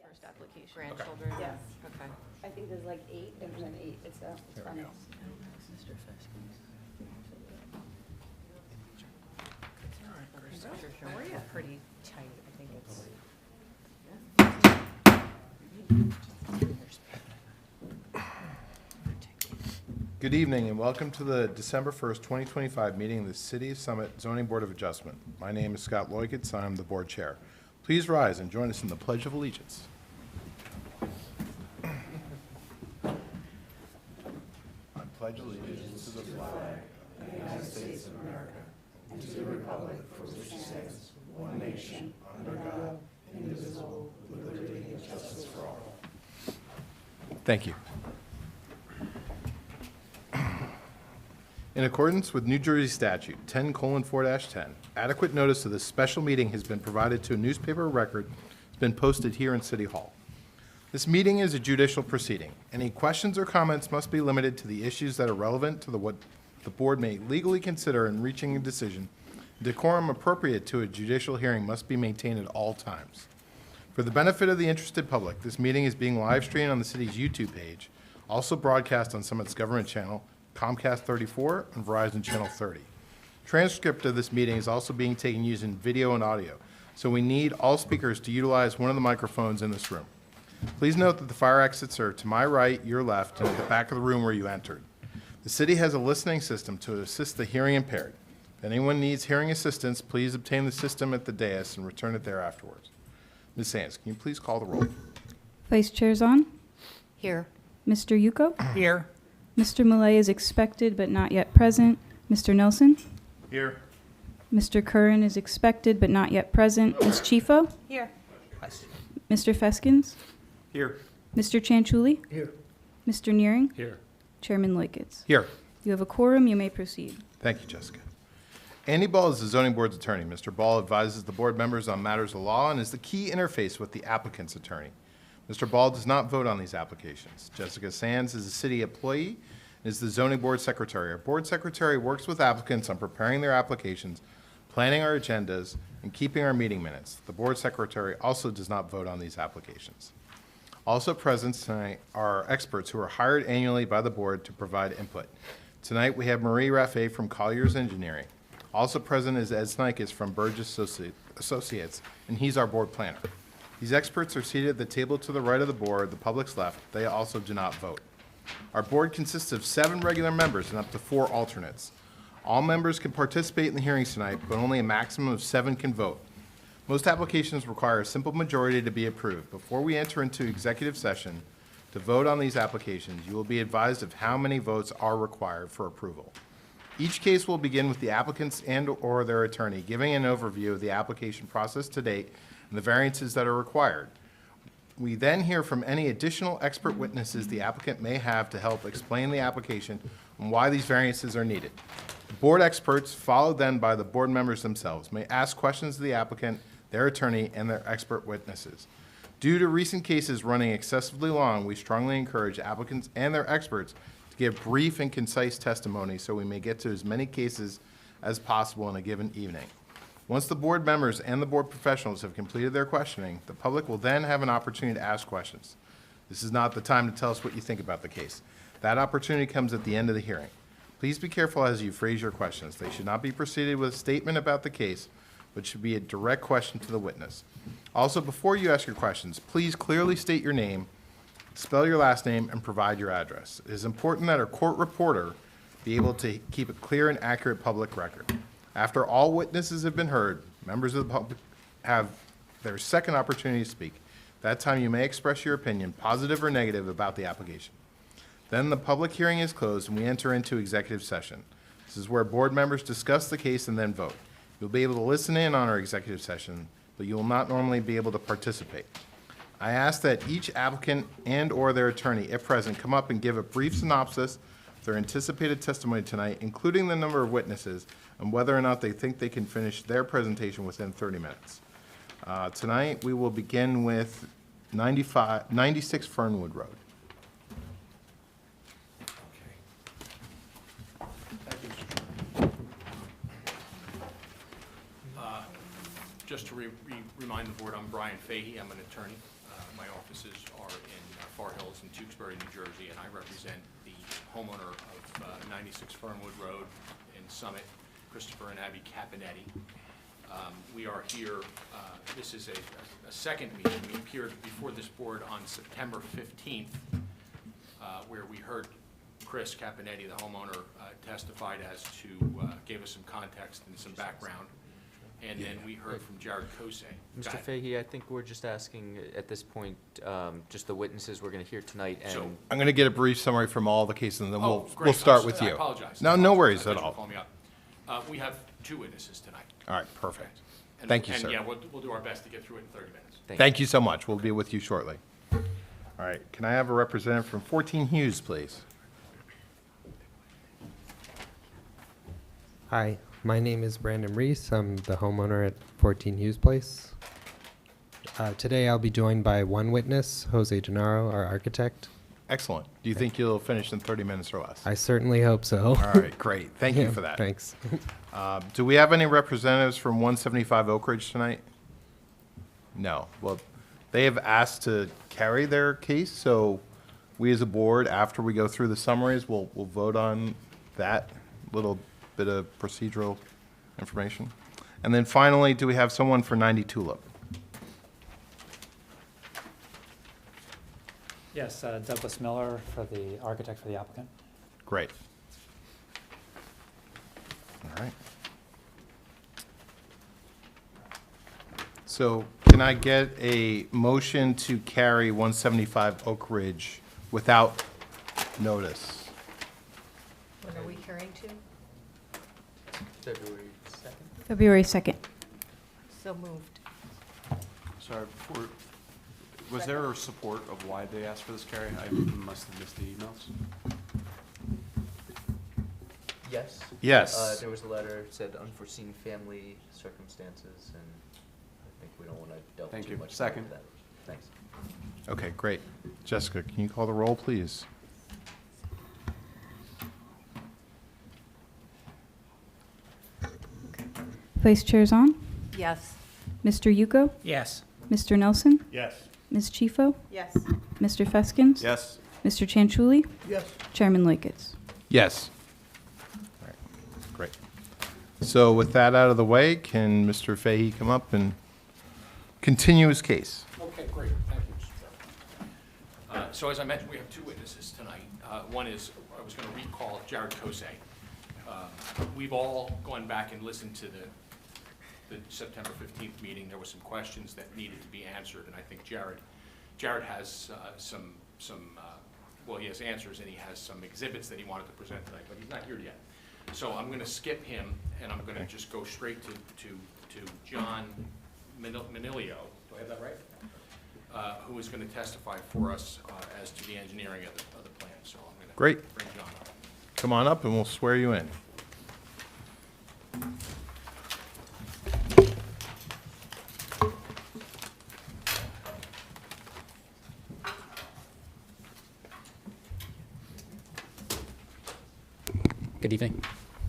First application. Grandchildren? Okay. Yes. Okay. I think there's like 8 and then 8. It's funny. Mr. Feskins. We're pretty tight. I think it's. Good evening and welcome to the December 1st, 2025 meeting of the City of Summit Zoning Board of Adjustment. My name is Scott Loikitz. I'm the board chair. Please rise and join us in the Pledge of Allegiance. I pledge allegiance to the flag of the United States of America and to the republic for which it stands, one nation, under God, indivisible, with liberty and justice for all. Thank you. In accordance with New Jersey Statute 10:4-10, adequate notice of this special meeting has been provided to a newspaper record. It's been posted here in City Hall. This meeting is a judicial proceeding. Any questions or comments must be limited to the issues that are relevant to what the board may legally consider in reaching a decision. Decorum appropriate to a judicial hearing must be maintained at all times. For the benefit of the interested public, this meeting is being live streamed on the city's YouTube page, also broadcast on Summit's government channel, Comcast 34 and Verizon Channel 30. Transcript of this meeting is also being taken using video and audio, so we need all speakers to utilize one of the microphones in this room. Please note that the fire exits are to my right, your left, and at the back of the room where you entered. The city has a listening system to assist the hearing impaired. If anyone needs hearing assistance, please obtain the system at the dais and return it there afterwards. Ms. Sands, can you please call the roll? Vice Chair Zahn? Here. Mr. Yuko? Here. Mr. Millay is expected but not yet present. Mr. Nelson? Here. Mr. Curran is expected but not yet present. Ms. Chifo? Here. Mr. Feskins? Here. Mr. Chanchuli? Here. Mr. Nearing? Here. Chairman Loikitz? Here. You have a quorum. You may proceed. Thank you, Jessica. Andy Ball is the zoning board's attorney. Mr. Ball advises the board members on matters of law and is the key interface with the applicant's attorney. Mr. Ball does not vote on these applications. Jessica Sands is a city employee and is the zoning board secretary. Our board secretary works with applicants on preparing their applications, planning our agendas, and keeping our meeting minutes. The board secretary also does not vote on these applications. Also present tonight are experts who are hired annually by the board to provide input. Tonight we have Marie Raffet from Colliers Engineering. Also present is Ed Snikes from Burgess Associates, and he's our board planner. These experts are seated at the table to the right of the board, the public's left. They also do not vote. Our board consists of 7 regular members and up to 4 alternates. All members can participate in the hearings tonight, but only a maximum of 7 can vote. Most applications require a simple majority to be approved. Before we enter into executive session to vote on these applications, you will be advised of how many votes are required for approval. Each case will begin with the applicants and/or their attorney giving an overview of the application process to date and the variances that are required. We then hear from any additional expert witnesses the applicant may have to help explain the application and why these variances are needed. The board experts, followed then by the board members themselves, may ask questions of the applicant, their attorney, and their expert witnesses. Due to recent cases running excessively long, we strongly encourage applicants and their experts to give brief and concise testimony so we may get to as many cases as possible in a given evening. Once the board members and the board professionals have completed their questioning, the public will then have an opportunity to ask questions. This is not the time to tell us what you think about the case. That opportunity comes at the end of the hearing. Please be careful as you phrase your questions. They should not be preceded with a statement about the case, but should be a direct question to the witness. Also, before you ask your questions, please clearly state your name, spell your last name, and provide your address. It is important that our court reporter be able to keep a clear and accurate public record. After all witnesses have been heard, members of the public have their second opportunity to speak. That time you may express your opinion, positive or negative, about the application. Then the public hearing is closed and we enter into executive session. This is where board members discuss the case and then vote. You'll be able to listen in on our executive session, but you will not normally be able to participate. I ask that each applicant and/or their attorney, if present, come up and give a brief synopsis of their anticipated testimony tonight, including the number of witnesses and whether or not they think they can finish their presentation within 30 minutes. Tonight, we will begin with 96 Fernwood Road. Thank you, Mr. Chairman. Just to remind the board, I'm Brian Fahey. I'm an attorney. My offices are in Far Hills and Tewksbury, New Jersey, and I represent the homeowner of 96 Fernwood Road in Summit, Christopher and Abby Capinetti. We are here, this is a second meeting. We appeared before this board on September 15th, where we heard Chris Capinetti, the homeowner, testified as to, gave us some context and some background. And then we heard from Jared Ch. Mr. Fahey, I think we're just asking at this point, just the witnesses we're going to hear tonight, and So- I'm going to get a brief summary from all the cases, and then Oh, great. we'll start with I you. apologize. No worries I at thought you were all. calling me up. We have 2 witnesses tonight. All right, perfect. And- Thank you, And sir. yeah, we'll do our best to get through it in 30 minutes. Thank you so much. We'll be with you shortly. All right, can I have a representative from 14 Hughes, please? Hi, my name is Brandon Reese. I'm the homeowner at 14 Hughes Place. Today I'll be joined by one witness, Jose Gennaro, our architect. Excellent. Do you think you'll finish in 30 minutes or less? I certainly hope so. All right, great. Thank you Yeah, for that. Thanks. Do we have any representatives from 175 Oak Ridge tonight? No. Well, they have asked to carry their case, so we as a board, after we go through the summaries, we'll vote on that little bit of procedural information. And then finally, do we have someone for 90 Tulip? Yes, Douglas Miller for the architect for the applicant. Great. All right. So can I get a motion to carry 175 Oak Ridge without notice? When are we hearing to? February 2nd. February 2nd. So moved. Sorry, was there support of why they asked for this carry? I must have missed the emails. Yes. Yes. There was a letter, said unforeseen family circumstances, and I think we don't want to delve Thank too you. much into Second. that. Thanks. Okay, great. Jessica, can you call the roll, please? Vice Chair Zahn, Yes. Mr. Yuko, Yes. Mr. Nelson, Yes. Ms. Chifo, Yes. Mr. Feskins. Yes. Mr. Chanchuli, Yes. Chairman Loikis. Yes. All right, great. So with that out of the way, can Mr. Fahey come up and continue his case? Okay, great. Thank you, Mr. Chairman. So as I mentioned, we have 2 witnesses tonight. One is, I was going to recall Jared Ch. We've all gone back and listened to the September 15th meeting. There were some questions that needed to be answered, and I think Jared has well, he has answers and he has some exhibits that he wanted to present tonight, but he's not here yet. So I'm going to skip him, and I'm going to just go straight to John Manilio. Do I have that right? Who is going to testify for us as to the engineering of the plan. So I'm going to Great. bring John up. Come on up and we'll swear you in. Good evening.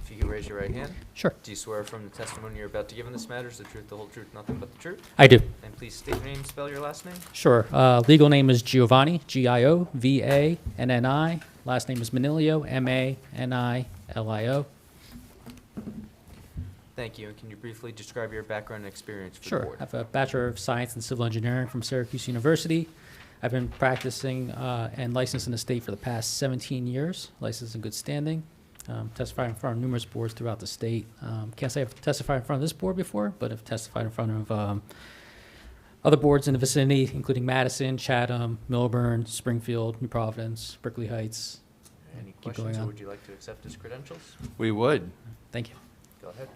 If you could raise your right hand. Sure. Do you swear from the testimony you're about to give in this matter is the truth, the whole truth, nothing but the truth? I do. And please state your name and spell your last name. Sure. Legal name is Giovanni, Giovanni. Last name is Manilio, Manilio. Thank you. And can you briefly describe your background and experience for the Sure. board? I have a Bachelor of Science in Civil Engineering from Syracuse University. I've been practicing and licensed in the state for the past 17 years, licensed in good standing. Testified in front of numerous boards throughout the state. Can't say I've testified in front of this board before, but I've testified in front of other boards in the vicinity, including Madison, Chatham, Milburn, Springfield, New Providence, Berkeley Heights, Any Keep going questions, or on. would you like to accept his credentials? We would. Thank you. Go ahead.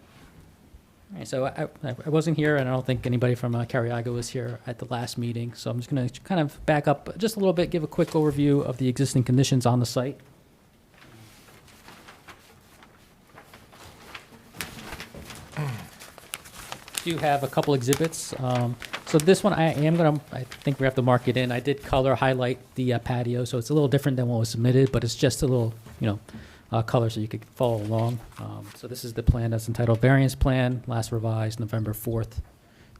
All right, so I wasn't here, and I don't think anybody from Cariago was here at the last meeting, so I'm just going to kind of back up just a little bit, give a quick overview of the existing conditions on the site. Do have a couple exhibits. So this one, I think we have to mark it in. I did color highlight the patio, so it's a little different than what was submitted, but it's just a little, color so you could follow along. So this is the plan that's entitled Variance Plan, last revised November 4th,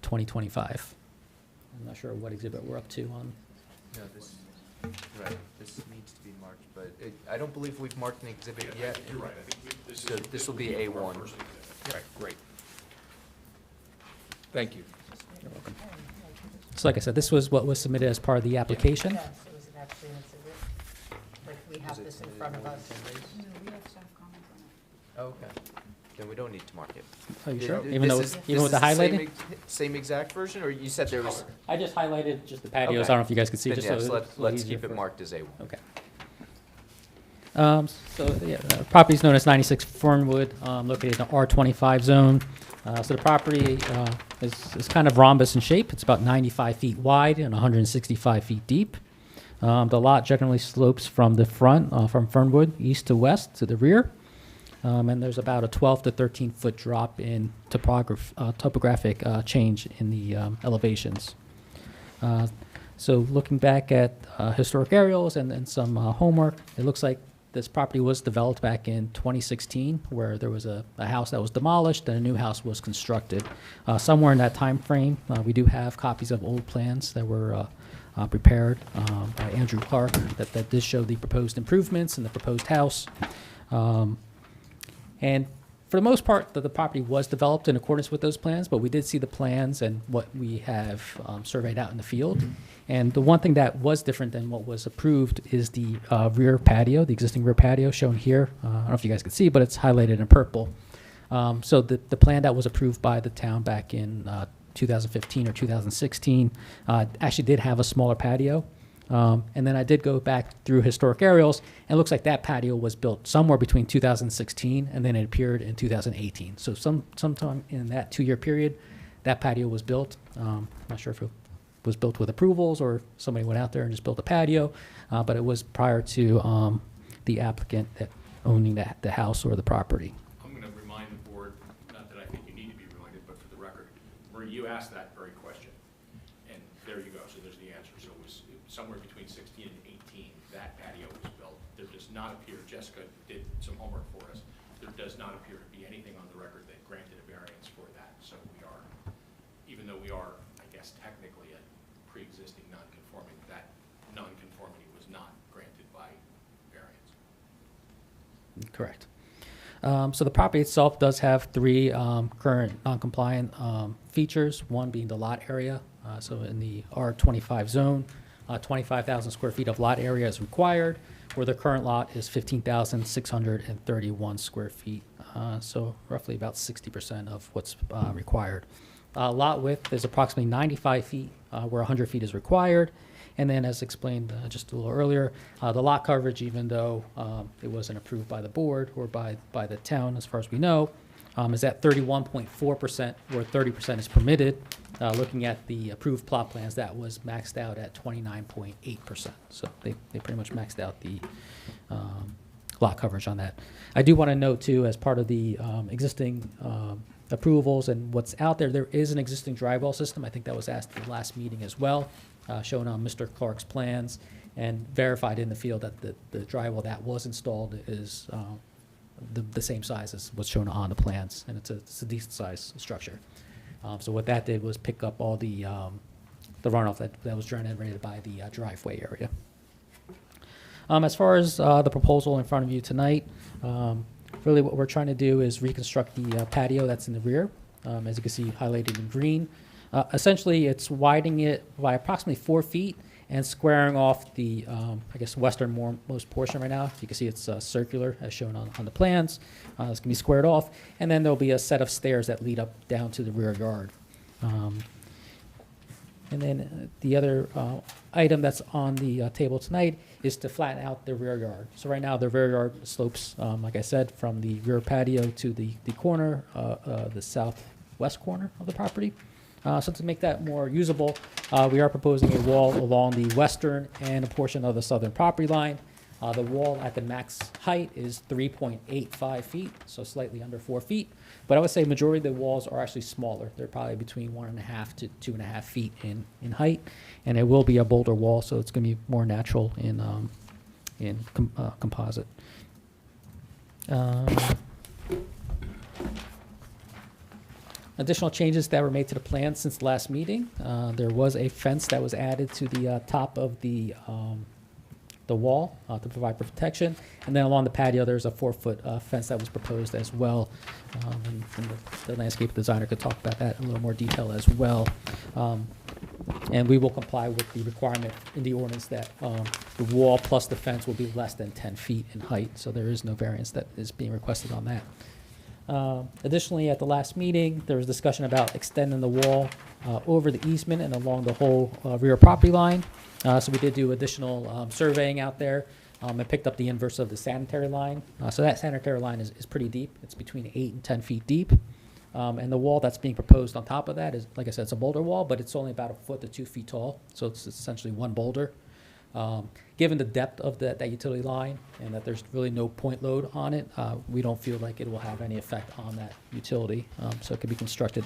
2025. I'm not sure what exhibit we're up to on. No, this needs to be marked, but I don't believe we've marked an exhibit yet. You're right, I think this So is. this will be our A1. first exhibit. Right, great. Thank you. So like I said, this was what was submitted as part of the application. Yes, it was actually an exhibit. Like, we have this in front of us. Oh, okay. Then we don't need to mark it. Are you Th- sure? th- Even though, this it's- is- even with the this is same highlighting? Same exact version, or you said there was? I just highlighted just the patios. Okay. I don't know if you guys could see. Then Just yes, so let's easier keep it for- marked as A1. Okay. Property is known as 96 Fernwood, located in the R25 zone. So the property is kind of rhombus in shape. It's about 95 feet wide and 165 feet deep. The lot generally slopes from the front, from Fernwood, east to west to the rear. And there's about a 12 to 13 foot drop in topographic change in the elevations. So looking back at historic aerials and some homework, it looks like this property was developed back in 2016, where there was a house that was demolished and a new house was constructed. Somewhere in that time frame, we do have copies of old plans that were prepared by Andrew Clark that did show the proposed improvements and the proposed house. And for the most part, the property was developed in accordance with those plans, but we did see the plans and what we have surveyed out in the field. And the one thing that was different than what was approved is the rear patio, the existing rear patio shown here. I don't know if you guys can see, but it's highlighted in purple. So the plan that was approved by the town back in 2015 or 2016 actually did have a smaller patio. And then I did go back through historic aerials, and it looks like that patio was built somewhere between 2016 and then it appeared in 2018. So sometime in that 2-year period, that patio was built. Not sure if it was built with approvals or somebody went out there and just built a patio, but it was prior to the applicant owning the house or the property. I'm going to remind the board, not that I think you need to be reminded, but for the record, Marie, you asked that very question, and there you go, so there's the answer. So it was somewhere between 16 and 18, that patio was built. There does not appear, Jessica did some homework for us, there does not appear to be anything on the record that granted a variance for that. So we are, even though we are, I guess, technically a pre-existing non-conforming, that non-conformity was not granted by variance. Correct. So the property itself does have 3 current non-compliant features, one being the lot area. So in the R25 zone, 25,000 square feet of lot area is required, where the current lot is 15,631 square feet. So roughly about 60% of what's required. Lot width is approximately 95 feet, where 100 feet is required. And then, as explained just a little earlier, the lot coverage, even though it wasn't approved by the board or by the town, as far as we know, is at 31.4%, where 30% is permitted. Looking at the approved plot plans, that was maxed out at 29.8%. So they pretty much maxed out the lot coverage on that. I do want to note, too, as part of the existing approvals and what's out there, there is an existing dry well system. I think that was asked at the last meeting as well, shown on Mr. Clark's plans and verified in the field that the dry well that was installed is the same size as what's shown on the plans, and it's a decent sized structure. So what that did was pick up all the runoff that was generated by the driveway area. As far as the proposal in front of you tonight, really what we're trying to do is reconstruct the patio that's in the rear, as you can see highlighted in green. Essentially, it's widening it by approximately 4 feet and squaring off the, I guess, westernmost portion right now. You can see it's circular, as shown on the plans. It's going to be squared off, and then there'll be a set of stairs that lead up down to the rear yard. And then the other item that's on the table tonight is to flatten out the rear yard. So right now, the rear yard slopes, like I said, from the rear patio to the corner, the southwest corner of the property. So to make that more usable, we are proposing a wall along the western and a portion of the southern property line. The wall at the max height is 3.85 feet, so slightly under 4 feet. But I would say majority of the walls are actually smaller. They're probably between 1.5 to 2.5 feet in height. And it will be a boulder wall, so it's going to be more natural in composite. Additional changes that were made to the plan since the last meeting. There was a fence that was added to the top of the wall to provide protection. And then along the patio, there's a 4-foot fence that was proposed as well. And the landscape designer could talk about that in a little more detail as well. And we will comply with the requirement in the ordinance that the wall plus the fence will be less than 10 feet in height. So there is no variance that is being requested on that. Additionally, at the last meeting, there was discussion about extending the wall over the easement and along the whole rear property line. So we did do additional surveying out there and picked up the inverse of the sanitary line. So that sanitary line is pretty deep. It's between 8 and 10 feet deep. And the wall that's being proposed on top of that is, like I said, it's a boulder wall, but it's only about 1 foot to 2 feet tall. So it's essentially one boulder. Given the depth of that utility line and that there's really no point load on it, we don't feel like it will have any effect on that utility. So it can be constructed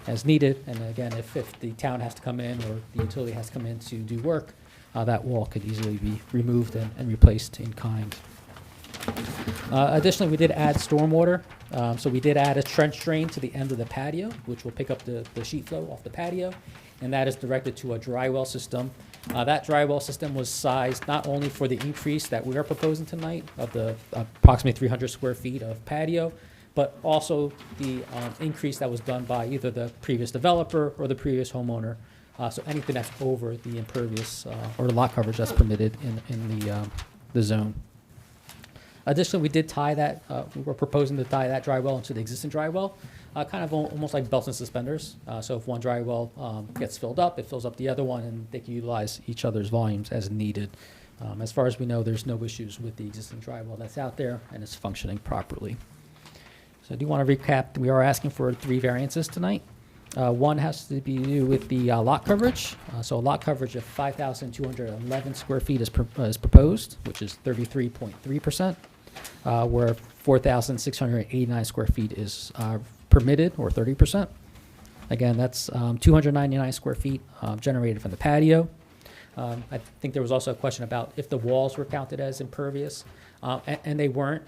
as needed. And again, if the town has to come in or the utility has to come in to do work, that wall could easily be removed and replaced in kind. Additionally, we did add stormwater. So we did add a trench drain to the end of the patio, which will pick up the sheet flow off the patio, and that is directed to a dry well system. That dry well system was sized not only for the increase that we are proposing tonight of the approximately 300 square feet of patio, but also the increase that was done by either the previous developer or the previous homeowner. So anything that's over the impervious or the lot coverage that's permitted in the zone. Additionally, we did tie that, we were proposing to tie that dry well into the existing dry well, kind of almost like belts and suspenders. So if one dry well gets filled up, it fills up the other one, and they can utilize each other's volumes as needed. As far as we know, there's no issues with the existing dry well that's out there, and it's functioning properly. So I do want to recap, we are asking for 3 variances tonight. One has to be do with the lot coverage. So a lot coverage of 5,211 square feet is proposed, which is 33.3%, where 4,689 square feet is permitted, or 30%. Again, that's 299 square feet generated from the patio. I think there was also a question about if the walls were counted as impervious, and they weren't.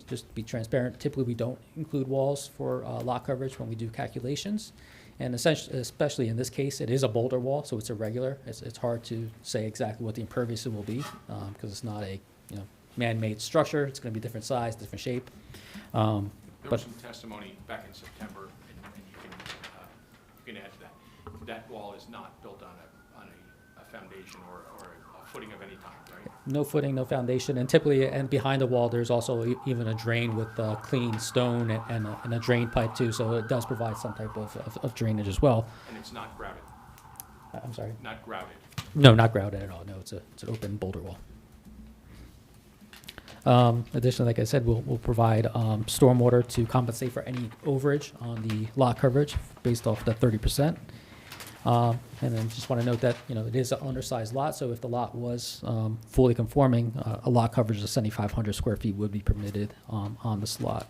Just to be transparent, typically we don't include walls for lot coverage when we do calculations. And essentially, especially in this case, it is a boulder wall, so it's irregular. It's hard to say exactly what the impervious will be because it's not a man-made structure. It's going to be different size, different shape. There was some testimony back in September, and you can add to that. That wall is not built on a foundation or a footing of any kind, right? No footing, no foundation, and typically, and behind the wall, there's also even a drain with clean stone and a drain pipe too, so it does provide some type of drainage as well. And it's not grouted? I'm sorry? Not grouted? No, not grouted at all. No, it's an open boulder wall. Additionally, like I said, we'll provide stormwater to compensate for any overage on the lot coverage based off the 30%. And then just want to note that, it is an undersized lot, so if the lot was fully conforming, a lot coverage of 7,500 square feet would be permitted on this lot.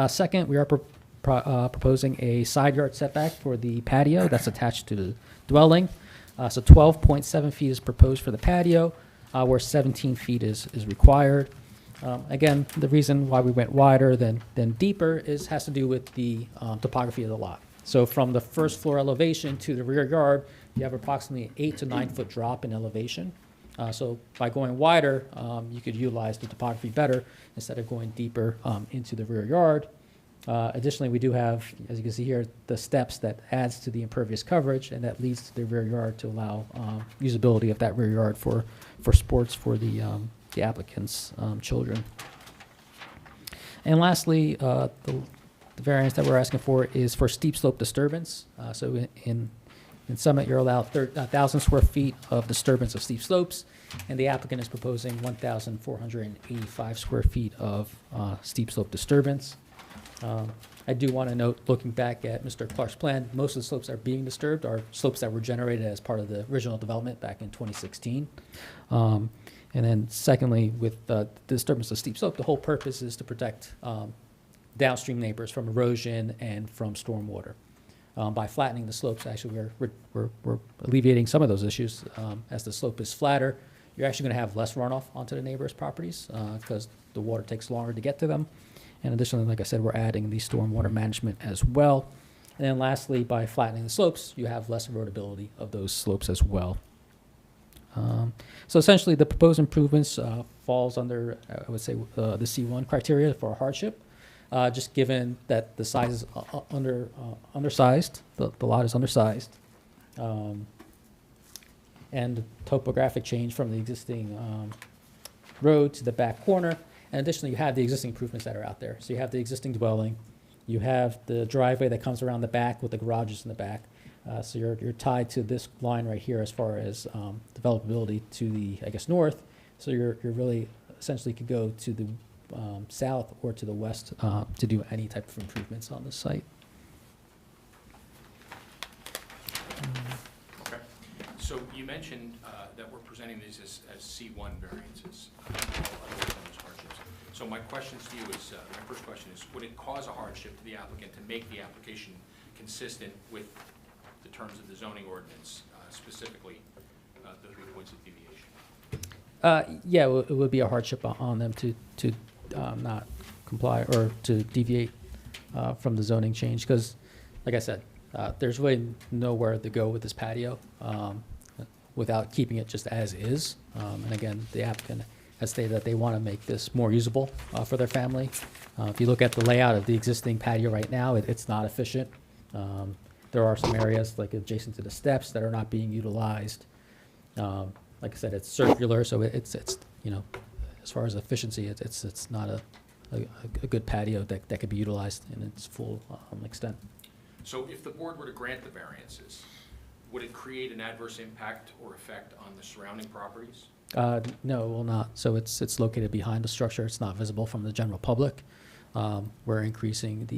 Second, we are proposing a side yard setback for the patio that's attached to the dwelling. So 12.7 feet is proposed for the patio, where 17 feet is required. Again, the reason why we went wider than deeper has to do with the topography of the lot. So from the first floor elevation to the rear yard, you have approximately 8 to 9 foot drop in elevation. So by going wider, you could utilize the topography better instead of going deeper into the rear yard. Additionally, we do have, as you can see here, the steps that adds to the impervious coverage, and that leads to the rear yard to allow usability of that rear yard for sports for the applicant's children. And lastly, the variance that we're asking for is for steep slope disturbance. So in In Summit, you're allowed 1,000 square feet of disturbance of steep slopes, and the applicant is proposing 1,485 square feet of steep slope disturbance. I do want to note, looking back at Mr. Clark's plan, most of the slopes that are being disturbed are slopes that were generated as part of the original development back in 2016. And then secondly, with the disturbance of steep slope, the whole purpose is to protect downstream neighbors from erosion and from stormwater. By flattening the slopes, actually, we're alleviating some of those issues. As the slope is flatter, you're actually going to have less runoff onto the neighbors' properties because the water takes longer to get to them. And additionally, like I said, we're adding the stormwater management as well. And then lastly, by flattening the slopes, you have less erodibility of those slopes as well. So essentially, the proposed improvements falls under, I would say, the C1 criteria for hardship. Just given that the size is undersized, the lot is undersized, and the topographic change from the existing road to the back corner. And additionally, you have the existing improvements that are out there. So you have the existing dwelling, you have the driveway that comes around the back with the garages in the back. So you're tied to this line right here as far as developability to the, I guess, north. So you're really essentially could go to the south or to the west to do any type of improvements on the site. Okay. So you mentioned that we're presenting these as C1 variances. All other zones hardships. So my questions to you is, my first question is, would it cause a hardship to the applicant to make the application consistent with the terms of the zoning ordinance, specifically the 3 points of deviation? Yeah, it would be a hardship on them to not comply or to deviate from the zoning change because, like I said, there's really nowhere to go with this patio without keeping it just as is. And again, the applicant has stated that they want to make this more usable for their family. If you look at the layout of the existing patio right now, it's not efficient. There are some areas like adjacent to the steps that are not being utilized. Like I said, it's circular, so it's you know, as far as efficiency, it's not a good patio that could be utilized in its full extent. So if the board were to grant the variances, would it create an adverse impact or effect on the surrounding properties? No, it will not. So it's located behind the structure. It's not visible from the general public. We're increasing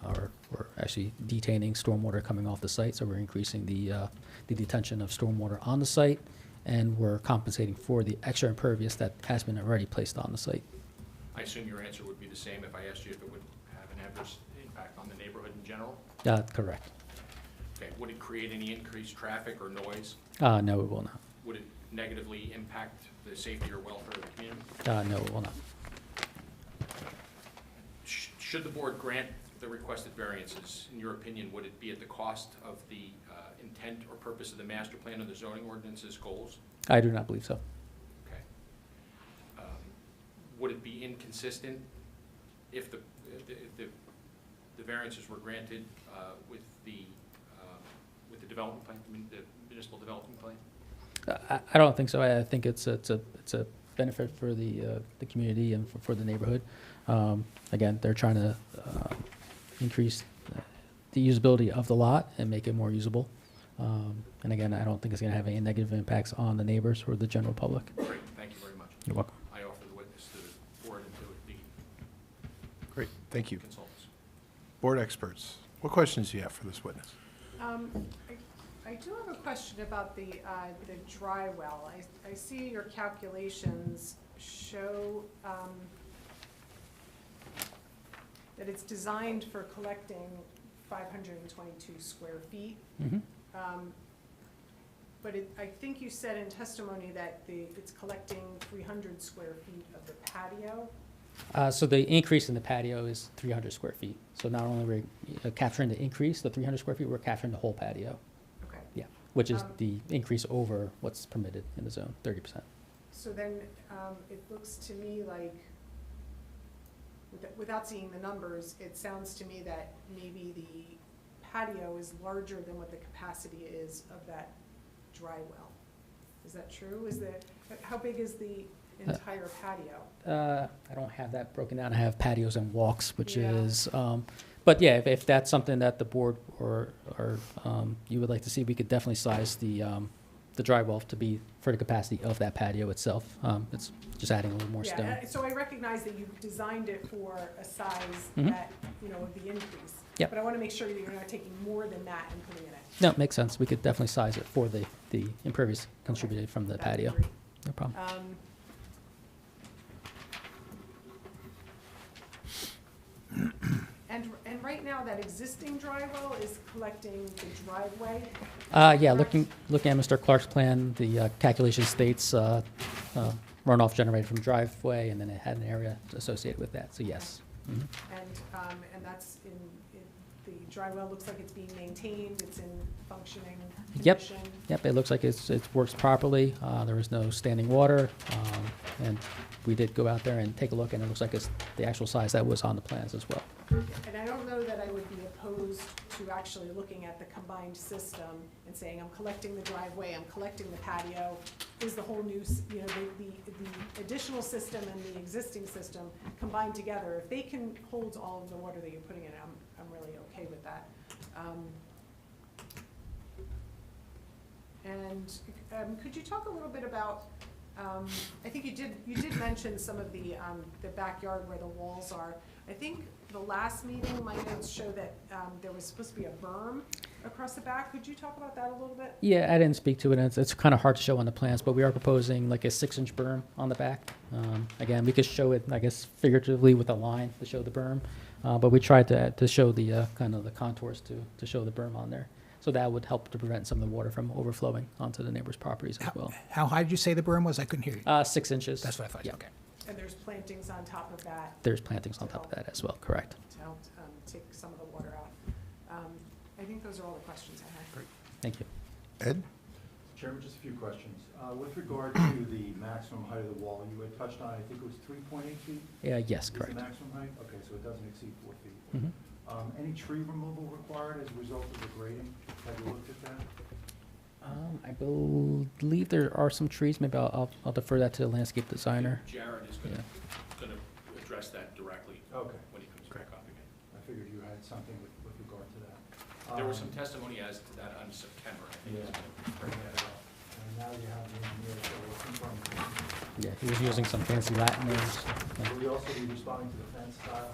we're actually detaining stormwater coming off the site, so we're increasing the detention of stormwater on the site, and we're compensating for the extra impervious that has been already placed on the site. I assume your answer would be the same if I asked you if it would have an adverse impact on the neighborhood in general? Correct. Okay, would it create any increased traffic or noise? No, it will not. Would it negatively impact the safety or welfare of the community? No, it will not. Should the board grant the requested variances, in your opinion, would it be at the cost of the intent or purpose of the master plan or the zoning ordinance's goals? I do not believe so. Okay. Would it be inconsistent if the variances were granted with the development plan, the municipal development plan? I don't think so. I think it's a benefit for the community and for the neighborhood. Again, they're trying to increase the usability of the lot and make it more usable. And again, I don't think it's going to have any negative impacts on the neighbors or the general public. Great, thank you very much. You're welcome. I offer the witness to the board and to the Great, thank you. consultants. Board experts, what questions do you have for this witness? I do have a question about the dry well. I see your calculations show that it's designed for collecting 522 square feet. Mhm. But I think you said in testimony that it's collecting 300 square feet of the patio. So the increase in the patio is 300 square feet. So not only are we capturing the increase, the 300 square feet, we're capturing the whole patio. Okay. Yeah, which is the increase over what's permitted in the zone, 30%. So then it looks to me like, without seeing the numbers, it sounds to me that maybe the patio is larger than what the capacity is of that dry well. Is that true? How big is the entire patio? I don't have that broken down. I have patios and walks, which Yeah. is, But yeah, if that's something that the board or you would like to see, we could definitely size the drywall to be for the capacity of that patio itself. It's just adding a little more stone. Yeah, so I recognize that you designed it for a size Mhm. that, would be increased. Yep. But I want to make sure that you're not taking more than that and putting in it. No, it makes sense. We could definitely size it for the impervious contributed from the That'd be patio. great. No problem. And right now, that existing dry well is collecting the driveway? Yeah, correct? looking at Mr. Clark's plan, the calculation states runoff generated from driveway, and then it had an area associated with that, so yes. Mhm. And that's the dry well looks like it's being maintained, it's in functioning Yep. condition? Yep, it looks like it works properly. There is no standing water, and we did go out there and take a look, and it looks like it's the actual size that was on the plans as well. And I don't know that I would be opposed to actually looking at the combined system and saying, I'm collecting the driveway, I'm collecting the patio, is the whole new, the additional system and the existing system combined together. If they can hold all of the water that you're putting in, I'm really okay with that. And could you talk a little bit about, I think you did mention some of the backyard where the walls are. I think the last meeting, my notes show that there was supposed to be a berm across the back. Could you talk about that a little bit? Yeah, I didn't speak to it, and it's kind of hard to show on the plans, but we are proposing like a 6-inch berm on the back. Again, we could show it, I guess, figuratively with a line to show the berm, but we tried to show the kind of the contours to show the berm on there. So that would help to prevent some of the water from overflowing onto the neighbors' properties as well. How high did you say the berm was? I couldn't hear you. 6 inches. That's what I thought. Yeah. Okay. And there's plantings on top of that There's plantings on top of that as well, correct. to help take some of the water out. I think those are all the questions I had. Thank you. Ed? Chairman, just a few questions. With regard to the maximum height of the wall, you had touched on, I think it was 3.8 feet? Yeah, yes, Is correct. the maximum height? Okay, so it doesn't exceed 4 feet. Mhm. Any tree removal required as a result of the grading? Have you looked at that? I believe there are some trees. Maybe I'll defer that to the landscape designer. Jared is Yeah. gonna address that directly Okay. when he comes back up again. I figured you had something with regard to that. There was some testimony as to that on September, I think. Yeah. Bring that up. And now you have the engineers that will confirm that. Yeah, he was using some fancy Latin names. Yeah. Will we also be responding to the fence style?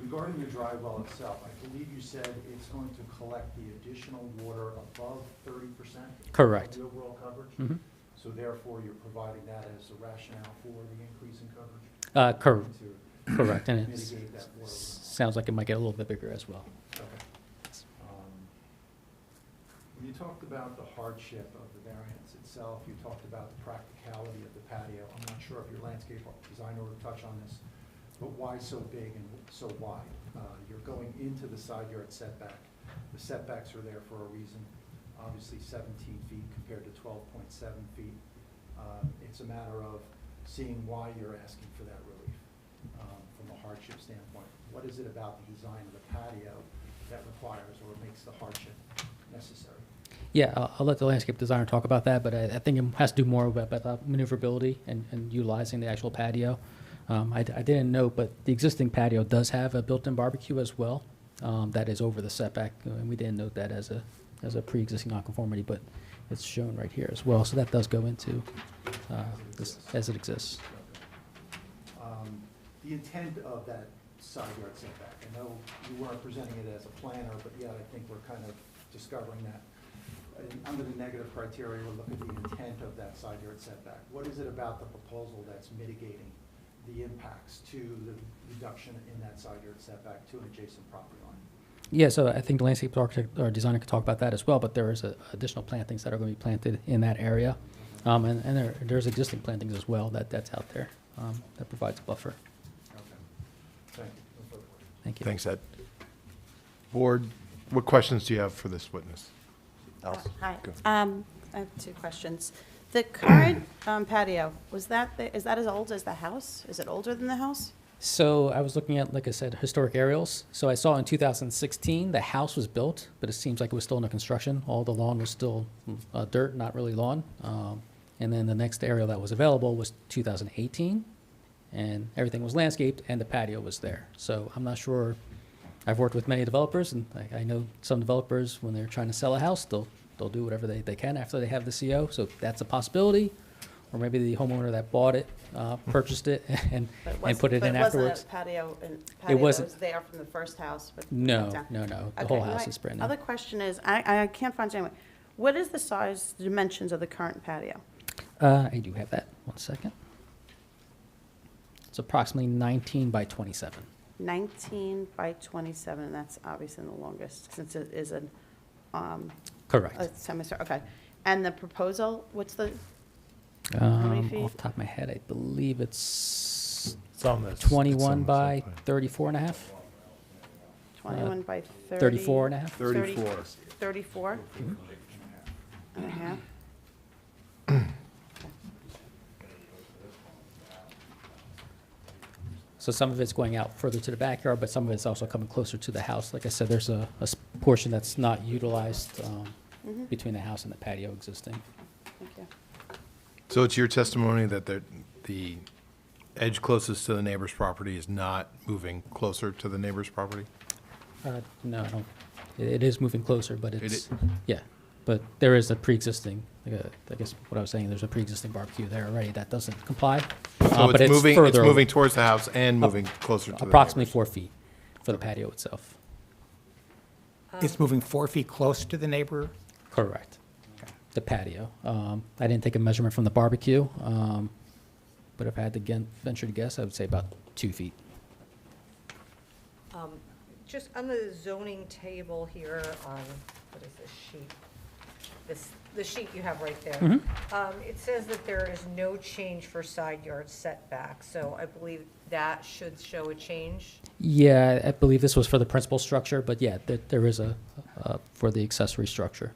Regarding the dry well itself, I believe you said it's going to collect the additional water above 30%? Correct. Of the overall coverage? Mhm. So therefore, you're providing that as a rationale for the increase in coverage? To Correct, and it mitigate that water. sounds like it might get a little bit bigger as well. Okay. When you talked about the hardship of the variance itself, you talked about the practicality of the patio. I'm not sure if your landscape designer would touch on this, but why so big and so wide? You're going into the side yard setback. The setbacks are there for a reason. Obviously 17 feet compared to 12.7 feet. It's a matter of seeing why you're asking for that relief from a hardship standpoint. What is it about the design of the patio that requires or makes the hardship necessary? Yeah, I'll let the landscape designer talk about that, but I think it has to do more about maneuverability and utilizing the actual patio. I didn't know, but the existing patio does have a built-in barbecue as well. That is over the setback, and we didn't note that as a pre-existing nonconformity, but it's shown right here as well. So that does go into this as it exists. The intent of that side yard setback, I know you weren't presenting it as a planner, but yet I think we're kind of discovering that. Under the negative criteria, we'll look at the intent of that side yard setback. What is it about the proposal that's mitigating the impacts to the reduction in that side yard setback to an adjacent property line? Yeah, so I think the landscape architect or designer could talk about that as well, but there is additional plantings that are going to be planted in that area. And there's existing plantings as well that's out there that provides a buffer. Okay. Thank you. No further questions. Thank you. Thanks, Ed. Board, what questions do you have for this witness? Alice? Hi. Go. I have two questions. The current patio, is that as old as the house? Is it older than the house? So I was looking at, like I said, historic aerials. So I saw in 2016, the house was built, but it seems like it was still under construction. All the lawn was still dirt, not really lawn. And then the next aerial that was available was 2018, and everything was landscaped, and the patio was there. So I'm not sure, I've worked with many developers, and I know some developers, when they're trying to sell a house, they'll do whatever they can after they have the CO, so that's a possibility. Or maybe the homeowner that bought it, purchased it, and put it in afterwards. But it wasn't a patio, It wasn't. that was there from the first house? But No, down. no, the Okay, whole my house is brand new. Other question is, I can't find it anyway. What is the size, dimensions of the current patio? I do have that, 1 second. It's approximately 19 by 27. 19 by 27, and that's obviously the longest, since it is a Correct. semicircle, okay. And the proposal, what's the, many feet? Off the top of my head, I believe it's It's on this. 21 by 34 and a half, 21 by 30? 34 and a half. 34. 34 and a half? So some of it's going out further to the backyard, but some of it's also coming closer to the house. Like I said, there's a portion that's not utilized between the house and the patio existing. Thank you. So it's your testimony that the edge closest to the neighbor's property is not moving closer to the neighbor's property? No, I don't. It is moving closer, but It it's, yeah. But there is a pre-existing, I guess what I was saying, there's a pre-existing barbecue there already that doesn't comply. So But it's moving, it's further, moving towards the house and moving closer to the approximately neighbors. 4 feet for the patio itself. It's moving 4 feet close to the neighbor? Correct. The patio. I didn't take a measurement from the barbecue, but if I had to venture to guess, I would say about 2 feet. Just on the zoning table here on, what is this sheet? The sheet you have right there. Mm-hmm. It says that there is no change for side yard setback, so I believe that should show a change. Yeah, I believe this was for the principal structure, but yeah, there is a, for the accessory structure.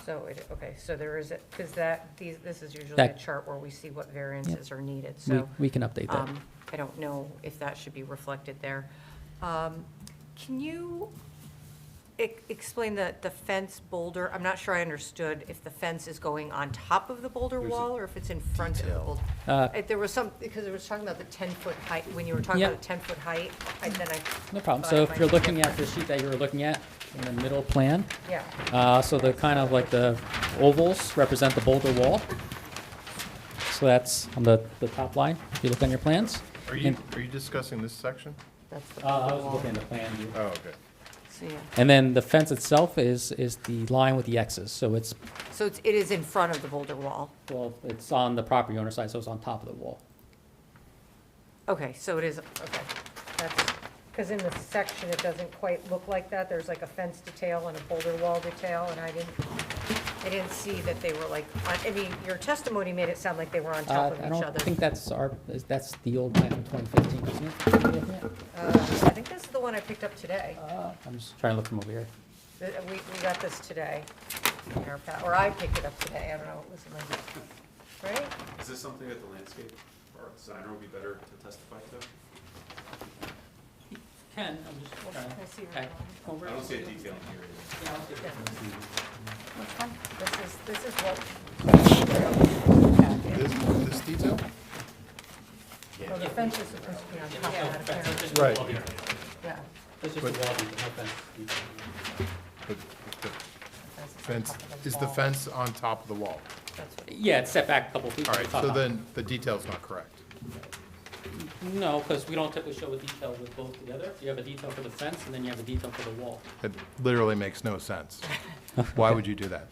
So, okay, so there is, because this is usually a That- chart where we see what variances are needed, so. We can update that. I don't know if that should be reflected there. Can you explain the fence boulder? I'm not sure I understood if the fence is going on top of the boulder wall or if it's in front of the boulder. There was some, because it was talking about the 10-foot height, when you were talking Yeah. about a 10-foot height, then I. No problem. thought So it if might you're be looking at different. the sheet that you were looking at in the middle plan, Yeah, so the kind of like the ovals represent the boulder wall. So that's on the top line, if you look on your plans. Are you discussing this section? that's the I boulder was wall. looking at the plan view. Oh, okay. So, yeah. And then the fence itself is the line with the X's. So it's, So it is in front of the boulder wall. well, it's on the property owner side, so it's on top of the wall. Okay, so it is, okay. That's, because in the section, it doesn't quite look like that. There's like a fence detail and a boulder wall detail, and I didn't see that they were like, I mean, your testimony made it sound like they were on top of I each don't other. think that's that's the old plan from 2015, isn't it? I think this is the one I picked up today. I'm just trying to look from over here. We got this today, in our or I picked it up today. I don't know, it was in my, right? Is this something that the landscape or designer would be better to testify to? Ken, I'm just trying. I see Okay. I don't see a detail in here. Which one? This is what. This detail? Well, the fence is supposed to be on top of that, apparently. Right. Yeah. It's just a wall, no fence. But the Fence fence, is on top of is the wall. fence on top of the wall? That's what- Yeah, it's set back a couple feet. All from right, the so top. then the detail's not correct. No, because we don't typically show a detail with both together. You have a detail for the fence, and then you have a detail for the wall. It literally makes no sense. Why would you do that?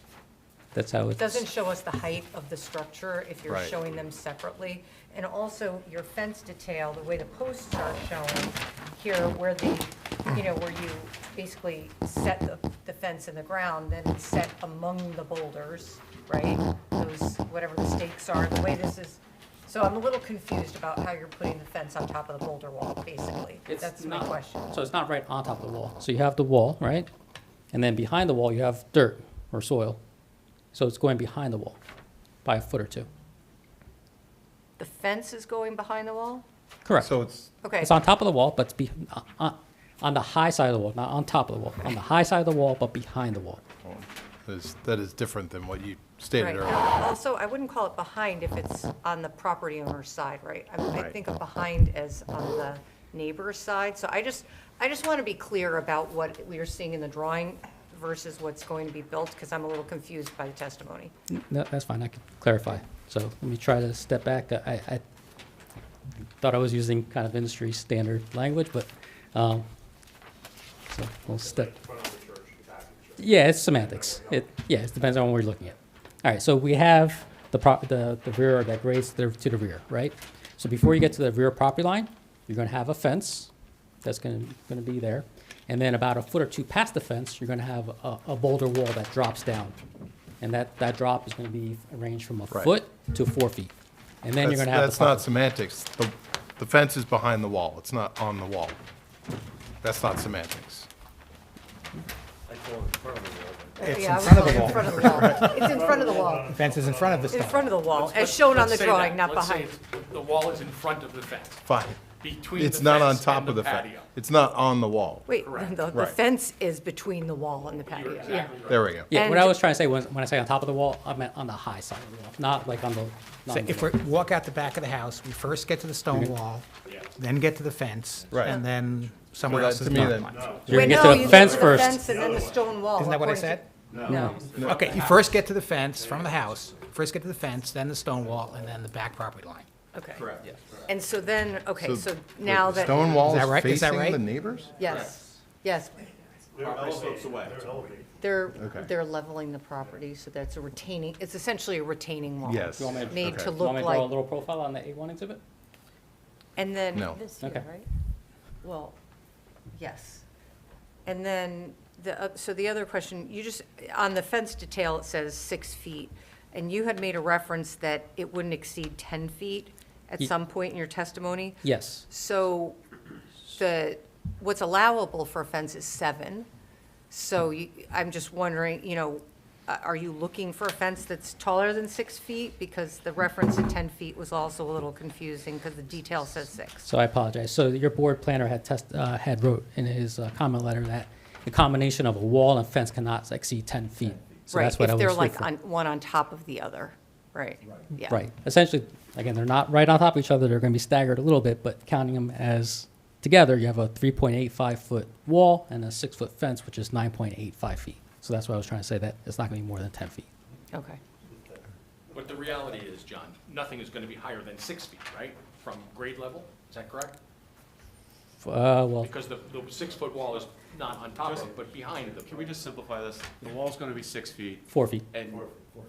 That's how It it's. doesn't show us the height of the structure if you're Right. showing them separately. And also, your fence detail, the way the posts are shown here, where where you basically set the fence in the ground, then it's set among the boulders, right? Those, whatever the stakes are, the way this is. So I'm a little confused about how you're putting the fence on top of the boulder wall, basically. It's That's my not- question. So it's not right on top of the wall. So you have the wall, right? And then behind the wall, you have dirt or soil. So it's going behind the wall by a foot or two. The fence is going behind the wall? Correct. So it's, Okay. It's on top of the wall, but it's on the high side of the wall, not on top of the wall. On the high side of the wall, but behind the wall. that is different than what you stated Right. earlier. Also, I wouldn't call it behind if it's on the property owner's side, right? I Right. think of behind as on the neighbor's side. So I just want to be clear about what we are seeing in the drawing versus what's going to be built, because I'm a little confused by the testimony. No, that's fine, I can clarify. So let me try to step back. I thought I was using kind of industry standard language, but, so we'll step. Yeah, it's semantics. It depends on what we're looking at. All right, so we have the rear that grades to the rear, right? So before you get to the rear property line, you're gonna have a fence that's gonna be there. And then about a foot or two past the fence, you're gonna have a boulder wall that drops down. And that drop is gonna be ranged from a Right. foot to 4 feet. And then you're gonna have That's not semantics. The fence is behind the wall. It's not on the wall. That's not semantics. It's Yeah, I in was front of saying the wall. in front of the wall. It's in front of the wall. The fence is in front of the In stuff. front of the wall, as Let's- shown on let's the say drawing, that. not Let's say behind. the wall is in front of the fence, Fine. between the It's not on fence top and of the the fence. patio. It's not on the wall. Wait, Correct. the Right. fence is between the wall and the patio. You're Yeah. exactly right. There we go. Yeah, what I And- was trying to say was, when I say on top of the wall, I meant on the high side of the wall, not like on the. So if we walk out the back of the house, we first get to the stone wall, then get to the fence, Right. and then somewhere Well, else that- is to me, property then- line. You're Wait, gonna get no, to you the fence get first. fence and then the stone wall. Isn't that what I according said? to- No. Okay, you first get to the fence from the house, first get to the fence, then the stone wall, and then the back property line. Okay. Correct. And so then, okay, so wait, now the that. stone wall Is that right? is Is that facing right? the neighbors? Yes, yes. Property slopes away. Okay. They're leveling the property, so that's a retaining, it's essentially a retaining wall. Yes. You want me Made Okay. to Want look me to draw a like, little profile on the A1 exhibit? and then. No. This here, Okay. right? Well, yes. And then, so the other question, you just, on the fence detail, it says 6 feet, and you had made a reference that it wouldn't exceed 10 feet at Ye- some point in your testimony. Yes. So what's allowable for a fence is 7. So I'm just wondering, are you looking for a fence that's taller than 6 feet? Because the reference to 10 feet was also a little confusing because the detail says 6. So I apologize. So your board planner had wrote in his comment letter that the combination of a wall and fence cannot exceed 10 feet. So Right, that's what I if was they're like referring. one on top of the other, right? Yeah. Right. Essentially, again, they're not right on top of each other. They're going to be staggered a little bit, but counting them as together, you have a 3.85-foot wall and a 6-foot fence, which is 9.85 feet. So that's why I was trying to say that it's not going to be more than 10 feet. Okay. But the reality is, John, nothing is going to be higher than 6 feet, right? From grade level, is that correct? Well, Because the 6-foot wall is not on top of it, but behind the. Can we just simplify this? The wall's gonna be 6 feet, 4 feet, and,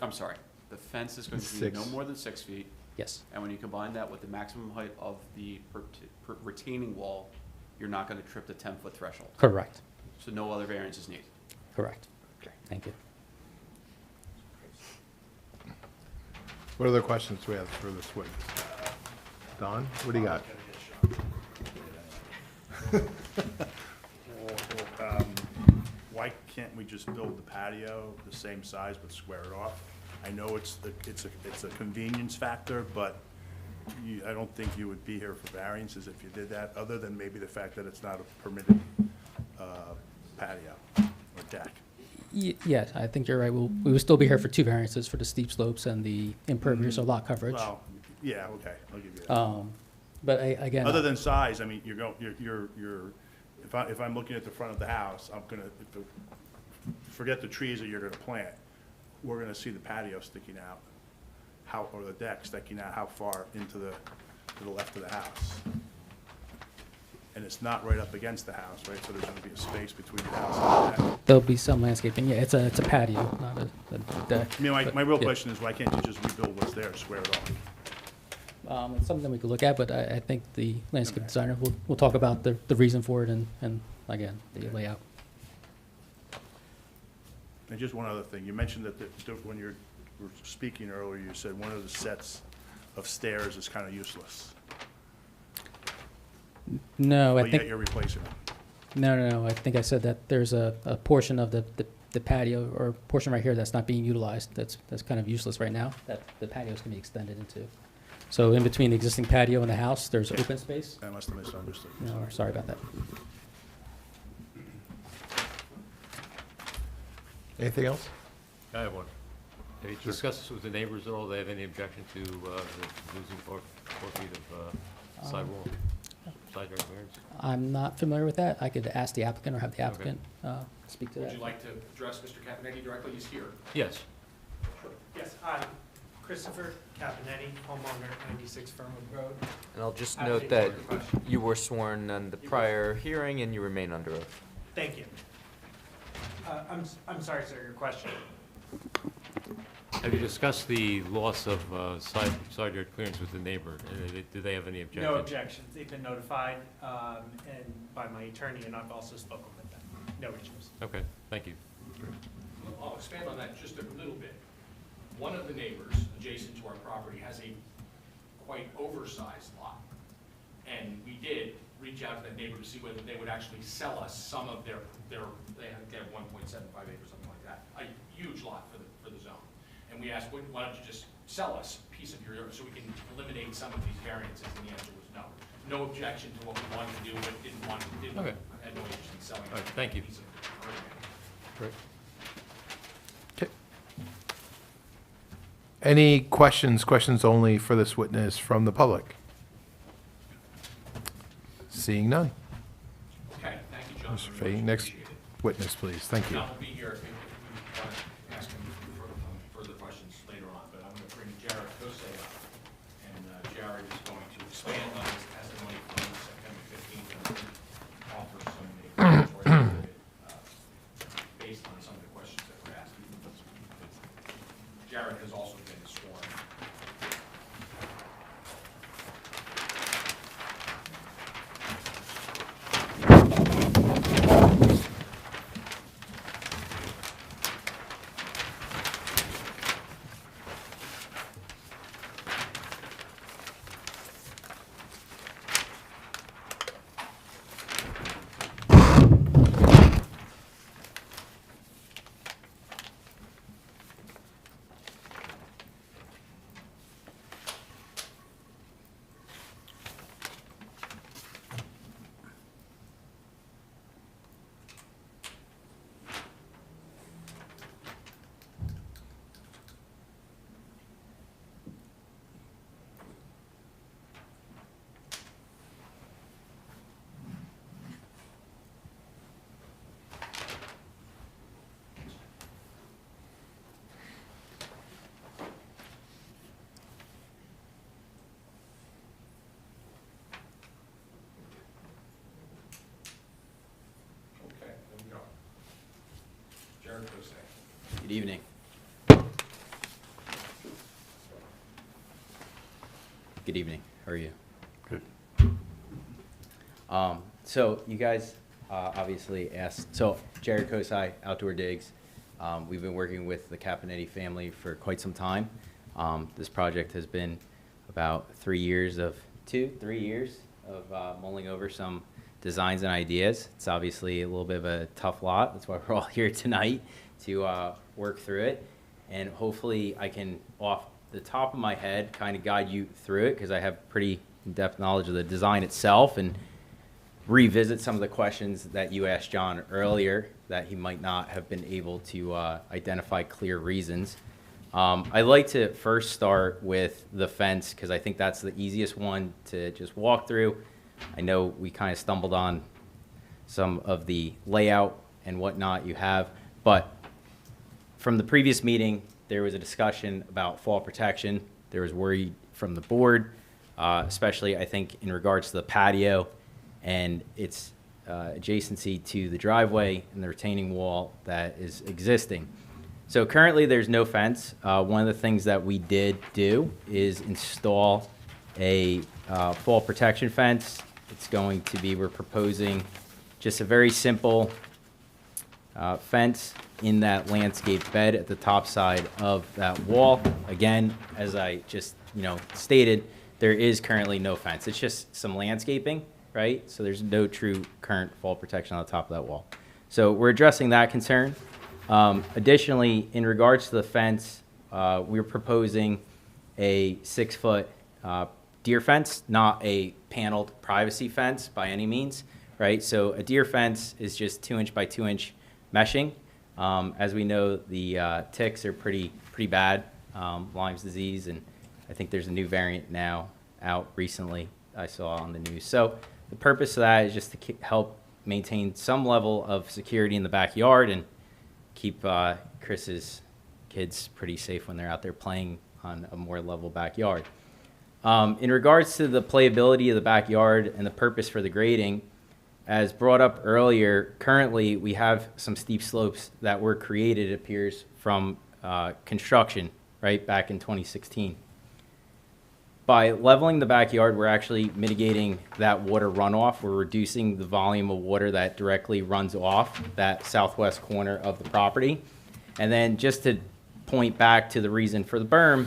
I'm sorry, the fence is going to be no 6. more than 6 feet, yes. and when you combine that with the maximum height of the retaining wall, you're not gonna trip the 10-foot threshold. Correct. So no other variance is needed. Correct. Thank you. What other questions do we have for this witness? Don, what do you got? Why can't we just build the patio the same size but square it off? I know it's a convenience factor, but I don't think you would be here for variances if you did that, other than maybe the fact that it's not a permitted patio or deck. Yes, I think you're right. We will still be here for 2 variances for the steep slopes and the impervious or lot coverage. Well, yeah, okay, I'll give you that. But again. Other than size, I mean, if I'm looking at the front of the house, forget the trees that you're gonna plant, we're gonna see the patio sticking out, or the deck sticking out, how far to the left of the house. And it's not right up against the house, right, so there's gonna be a space between the house and the deck. There'll be some landscaping. Yeah, it's a patio, not a deck. I mean, my real Yeah. question is, why can't you just rebuild what's there, square it off? It's something we could look at, but I think the landscape designer will talk about the reason for it and again, the layout. And just one other thing, you mentioned that when you were speaking earlier, you said one of the sets of stairs is kind of useless, No, I but yet think, you're replacing them. no, I think I said that there's a portion of the patio or portion right here that's not being utilized, that's kind of useless right now, that the patios can be extended into. So in between the existing patio and the house, there's open space. I must have misunderstood. No, sorry about that. Anything else? I have one. Have you discussed this with the neighbors at all? Do they have any objection to losing 4 feet of sidewall, side yard clearance? I'm not familiar with that. I could ask the applicant or have the applicant speak to that. Would you like to address Mr. Capinetti directly? He's here. Yes. Yes, hi, Christopher Capinetti, homeowner, 96 Fernwood Road. And I'll just Happy note to that answer your question. you were sworn on the prior hearing and you remain under oath. Thank you. I'm sorry, sir, your question. Have you discussed the loss of side yard clearance with the neighbor? Do they have any objection? No objections. They've been notified, and by my attorney, and I've also spoken with them. No issues. Okay, thank you. I'll expand on that just a little bit. One of the neighbors adjacent to our property has a quite oversized lot. And we did reach out to that neighbor to see whether they would actually sell us some of their they have 1.75 acres, something like that, a huge lot for the zone. And we asked, why don't you just sell us a piece of your, so we can eliminate some of these variances, and the answer was no. No objection to what we wanted to do, but Okay. had no interest in selling. All right, thank you. a piece of the land. Great. Okay. Any questions only for this witness from the public? Seeing none. Okay, thank you, John. Mr. Fahey, next witness, please. Thank you. John will be here if you want to ask him further questions later on, but I'm going to bring Jared Kosei up. And Jared is going to expand on his testimony from September 15th and offer some based on some of the questions that were asked. Jared has also been sworn. Okay, there we go. Jared Kosei. Good evening. Good evening. How are you? Good. So you guys obviously asked, so Jared Kosei, Outdoor Digs. We've been working with the Capinetti family for quite some time. This project has been about 3 years of mulling over some designs and ideas. It's obviously a little bit of a tough lot. That's why we're all here tonight to work through it. And hopefully I can, off the top of my head, kind of guide you through it because I have pretty in-depth knowledge of the design itself and revisit some of the questions that you asked John earlier that he might not have been able to identify clear reasons. I'd like to first start with the fence because I think that's the easiest one to just walk through. I know we kind of stumbled on some of the layout and whatnot you have, but from the previous meeting, there was a discussion about fall protection. There was worry from the board, especially I think in regards to the patio and its adjacency to the driveway and the retaining wall that is existing. So currently there's no fence. One of the things that we did do is install a fall protection fence. It's going to be, we're proposing just a very simple fence in that landscape bed at the top side of that wall. Again, as I just stated, there is currently no fence. It's just some landscaping, right? So there's no true current fall protection on the top of that wall. So we're addressing that concern. Additionally, in regards to the fence, we're proposing a 6-foot deer fence, not a paneled privacy fence by any means, right? So a deer fence is just 2-inch by 2-inch meshing As we know, the ticks are pretty bad, Lyme's disease, and I think there's a new variant now out recently I saw on the news. So the purpose of that is just to help maintain some level of security in the backyard and keep Chris's kids pretty safe when they're out there playing on a more level backyard. In regards to the playability of the backyard and the purpose for the grading, as brought up earlier, currently we have some steep slopes that were created, it appears, from construction, right, back in 2016. By leveling the backyard, we're actually mitigating that water runoff. We're reducing the volume of water that directly runs off that southwest corner of the property. And then just to point back to the reason for the berm,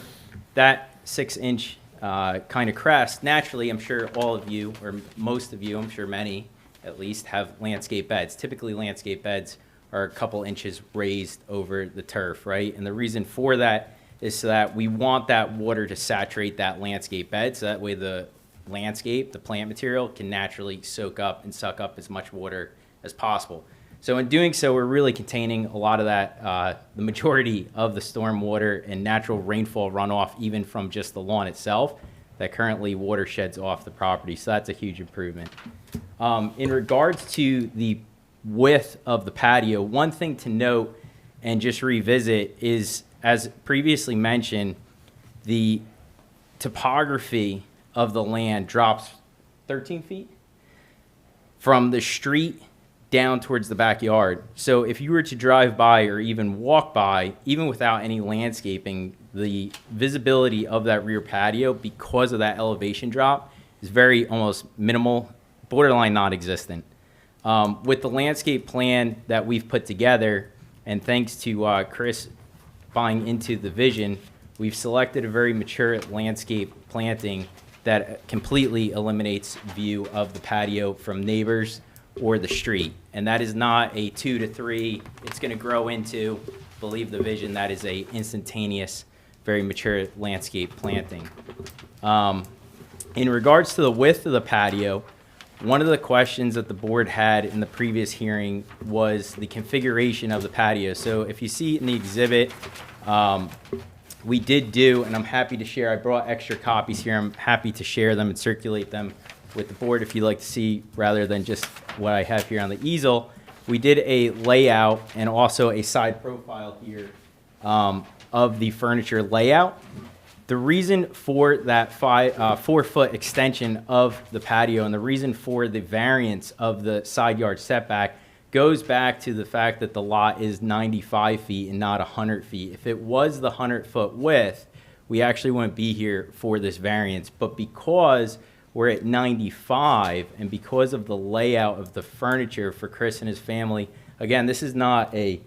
that 6-inch kind of crest, naturally, I'm sure all of you, or most of you, I'm sure many at least, have landscape beds. Typically, landscape beds are a couple inches raised over the turf, right? And the reason for that is so that we want that water to saturate that landscape bed, so that way the landscape, the plant material, can naturally soak up and suck up as much water as possible. So in doing so, we're really containing a lot of that, the majority of the storm water and natural rainfall runoff, even from just the lawn itself, that currently water sheds off the property. So that's a huge improvement. In regards to the width of the patio, one thing to note and just revisit is, as previously mentioned, the topography of the land drops 13 feet from the street down towards the backyard. So if you were to drive by or even walk by, even without any landscaping, the visibility of that rear patio, because of that elevation drop, is very almost minimal, borderline non-existent. With the landscape plan that we've put together, and thanks to Chris buying into the vision, we've selected a very mature landscape planting that completely eliminates view of the patio from neighbors or the street. And that is not a 2 to 3, it's going to grow into, believe the vision, that is a instantaneous, very mature landscape planting. In regards to the width of the patio, one of the questions that the board had in the previous hearing was the configuration of the patio. So if you see in the exhibit, we did do, and I'm happy to share, I brought extra copies here, I'm happy to share them and circulate them with the board if you'd like to see, rather than just what I have here on the easel. We did a layout and also a side profile here of the furniture layout. The reason for that 4-foot extension of the patio and the reason for the variance of the side yard setback goes back to the fact that the lot is 95 feet and not 100 feet. If it was the 100-foot width, we actually wouldn't be here for this variance. But because we're at 95 and because of the layout of the furniture for Chris and his family, again, this is not a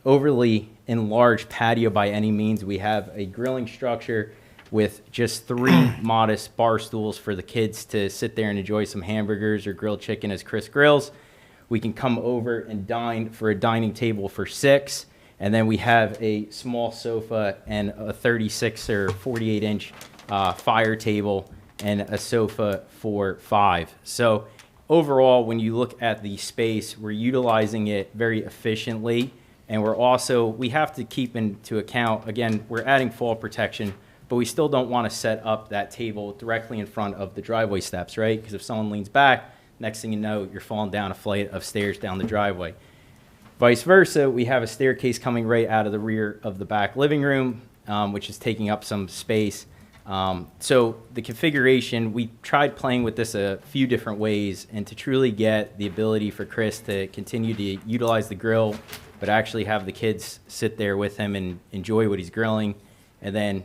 overly enlarged patio by any means. We have a grilling structure with just 3 modest bar stools for the kids to sit there and enjoy some hamburgers or grilled chicken as Chris grills. We can come over and dine for a dining table for 6. And then we have a small sofa and a 36 or 48-inch fire table and a sofa for 5. So overall, when you look at the space, we're utilizing it very efficiently. And we have to keep into account, again, we're adding fall protection, but we still don't want to set up that table directly in front of the driveway steps, right? Because if someone leans back, next thing you know, you're falling down a flight of stairs down the driveway. Vice versa, we have a staircase coming right out of the rear of the back living room, which is taking up some space. So the configuration, we tried playing with this a few different ways, and to truly get the ability for Chris to continue to utilize the grill, but actually have the kids sit there with him and enjoy what he's grilling. And then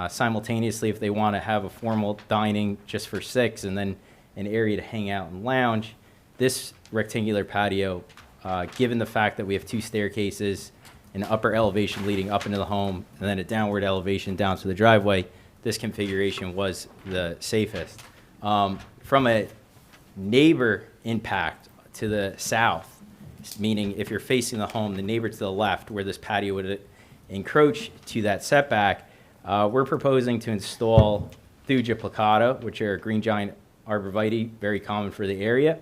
simultaneously, if they want to have a formal dining just for 6 and then an area to hang out and lounge, this rectangular patio, given the fact that we have 2 staircases, an upper elevation leading up into the home, and then a downward elevation down to the driveway, this configuration was the safest. From a neighbor impact to the south, meaning if you're facing the home, the neighbor to the left where this patio would encroach to that setback, we're proposing to install thuja plicata, which are green giant arborvitae, very common for the area.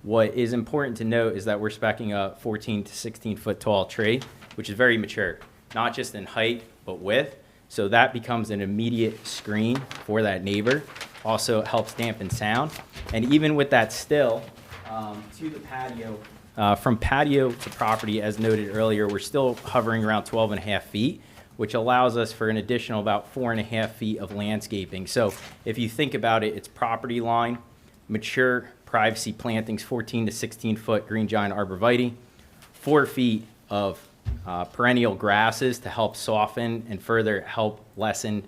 What is important to note is that we're speccing a 14 to 16 foot tall tree, which is very mature, not just in height, but width. So that becomes an immediate screen for that neighbor. Also helps dampen sound. And even with that still, to the patio, from patio to property, as noted earlier, we're still hovering around 12.5 feet, which allows us for an additional about 4.5 feet of landscaping. So if you think about it, it's property line, mature privacy plantings, 14 to 16 foot green giant arborvitae, 4 feet of perennial grasses to help soften and further help lessen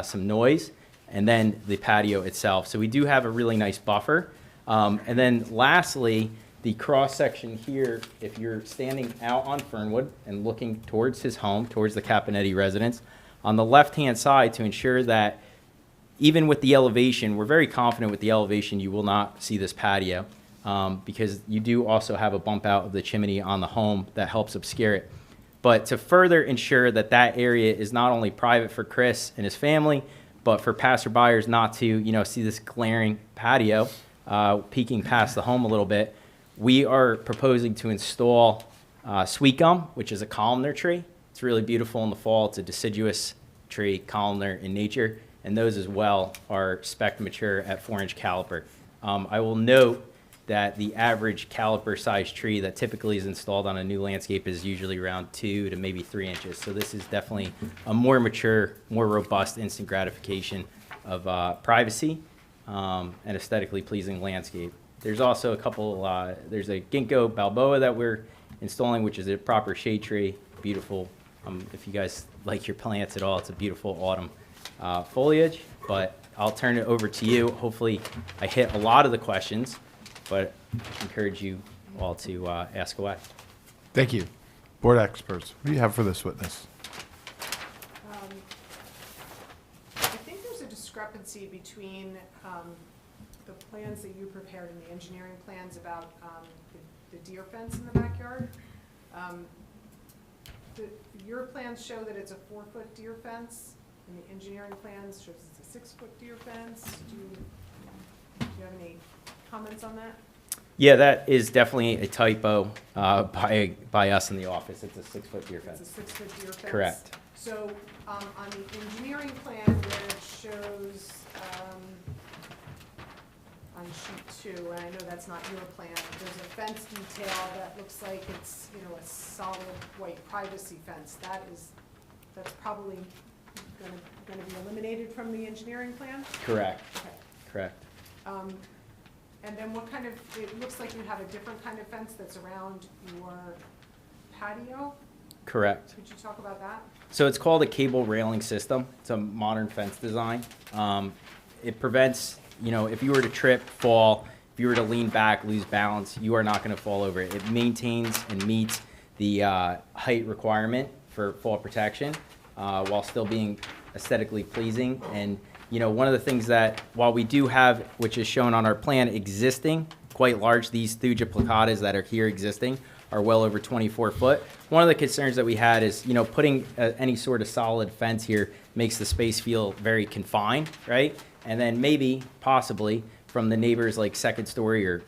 some noise, and then the patio itself. So we do have a really nice buffer. And then lastly, the cross section here, if you're standing out on Fernwood and looking towards his home, towards the Capinetti residence, on the left-hand side, to ensure that even with the elevation, we're very confident with the elevation you will not see this patio, because you do also have a bump out of the chimney on the home that helps obscure it. But to further ensure that that area is not only private for Chris and his family, but for passerbyers not to, see this glaring patio peeking past the home a little bit, we are proposing to install sweet gum, which is a columnar tree. It's really beautiful in the fall. It's a deciduous tree, columnar in nature, and those as well are spec mature at 4-inch caliper. I will note that the average caliper size tree that typically is installed on a new landscape is usually around 2 to maybe 3 inches. So this is definitely a more mature, more robust instant gratification of privacy and aesthetically pleasing landscape. There's also a couple, there's a ginkgo balboa that we're installing, which is a proper shade tree, beautiful. If you guys like your plants at all, it's a beautiful autumn foliage, but I'll turn it over to you. Hopefully I hit a lot of the questions, but I encourage you all to ask away. Thank you. Board experts, what do you have for this witness? I think there's a discrepancy between the plans that you prepared and the engineering plans about the deer fence in the backyard. Your plans show that it's a 4-foot deer fence, and the engineering plans shows it's a 6-foot deer fence. Do you have any comments on that? Yeah, that is definitely a typo by us in the office. It's a 6-foot deer fence. It's a 6-foot deer fence? Correct. So on the engineering plan where it shows on sheet 2, and I know that's not your plan, there's a fence detail that looks like it's, a solid white privacy fence. That's probably gonna be eliminated from the engineering plan? Correct. Okay. Correct. And then what kind of, it looks like you have a different kind of fence that's around your patio? Correct. Could you talk about that? So it's called a cable railing system. It's a modern fence design. It prevents, if you were to trip, fall, if you were to lean back, lose balance, you are not going to fall over it. It maintains and meets the height requirement for fall protection while still being aesthetically pleasing. And one of the things that, while we do have, which is shown on our plan, existing, quite large, these thuja plicatas that are here existing are well over 24 foot. One of the concerns that we had is, putting any sort of solid fence here makes the space feel very confined, right? And then maybe, possibly, from the neighbors like second story or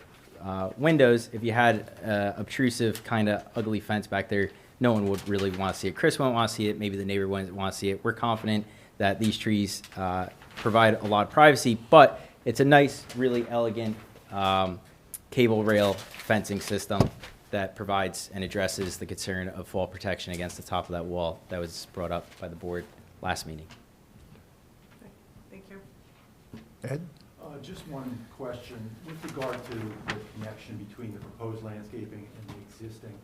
windows, if you had obtrusive kind of ugly fence back there, no one would really want to see it. Chris won't want to see it, maybe the neighbor won't want to see it. We're confident that these trees provide a lot of privacy, but it's a nice, really elegant cable rail fencing system that provides and addresses the concern of fall protection against the top of that wall that was brought up by the board last meeting. Thank you. Ed? Just one question. With regard to the connection between the proposed landscaping and the existing,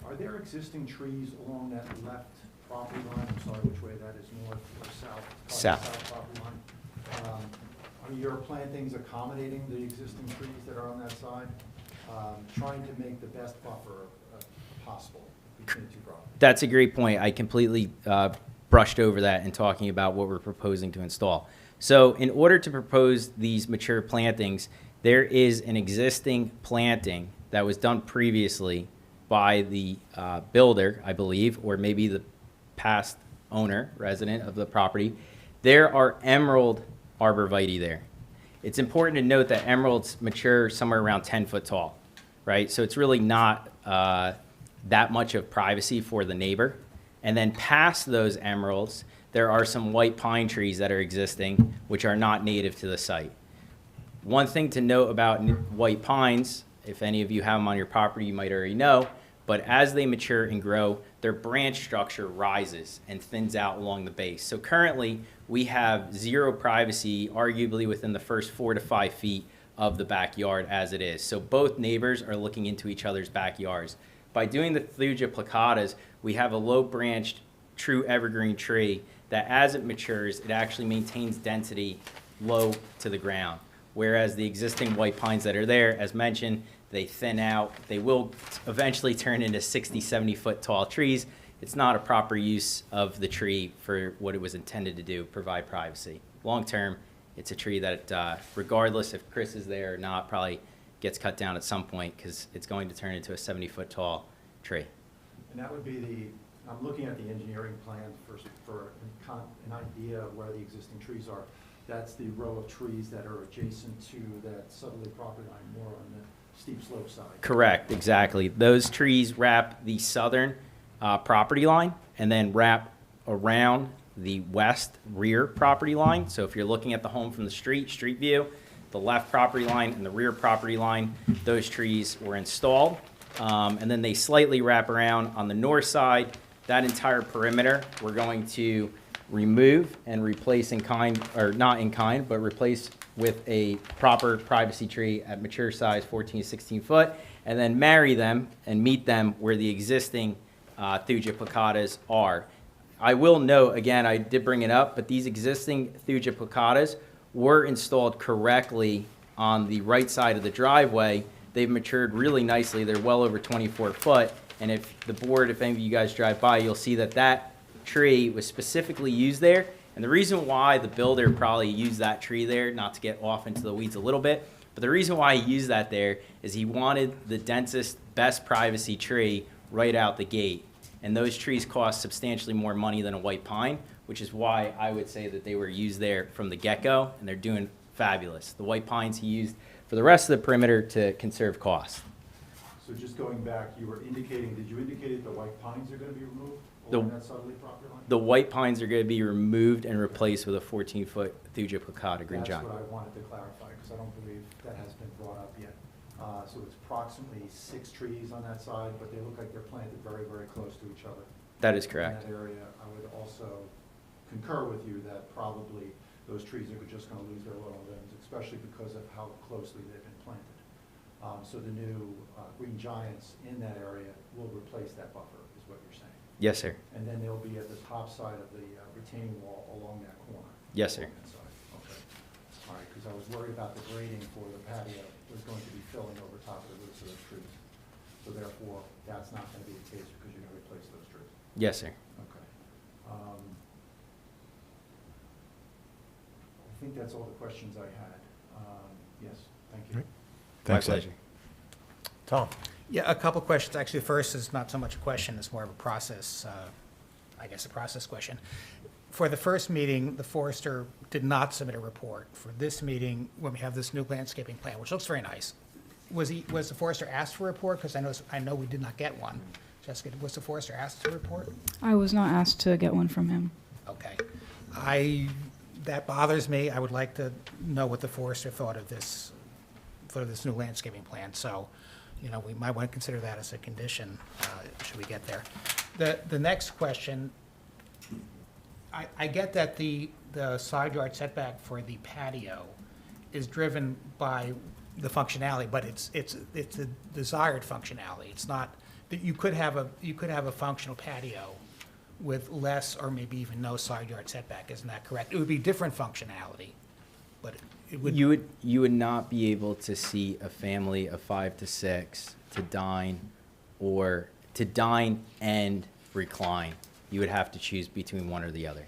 are there existing trees along that left property line? I'm sorry, which way that is, north or south? South. South property line. Are your plantings accommodating the existing trees that are on that side? Trying to make the best buffer possible between the two properties. That's a great point. I completely brushed over that in talking about what we're proposing to install. So in order to propose these mature plantings, there is an existing planting that was done previously by the builder, I believe, or maybe the past owner, resident of the property. There are emerald arborvitae there. It's important to note that emeralds mature somewhere around 10 foot tall, right? So it's really not that much of privacy for the neighbor. And then past those emeralds, there are some white pine trees that are existing, which are not native to the site. One thing to note about white pines, if any of you have them on your property, you might already know, but as they mature and grow, their branch structure rises and thins out along the base. So currently, we have zero privacy, arguably within the first 4 to 5 feet of the backyard as it is. So both neighbors are looking into each other's backyards. By doing the Thuja plicatas, we have a low-branched, true evergreen tree that as it matures, it actually maintains density low to the ground. Whereas the existing white pines that are there, as mentioned, they thin out. They will eventually turn into 60, 70 foot tall trees. It's not a proper use of the tree for what it was intended to do, provide privacy. Long term, it's a tree that, regardless if Chris is there or not, probably gets cut down at some point because it's going to turn into a 70 foot tall tree. And that would be I'm looking at the engineering plan for an idea of where the existing trees are. That's the row of trees that are adjacent to that southerly property line, more on the steep slope side. Correct, exactly. Those trees wrap the southern property line and then wrap around the west rear property line. So if you're looking at the home from the street view, the left property line and the rear property line, those trees were installed. And then they slightly wrap around on the north side. That entire perimeter, we're going to remove and replace in kind, or not in kind, but replace with a proper privacy tree at mature size, 14 to 16 foot, and then marry them and meet them where the existing Thuja plicatas are. I will note, again, I did bring it up, but these existing Thuja plicatas were installed correctly on the right side of the driveway. They've matured really nicely. They're well over 24 foot. And if the board, if any of you guys drive by, you'll see that that tree was specifically used there. And the reason why the builder probably used that tree there, not to get off into the weeds a little bit, but the reason why he used that there is he wanted the densest, best privacy tree right out the gate. And those trees cost substantially more money than a white pine, which is why I would say that they were used there from the get-go, and they're doing fabulous. The white pines he used for the rest of the perimeter to conserve cost. So just going back, did you indicate the white pines are going to be removed The- along that southerly property line? The white pines are going to be removed and replaced with a 14-foot Thuja plicata green giant. That's what I wanted to clarify, because I don't believe that has been brought up yet. So it's approximately 6 trees on that side, but they look like they're planted very, very close to each other. That is correct. In that area, I would also concur with you that probably those trees are just going to lose their lower limbs, especially because of how closely they've been planted. So the new green giants in that area will replace that buffer, is what you're saying. Yes, sir. And then they'll be at the top side of the retaining wall along that corner. Yes, sir. Along that side. Okay. All right, because I was worried about the grading for the patio was going to be filling over top of the roots of those trees. So therefore, that's not going to be the case because you're going to replace those trees. Yes, sir. Okay. I think that's all the questions I had. Yes, thank you. Thanks, My Ed. pleasure. Tom? Yeah, a couple questions. Actually, the first is not so much a question, it's more of a process, I guess a process question. For the first meeting, the forester did not submit a report. For this meeting, when we have this new landscaping plan, which looks very nice, was the forester asked for a report? Because I know we did not get one. Jessica, was the forester asked to report? I was not asked to get one from him. Okay. That bothers me. I would like to know what the forester thought of this new landscaping plan. So, we might want to consider that as a condition, should we get there. The next question, I get that the side yard setback for the patio is driven by the functionality, but it's a desired functionality. It's not, that you could have a functional patio with less or maybe even no side yard setback, isn't that correct? It would be different functionality, but it would. You would not be able to see a family of 5 to 6 to dine and recline. You would have to choose between one or the other.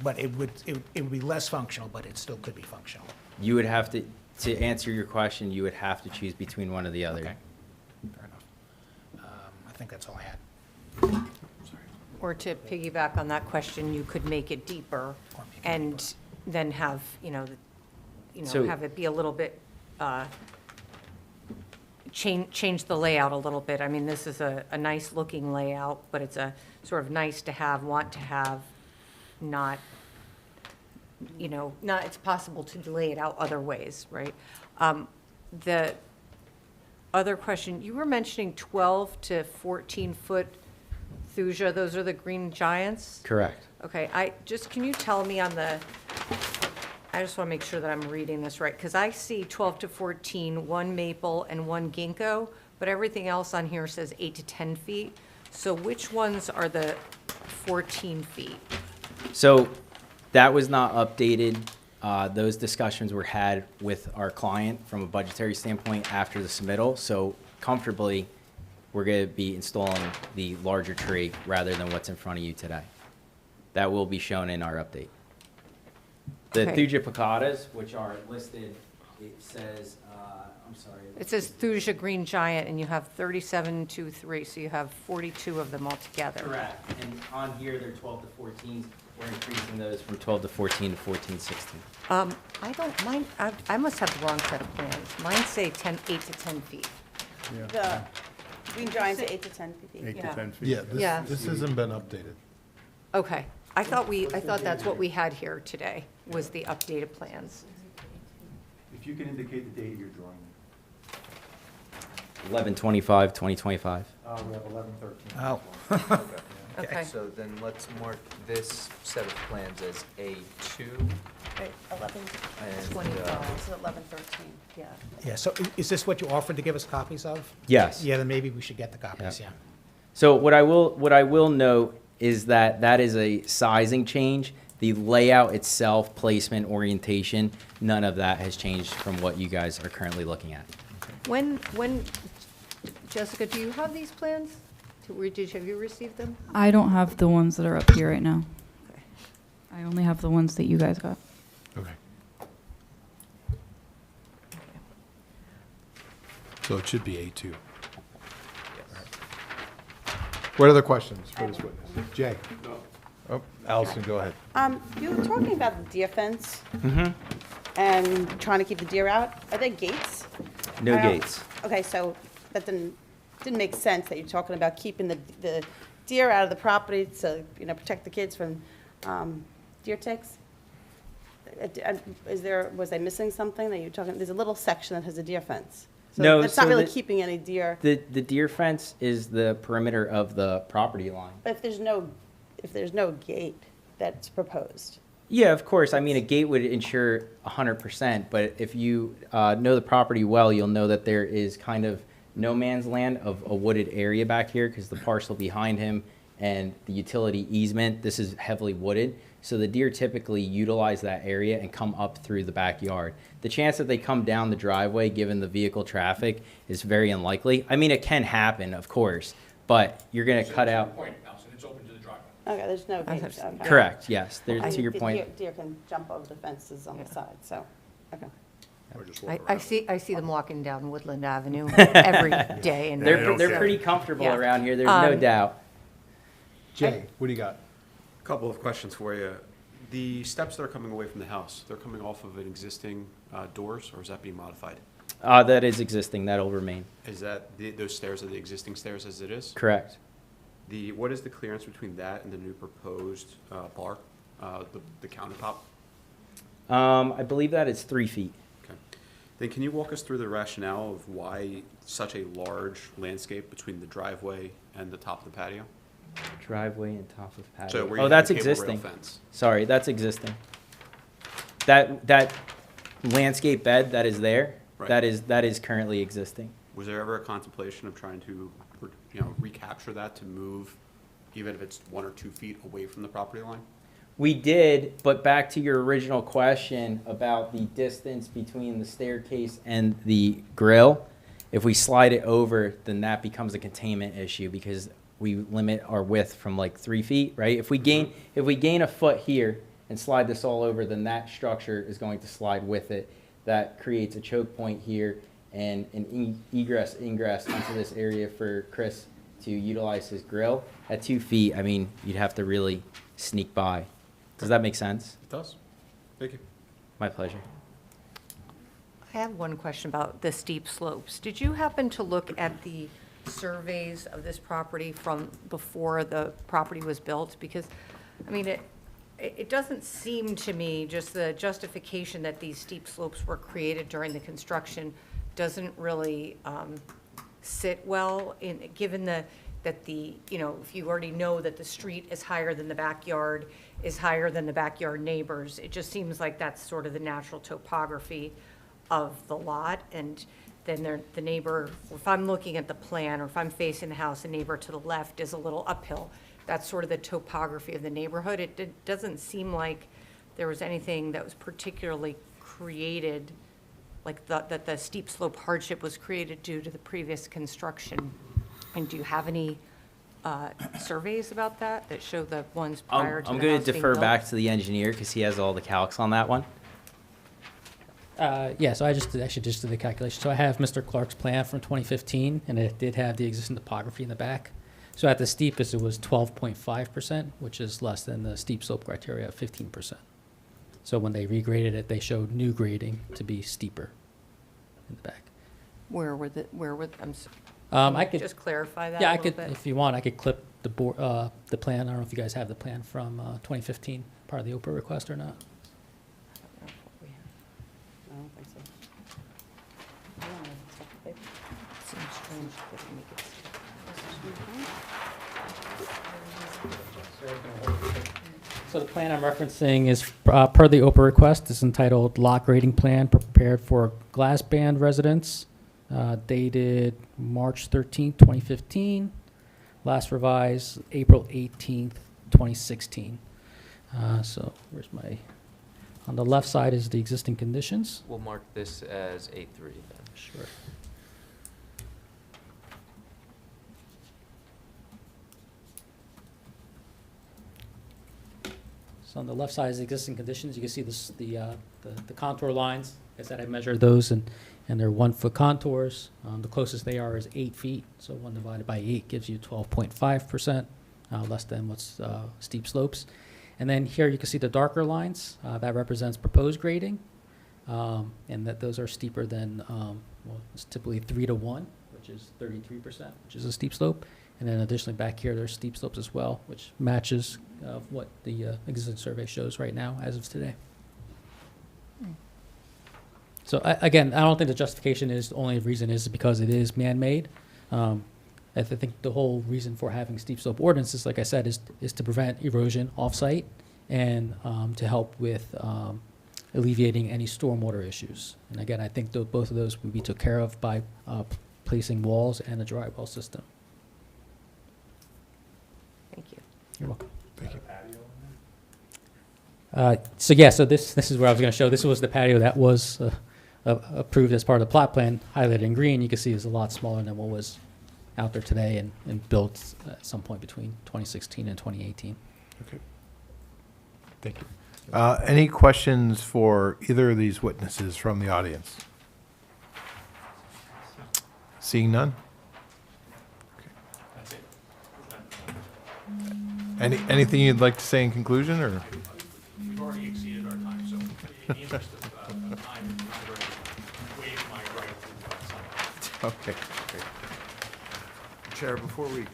But it would be less functional, but it still could be functional. You would have to answer your question, you would have to choose between one or the other. Okay. Fair enough. I think that's all I had. Or to piggyback on that question, you could make it deeper and then have, So- have it be a little bit, change the layout a little bit. I mean, this is a nice looking layout, but it's a sort of nice to have, want to have, not, not, it's possible to lay it out other ways, right? The other question, you were mentioning 12 to 14-foot thuja, those are the green giants? Correct. Okay, can you tell me on the, I just want to make sure that I'm reading this right, because I see 12 to 14, one maple and one ginkgo, but everything else on here says 8 to 10 feet. So which ones are the 14 feet? So that was not updated. Those discussions were had with our client from a budgetary standpoint after the submittal. So comfortably, we're going to be installing the larger tree rather than what's in front of you today. That will be shown in our update. The Okay. thuja picatas, which are listed, it says, I'm sorry. It says thuja green giant, and you have 3723, so you have 42 of them altogether. Correct. And on here, they're 12 to 14s. We're increasing those from 12 to 14 to 14, 16. I don't, mine, I must have the wrong set of plans. Mine say 8 to 10 feet. The green giants are 8 to 10 feet. 8 Yeah. to 10 feet. Yeah, Yeah. this hasn't been updated. Okay, I thought that's what we had here today, was the updated plans. If you can indicate the date you're drawing. 11/25, 2025. We have 11/13. Oh. Okay. So then let's mark this set of plans as A2. Right, 11, And, 25. this is 11, 13, yeah. Yeah, so is this what you offered to give us copies of? Yes. Yeah, then maybe we should get the copies, Yeah. yeah. So what I will note is that that is a sizing change. The layout itself, placement, orientation, none of that has changed from what you guys are currently looking at. When, Jessica, do you have these plans? Have you received them? I don't have the ones that are up here right now. Okay. I only have the ones that you guys got. Okay. So it should be A2. What other questions for this witness? Jay? Oh, Allison, go ahead. You were talking about the deer fence Mm-hmm. and trying to keep the deer out. Are there gates? No I don't- gates. Okay, so that didn't make sense that you're talking about keeping the deer out of the property to, protect the kids from deer ticks. Was I missing something that you're talking, there's a little section that has a deer fence. No, It's not so really the- keeping any deer, The deer fence is the perimeter of the property line. but if there's no gate that's proposed. Yeah, of course. I mean, a gate would ensure 100%, but if you know the property well, you'll know that there is kind of no man's land of a wooded area back here because the parcel behind him and the utility easement, this is heavily wooded. So the deer typically utilize that area and come up through the backyard. The chance that they come down the driveway, given the vehicle traffic, is very unlikely. I mean, it can happen, of course, but you're going to cut out. Point, Allison, it's open to the driveway. Okay, there's no I gates. have- Okay. Correct, yes. I To your think point. Deer can jump over the fences on the Yeah. side, so, okay. Or just walk I around. see them walking down Woodland Avenue every day. And They don't They're care. pretty comfortable Yeah. around here, there's no doubt. Jay, what do you got? Couple of questions for you. The steps that are coming away from the house, they're coming off of an existing doors, or is that being modified? That is existing, that'll remain. Is that, those stairs are the existing stairs as it is? Correct. What is the clearance between that and the new proposed bar, the countertop? I believe that is 3 feet. Okay. Then can you walk us through the rationale of why such a large landscape between the driveway and the top of the patio? Driveway and top of So patio. where you Oh, have that's the cable rail existing. fence. Sorry, that's existing. That landscape bed that is there, Right. that is currently existing. Was there ever a contemplation of trying to, recapture that to move, even if it's 1 or 2 feet away from the property line? We did, but back to your original question about the distance between the staircase and the grill, if we slide it over, then that becomes a containment issue because we limit our width from like 3 feet, right? If we gain a foot here and slide this all over, then that structure is going to slide with it. That creates a choke point here and an egress, ingress into this area for Chris to utilize his grill. At 2 feet, I mean, you'd have to really sneak by. Does that make sense? It does. Thank you. My pleasure. I have one question about the steep slopes. Did you happen to look at the surveys of this property from before the property was built? Because, I mean, it doesn't seem to me, just the justification that these steep slopes were created during the construction doesn't really sit well in, given that the, you know, if you already know that the street is higher than the backyard, is higher than the backyard neighbors, it just seems like that's sort of the natural topography of the lot. And then the neighbor, if I'm looking at the plan, or if I'm facing the house, the neighbor to the left is a little uphill. That's sort of the topography of the neighborhood. It doesn't seem like there was anything that was particularly created, like that the steep slope hardship was created due to the previous construction. And do you have any surveys about that show the ones prior to the I'm house going being to defer built? back to the engineer because he has all the calcs on that one. Yeah, so I just did the calculation. So I have Mr. Clark's plan from 2015, and it did have the existing topography in the back. So at the steepest, it was 12.5%, which is less than the steep slope criteria of 15%. So when they regraded it, they showed new grading to be steeper in the back. I could just clarify that Yeah, a I little could, bit? if you want, I could clip the plan. I don't know if you guys have the plan from 2015, part of the Oprah request or not. I don't think so. I don't know if it's on the paper. Seems strange that they make it So the plan I'm referencing is per the Oprah request. It's entitled Lot Grading Plan Prepared for Glass Band Residents, dated March 13th, 2015. Last revised April 18th, 2016. So where's my, on the left side is the existing conditions. We'll mark this as A3 then. Sure. So on the left side is the existing conditions. You can see this, the contour lines. As I said, I measured those, and they're 1 foot contours. The closest they are is 8 feet. So 1 divided by 8 gives you 12.5%, less than what's steep slopes. And then here you can see the darker lines. That represents proposed grading, and that those are steeper than, well, it's typically 3 to 1, which is 33%, which is a steep slope. And then additionally back here, there's steep slopes as well, which matches what the existing survey shows right now as of today. So again, I don't think the justification is, the only reason is because it is man-made. I think the whole reason for having steep slope ordinances, like I said, is to prevent erosion off-site and to help with alleviating any stormwater issues. And again, I think both of those would be took care of by placing walls and a dry well system. Thank you. You're welcome. Thank you. So yeah, so this is where I was going to show. This was the patio that was approved as part of the plot plan, highlighted in green. You can see it's a lot smaller than what was out there today and built at some point between 2016 and 2018. Okay. Thank you. Any questions for either of these witnesses from the audience? Seeing none? That's it. Anything you'd like to say in conclusion, or? We've already exceeded our time, so in the interest of time, I'm going to waive my right to Okay, great. Chair, before we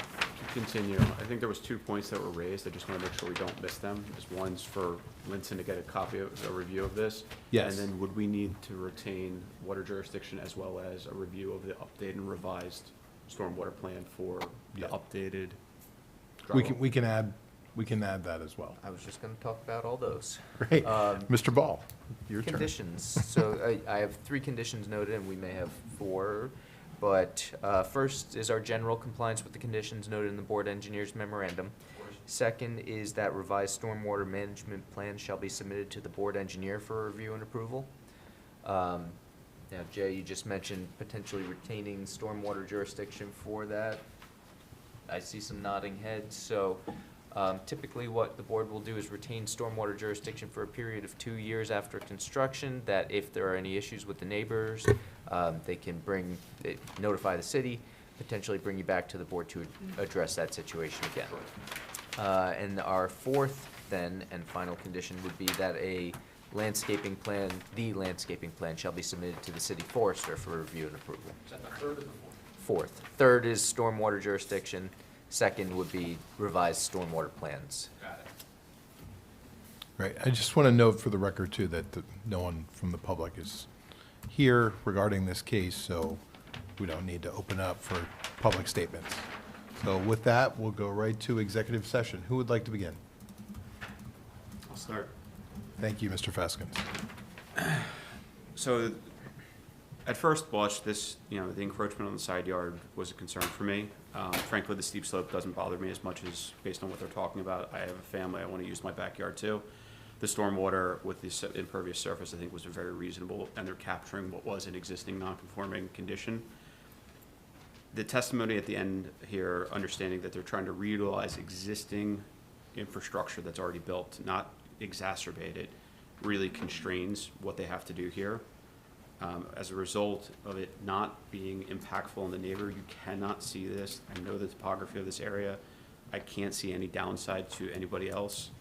continue, I think there was 2 points that were raised. I just want to make sure we don't miss them. Just one's for Linson to get a copy of, a review of this. Yes. And then would we need to retain water jurisdiction as well as a review of the updated and revised stormwater plan for the Yeah. updated We drywall? can add that as well. I was just going to talk about all those. Great. Mr. Ball, your turn. Conditions. So I have 3 conditions noted, and we may have 4. But first is our general compliance with the conditions noted in the board engineer's memorandum. Second is that revised stormwater management plan shall be submitted to the board engineer for review and approval. Now, Jay, you just mentioned potentially retaining stormwater jurisdiction for that. I see some nodding heads. So typically what the board will do is retain stormwater jurisdiction for a period of 2 years after construction, that if there are any issues with the neighbors, they can notify the city, potentially bring you back to the board to address that situation again. And our fourth then and final condition would be that a landscaping plan, the landscaping plan shall be submitted to the city forester for review and approval. Is that the third or the fourth? Fourth. Third is stormwater jurisdiction. Second would be revised stormwater plans. Got it. Right, I just want to note for the record, too, that no one from the public is here regarding this case, so we don't need to open up for public statements. So with that, we'll go right to executive session. Who would like to begin? I'll start. Thank you, Mr. Feskins. So, at first blush, this, the encroachment on the side yard was a concern for me. Frankly, the steep slope doesn't bother me as much as based on what they're talking about. I have a family, I want to use my backyard too. The stormwater with the impervious surface, I think, was very reasonable, and they're capturing what was an existing non-conforming condition. The testimony at the end here, understanding that they're trying to reutilize existing infrastructure that's already built, not exacerbate it, really constrains what they have to do here. As a result of it not being impactful in the neighborhood, you cannot see this. I know the topography of this area. I can't see any downside to anybody else.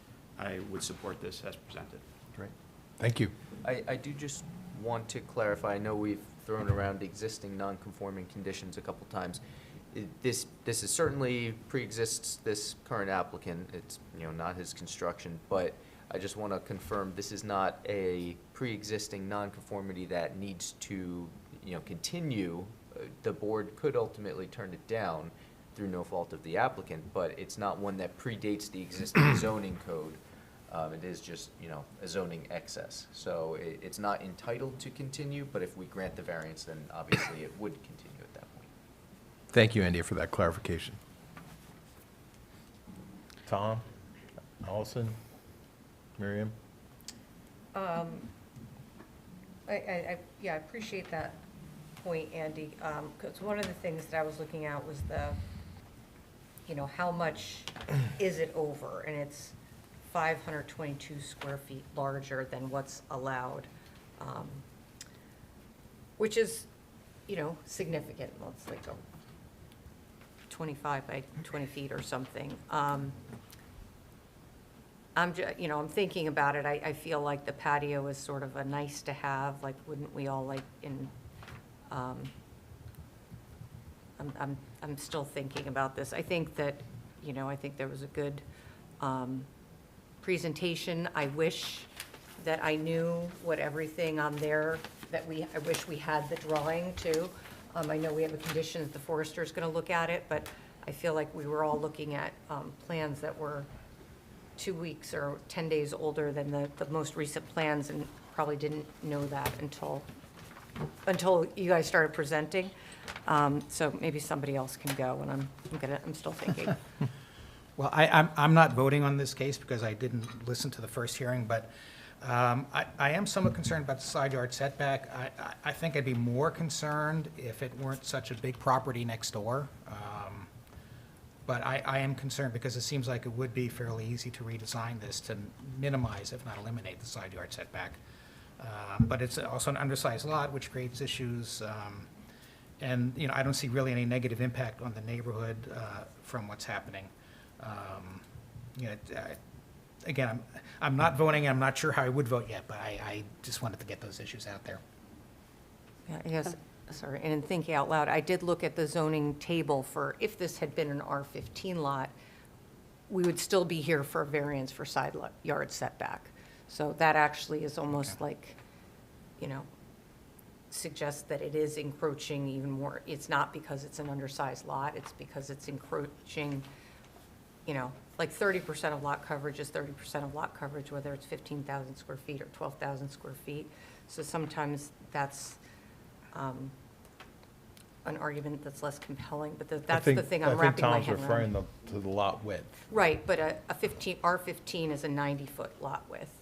I would support this as presented. Great. Thank you. I do just want to clarify, I know we've thrown around existing non-conforming conditions a couple times. This is certainly pre-exists this current applicant, it's, not his construction, but I just want to confirm this is not a pre-existing non-conformity that needs to, continue. The board could ultimately turn it down through no fault of the applicant, but it's not one that predates the existing zoning code. It is just, a zoning excess. So it's not entitled to continue, but if we grant the variance, then obviously it would continue at that point. Thank you, Andy, for that clarification. Tom, Allison, Miriam? I appreciate that point, Andy, because one of the things that I was looking at was how much is it over? And it's 522 square feet larger than what's allowed, which is, significant. Well, it's like 25 by 20 feet or something. I'm thinking about it. I feel like the patio is sort of a nice to have. Like, wouldn't we all like in? I'm still thinking about this. I think that, I think there was a good presentation. I wish that I knew what everything on there I wish we had the drawing too. I know we have a condition that the forester is going to look at it, but I feel like we were all looking at plans that were 2 weeks or 10 days older than the most recent plans, and probably didn't know that until you guys started presenting. So maybe somebody else can go, and I'm still thinking. Well, I'm not voting on this case because I didn't listen to the first hearing, but I am somewhat concerned about the side yard setback. I think I'd be more concerned if it weren't such a big property next door. But I am concerned because it seems like it would be fairly easy to redesign this to minimize, if not eliminate, the side yard setback. But it's also an undersized lot, which creates issues. And, I don't see really any negative impact on the neighborhood from what's happening. Again, I'm not voting. I'm not sure how I would vote yet, but I just wanted to get those issues out there. Yeah, yes, sorry, and in thinking out loud, I did look at the zoning table for, if this had been an R15 lot, we would still be here for a variance for side yard setback. So that actually is almost like, suggests that it is encroaching even more. It's not because it's an undersized lot, it's because it's encroaching, like 30% of lot coverage is 30% of lot coverage, whether it's 15,000 square feet or 12,000 square feet. So sometimes that's an argument that's less compelling, but that's the thing I'm wrapping my head around. I think Tom's referring to the lot width. Right, but a R15 is a 90-foot lot width,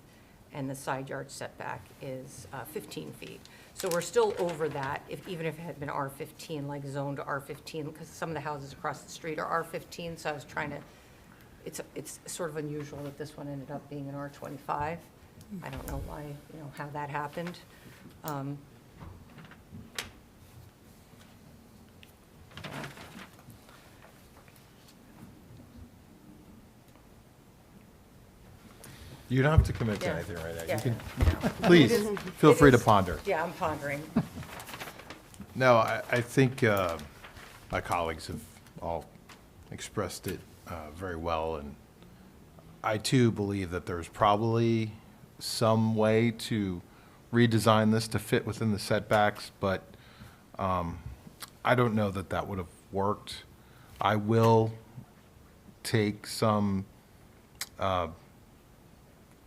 and the side yard setback is 15 feet. So we're still over that, even if it had been R15, like zoned to R15, because some of the houses across the street are R15, so I was trying to, it's sort of unusual that this one ended up being an R25. I don't know why, how that happened. You don't have to commit to Yeah. anything right now. Yeah. You can, No. please, It is- feel it free to is- ponder. Yeah, I'm pondering. No, I think my colleagues have all expressed it very well, and I too believe that there's probably some way to redesign this to fit within the setbacks, but I don't know that that would have worked. I will take some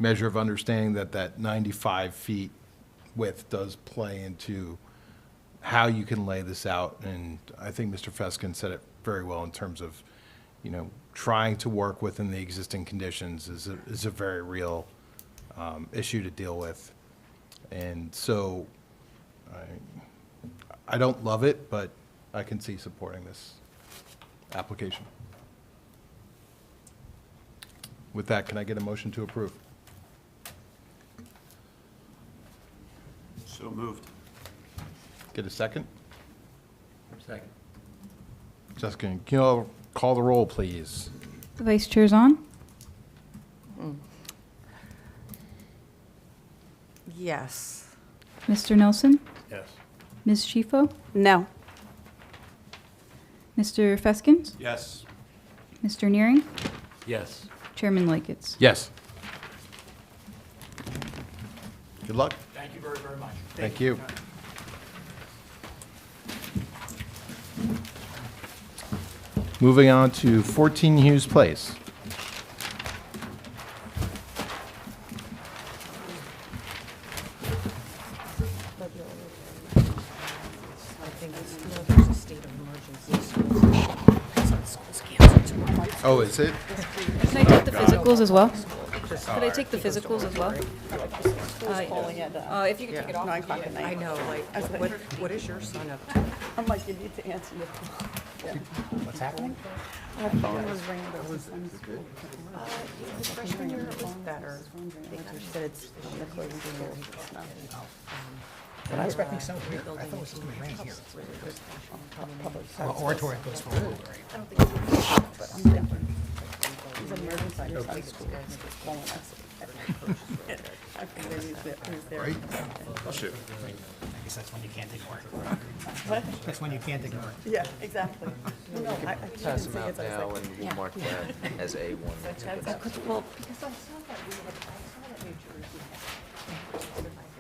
measure of understanding that that 95 feet width does play into how you can lay this out, and I think Mr. Feskin said it very well in terms of, you know, trying to work within the existing conditions is a very real issue to deal with. And so I don't love it, but I can see supporting this application. With that, can I get a motion to approve? So moved. Get a second? Second. Jessica, can you all call the roll, please? The Vice Chair's on. Yes. Mr. Nelson? Yes. Ms. Shifo? No. Mr. Feskins? Yes. Mr. Nearing? Yes. Chairman Liketz. Yes. Good luck. Thank you very, very much. Thank you. Moving on to 14 Hughes Place. I think there's a state of emergency. School's canceled tomorrow. Oh, is it? Can I take the physicals as well? Could I take the physicals as well? Calling at If you could take it off. 9 o'clock at I night. know, like, what is your son up to? I'm like, you need to answer your phone. Yeah. What's happening? Our phone was ringing, but it was in school. His freshman year was better. She said it's on the closing school. What I expecting so weird. I thought it was going to rain here. Oratory goes for a But I'm thinking, he's an emergency, he's out of school, and he's calling us. I figured he's there. Right? I'll shoot. I guess that's when you can't ignore it. What? That's when you can't ignore it. Yeah, exactly. No, I she Pass didn't them say out it, so I now, was and like, you yeah. mark that as A1. Well, because I saw that we had, I saw that New Jersey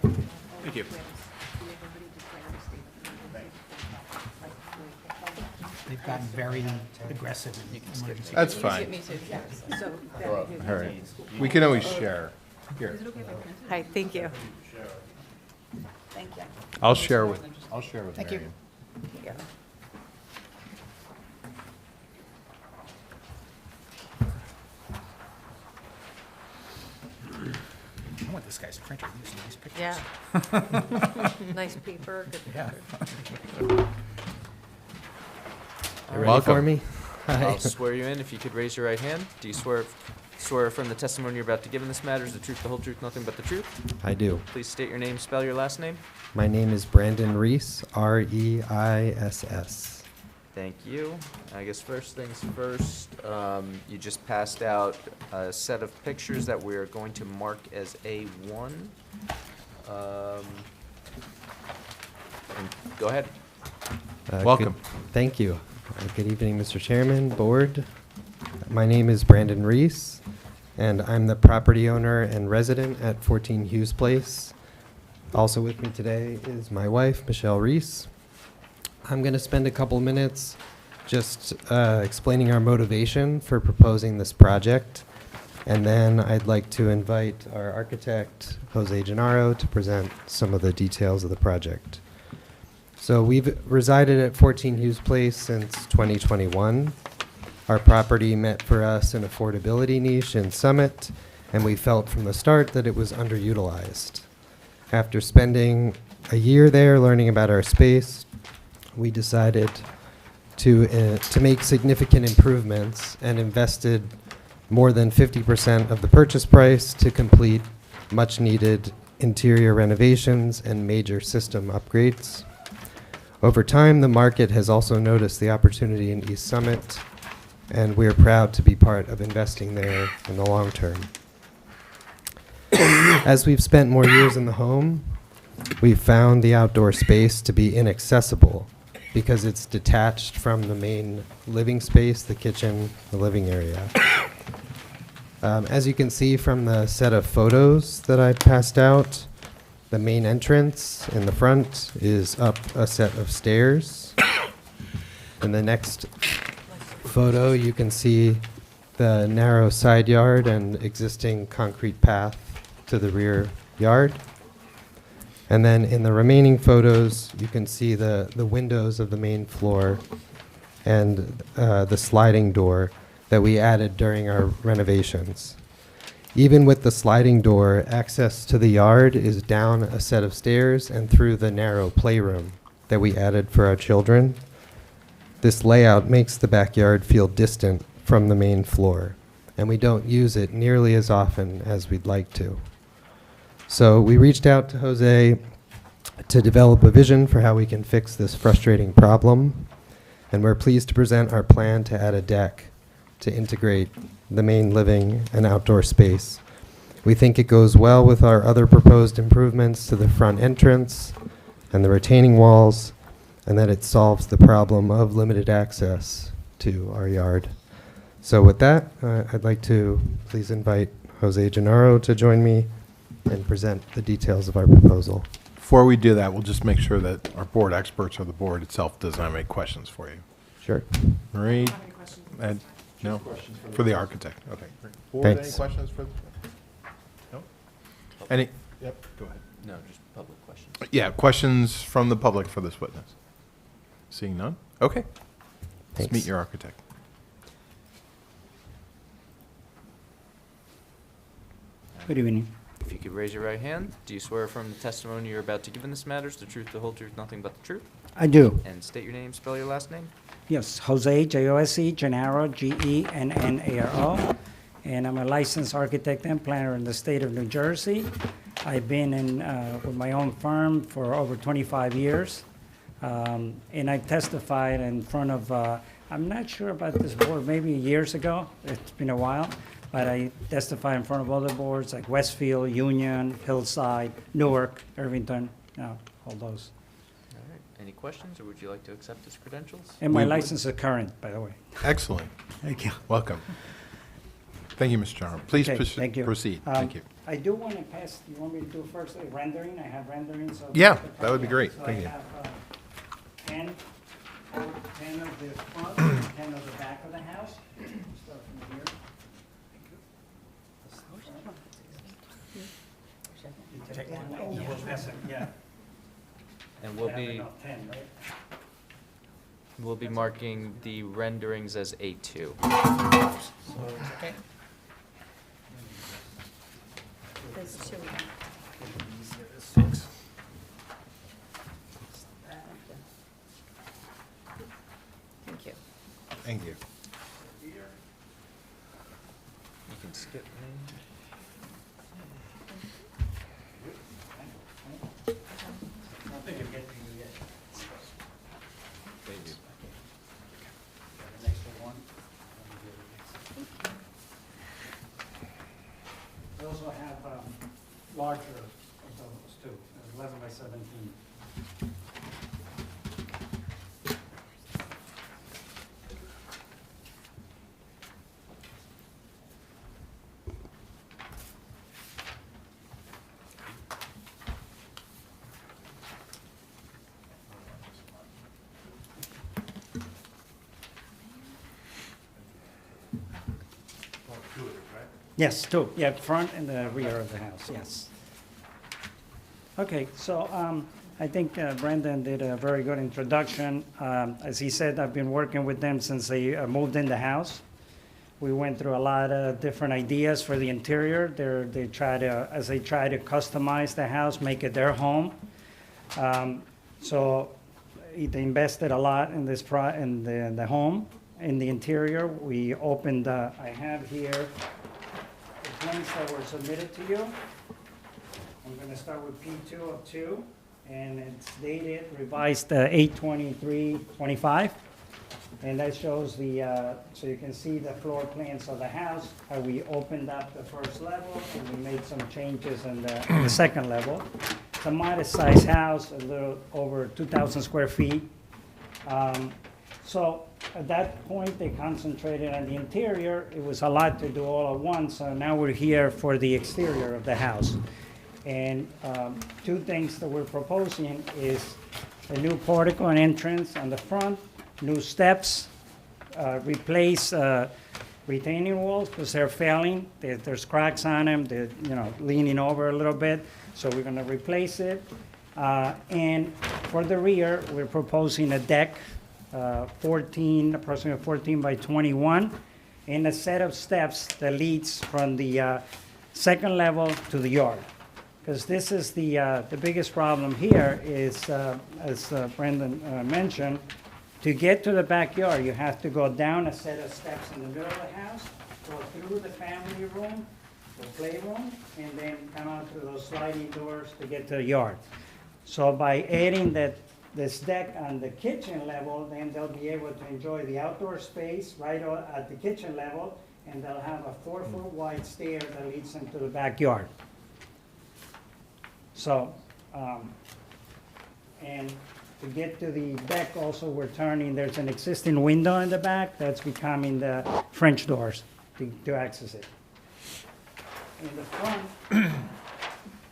had. Thank you. They've gotten very aggressive in emergency. That's fine. So, All right. We can always share. Here, Hi, thank you. thank you. I'll share with Thank you. Marion. Yeah. I want this guy's a printer. These nice pictures. Yeah. Nice paper, good Yeah. picture. Ready Welcome. for me? I'll swear you in. If you could raise your right hand. Do you swear from the testimony you're about to give in this matter is the truth, the whole truth, nothing but the truth? I do. Please state your name, spell your last name. My name is Brandon Reese, R-E-I-S-S. Thank you. I guess first things first, you just passed out a set of pictures that we're going to mark as A1. And go ahead. Welcome. Thank you. Good evening, Mr. Chairman, Board. My name is Brandon Reese, and I'm the property owner and resident at 14 Hughes Place. Also with me today is my wife, Michelle Reese. I'm going to spend a couple minutes just explaining our motivation for proposing this project, and then I'd like to invite our architect, Jose Gennaro, to present some of the details of the project. So we've resided at 14 Hughes Place since 2021. Our property met for us an affordability niche in Summit, and we felt from the start that it was underutilized. After spending a year there learning about our space, we decided to make significant improvements and invested more than 50% of the purchase price to complete much-needed interior renovations and major system upgrades. Over time, the market has also noticed the opportunity in East Summit, and we're proud to be part of investing there in the long term. As we've spent more years in the home, we've found the outdoor space to be inaccessible because it's detached from the main living space, the kitchen, the living area. As you can see from the set of photos that I passed out, the main entrance in the front is up a set of stairs. In the next photo, you can see the narrow side yard and existing concrete path to the rear yard. And then in the remaining photos, you can see the windows of the main floor and the sliding door that we added during our renovations. Even with the sliding door, access to the yard is down a set of stairs and through the narrow playroom that we added for our children. This layout makes the backyard feel distant from the main floor, and we don't use it nearly as often as we'd like to. So we reached out to Jose to develop a vision for how we can fix this frustrating problem, and we're pleased to present our plan to add a deck to integrate the main living and outdoor space. We think it goes well with our other proposed improvements to the front entrance and the retaining walls, and that it solves the problem of limited access to our yard. So with that, I'd like to please invite Jose Gennaro to join me and present the details of our proposal. Before we do that, we'll just make sure that our board experts or the board itself does not have any questions for you. Sure. Marie? I don't have any questions. Ed? No? Questions for the For the board? architect, okay. great. Board, any Thanks. questions for? No? Any? Yep, go ahead. No, just public questions. Yeah, questions from the public for this witness? Seeing none? Okay. Let's meet Thanks. your architect. Good evening. If you could raise your right hand, do you swear from the testimony you're about to give in this matter is the truth, the whole truth, nothing but the truth? I do. And state your name, spell your last name. Yes, Jose, Jose, Gennaro, Gennaro. And I'm a licensed architect and planner in the state of New Jersey. I've been in with my own firm for over 25 years. And I testified in front of, I'm not sure about this board, maybe years ago. It's been a while. But I testified in front of other boards like Westfield, Union, Hillside, Newark, Irvington, all those. All right. Any questions, or would you like to accept his credentials? And my We would. license is current, by the way. Excellent. Thank you. Welcome. Thank you, Mr. General. Please Okay, thank you. proceed. Thank you. I do want to pass, you want me to do first the rendering? I have renderings of. Yeah, that would be great. So Thank you. I have 10 of the front and 10 of the back of the house. Start from here. You take one, and we'll pass it, yeah. And we'll I have be, enough 10, right? we'll be marking the renderings as A2. Okay. There's two. Thank you. Thank you. You can skip me. I think you're getting to it. Thank you. The next one. We also have larger of those too, 11 by 17. Yes, two, yeah, front and the rear of the house, yes. Okay, so I think Brendan did a very good introduction. As he said, I've been working with them since they moved in the house. We went through a lot of different ideas for the interior. They try to customize the house, make it their home. So they invested a lot in this in the home, in the interior. We opened. I have here the plans that were submitted to you. I'm going to start with P2 of 2, and it's dated revised 8/23/25. And that shows so you can see the floor plans of the house, how we opened up the first level and we made some changes in the second level. It's a modest sized house, a little over 2,000 square feet. So at that point, they concentrated on the interior. It was a lot to do all at once, so now we're here for the exterior of the house. And two things that we're proposing is a new portico and entrance on the front, new steps, replace retaining walls because they're failing. There's cracks on them. They're leaning over a little bit, so we're going to replace it. And for the rear, we're proposing a deck, approximately 14 by 21, and a set of steps that leads from the second level to the yard. Because this is the biggest problem here is, as Brendan mentioned, to get to the backyard, you have to go down a set of steps in the middle of the house, go through the family room, the playroom, and then come out through those sliding doors to get to the yard. So by adding this deck on the kitchen level, then they'll be able to enjoy the outdoor space right at the kitchen level, and they'll have a 4-foot wide stair that leads them to the backyard. So, and to get to the deck also, we're turning, there's an existing window in the back that's becoming the French doors to access it. In the front,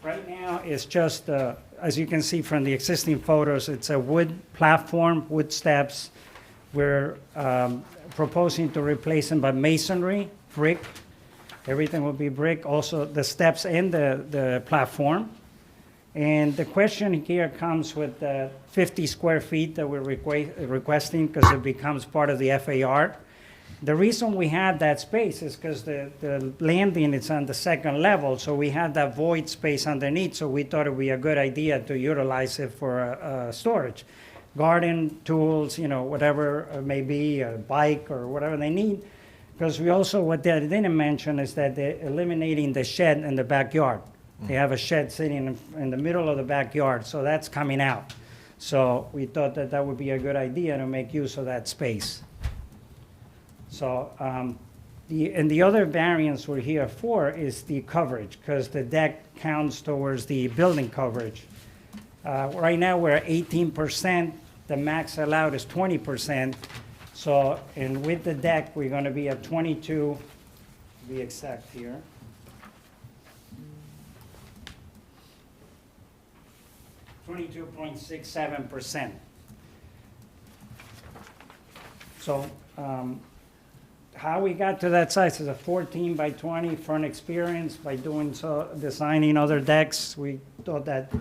right now, it's just, as you can see from the existing photos, it's a wood platform, wood steps. We're proposing to replace them by masonry, brick. Everything will be brick, also the steps and the platform. And the question here comes with the 50 square feet that we're requesting because it becomes part of the FAR. The reason we have that space is because the landing is on the second level, so we have that void space underneath, so we thought it would be a good idea to utilize it for storage. Garden tools, whatever it may be, a bike or whatever they need. Because we also, what they didn't mention is that they're eliminating the shed in the backyard. They have a shed sitting in the middle of the backyard, so that's coming out. So we thought that would be a good idea to make use of that space. So the other variance we're here for is the coverage, because the deck counts towards the building coverage. Right now, we're at 18%. The max allowed is 20%. So, and with the deck, we're going to be at 22, to be exact here. 22.67%. So how we got to that size is a 14 by 20 front experience. By doing so, designing other decks, we thought that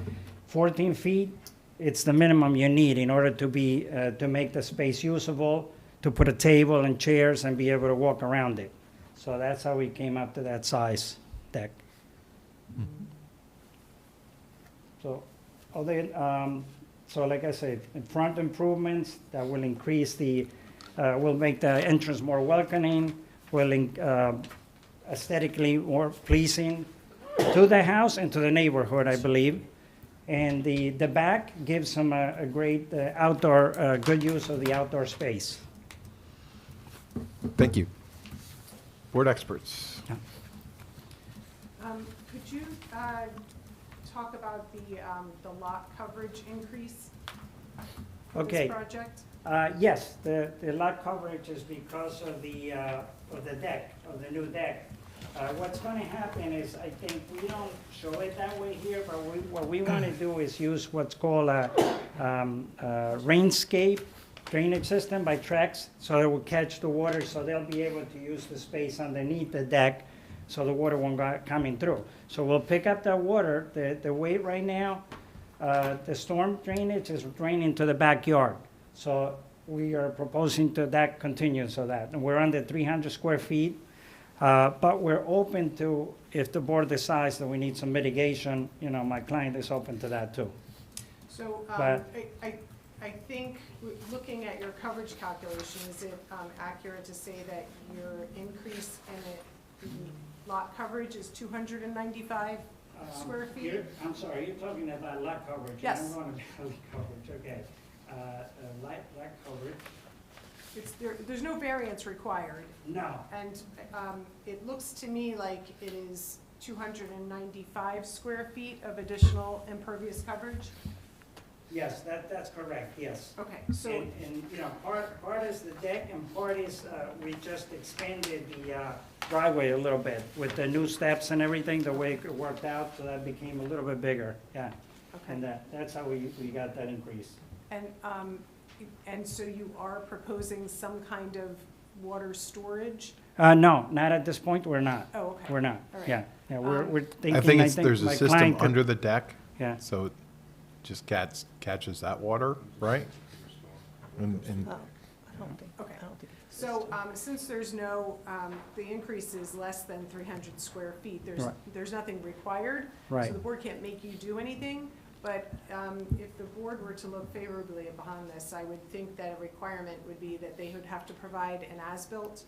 14 feet, it's the minimum you need in order to be to make the space usable, to put a table and chairs and be able to walk around it. So that's how we came up to that size deck. So. So like I said, front improvements that will increase will make the entrance more welcoming, will aesthetically more pleasing to the house and to the neighborhood, I believe. And the back gives them a great outdoor, good use of the outdoor space. Thank you. Board experts. Could you talk about the lot coverage increase for Okay. this project? Yes, the lot coverage is because of the deck, of the new deck. What's going to happen is, I think we don't show it that way here, but what we want to do is use what's called a rainscape drainage system by Trex, so it will catch the water, so they'll be able to use the space underneath the deck, so the water won't go coming through. So we'll pick up that water. The weight right now, the storm drainage is draining to the backyard. So we are proposing to that continue so that. And we're under 300 square feet, but we're open to, if the board decides that we need some mitigation, my client is open to that too. So But- I think, looking at your coverage calculation, is it accurate to say that your increase in the lot coverage is 295 square feet? I'm sorry, you're talking about lot coverage. Yes. I'm going to building coverage, okay. Lot coverage. there's no variance required. No. And it looks to me like it is 295 square feet of additional impervious coverage. Yes, that's correct, yes. Okay, so, And, you know, part is the deck and part is, we just expanded the driveway a little bit with the new steps and everything, the way it worked out, so that became a little bit bigger, yeah. And okay. that's how we got that increase. And so you are proposing some kind of water storage? No, not at this point, we're not. Oh, okay. We're not, All right. yeah. Yeah, we're thinking, I think there's a my system client could- under the deck, Yeah. so it just catches that water, right? And Oh, I don't think, Okay. I don't think it's. So, since there's no, the increase is less than 300 square feet, Right. there's nothing required. Right. So the board can't make you do anything, but if the board were to look favorably upon this, I would think that a requirement would be that they would have to provide an as-built,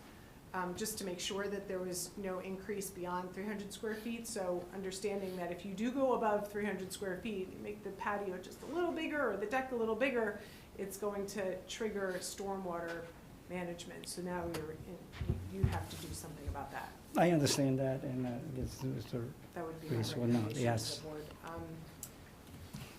just to make sure that there was no increase beyond 300 square feet. So understanding that if you do go above 300 square feet, you make the patio just a little bigger or the deck a little bigger, it's going to trigger stormwater management. So now you have to do something about that. I understand that, and it's That would be my Please, well, no, recommendation yes. to the board.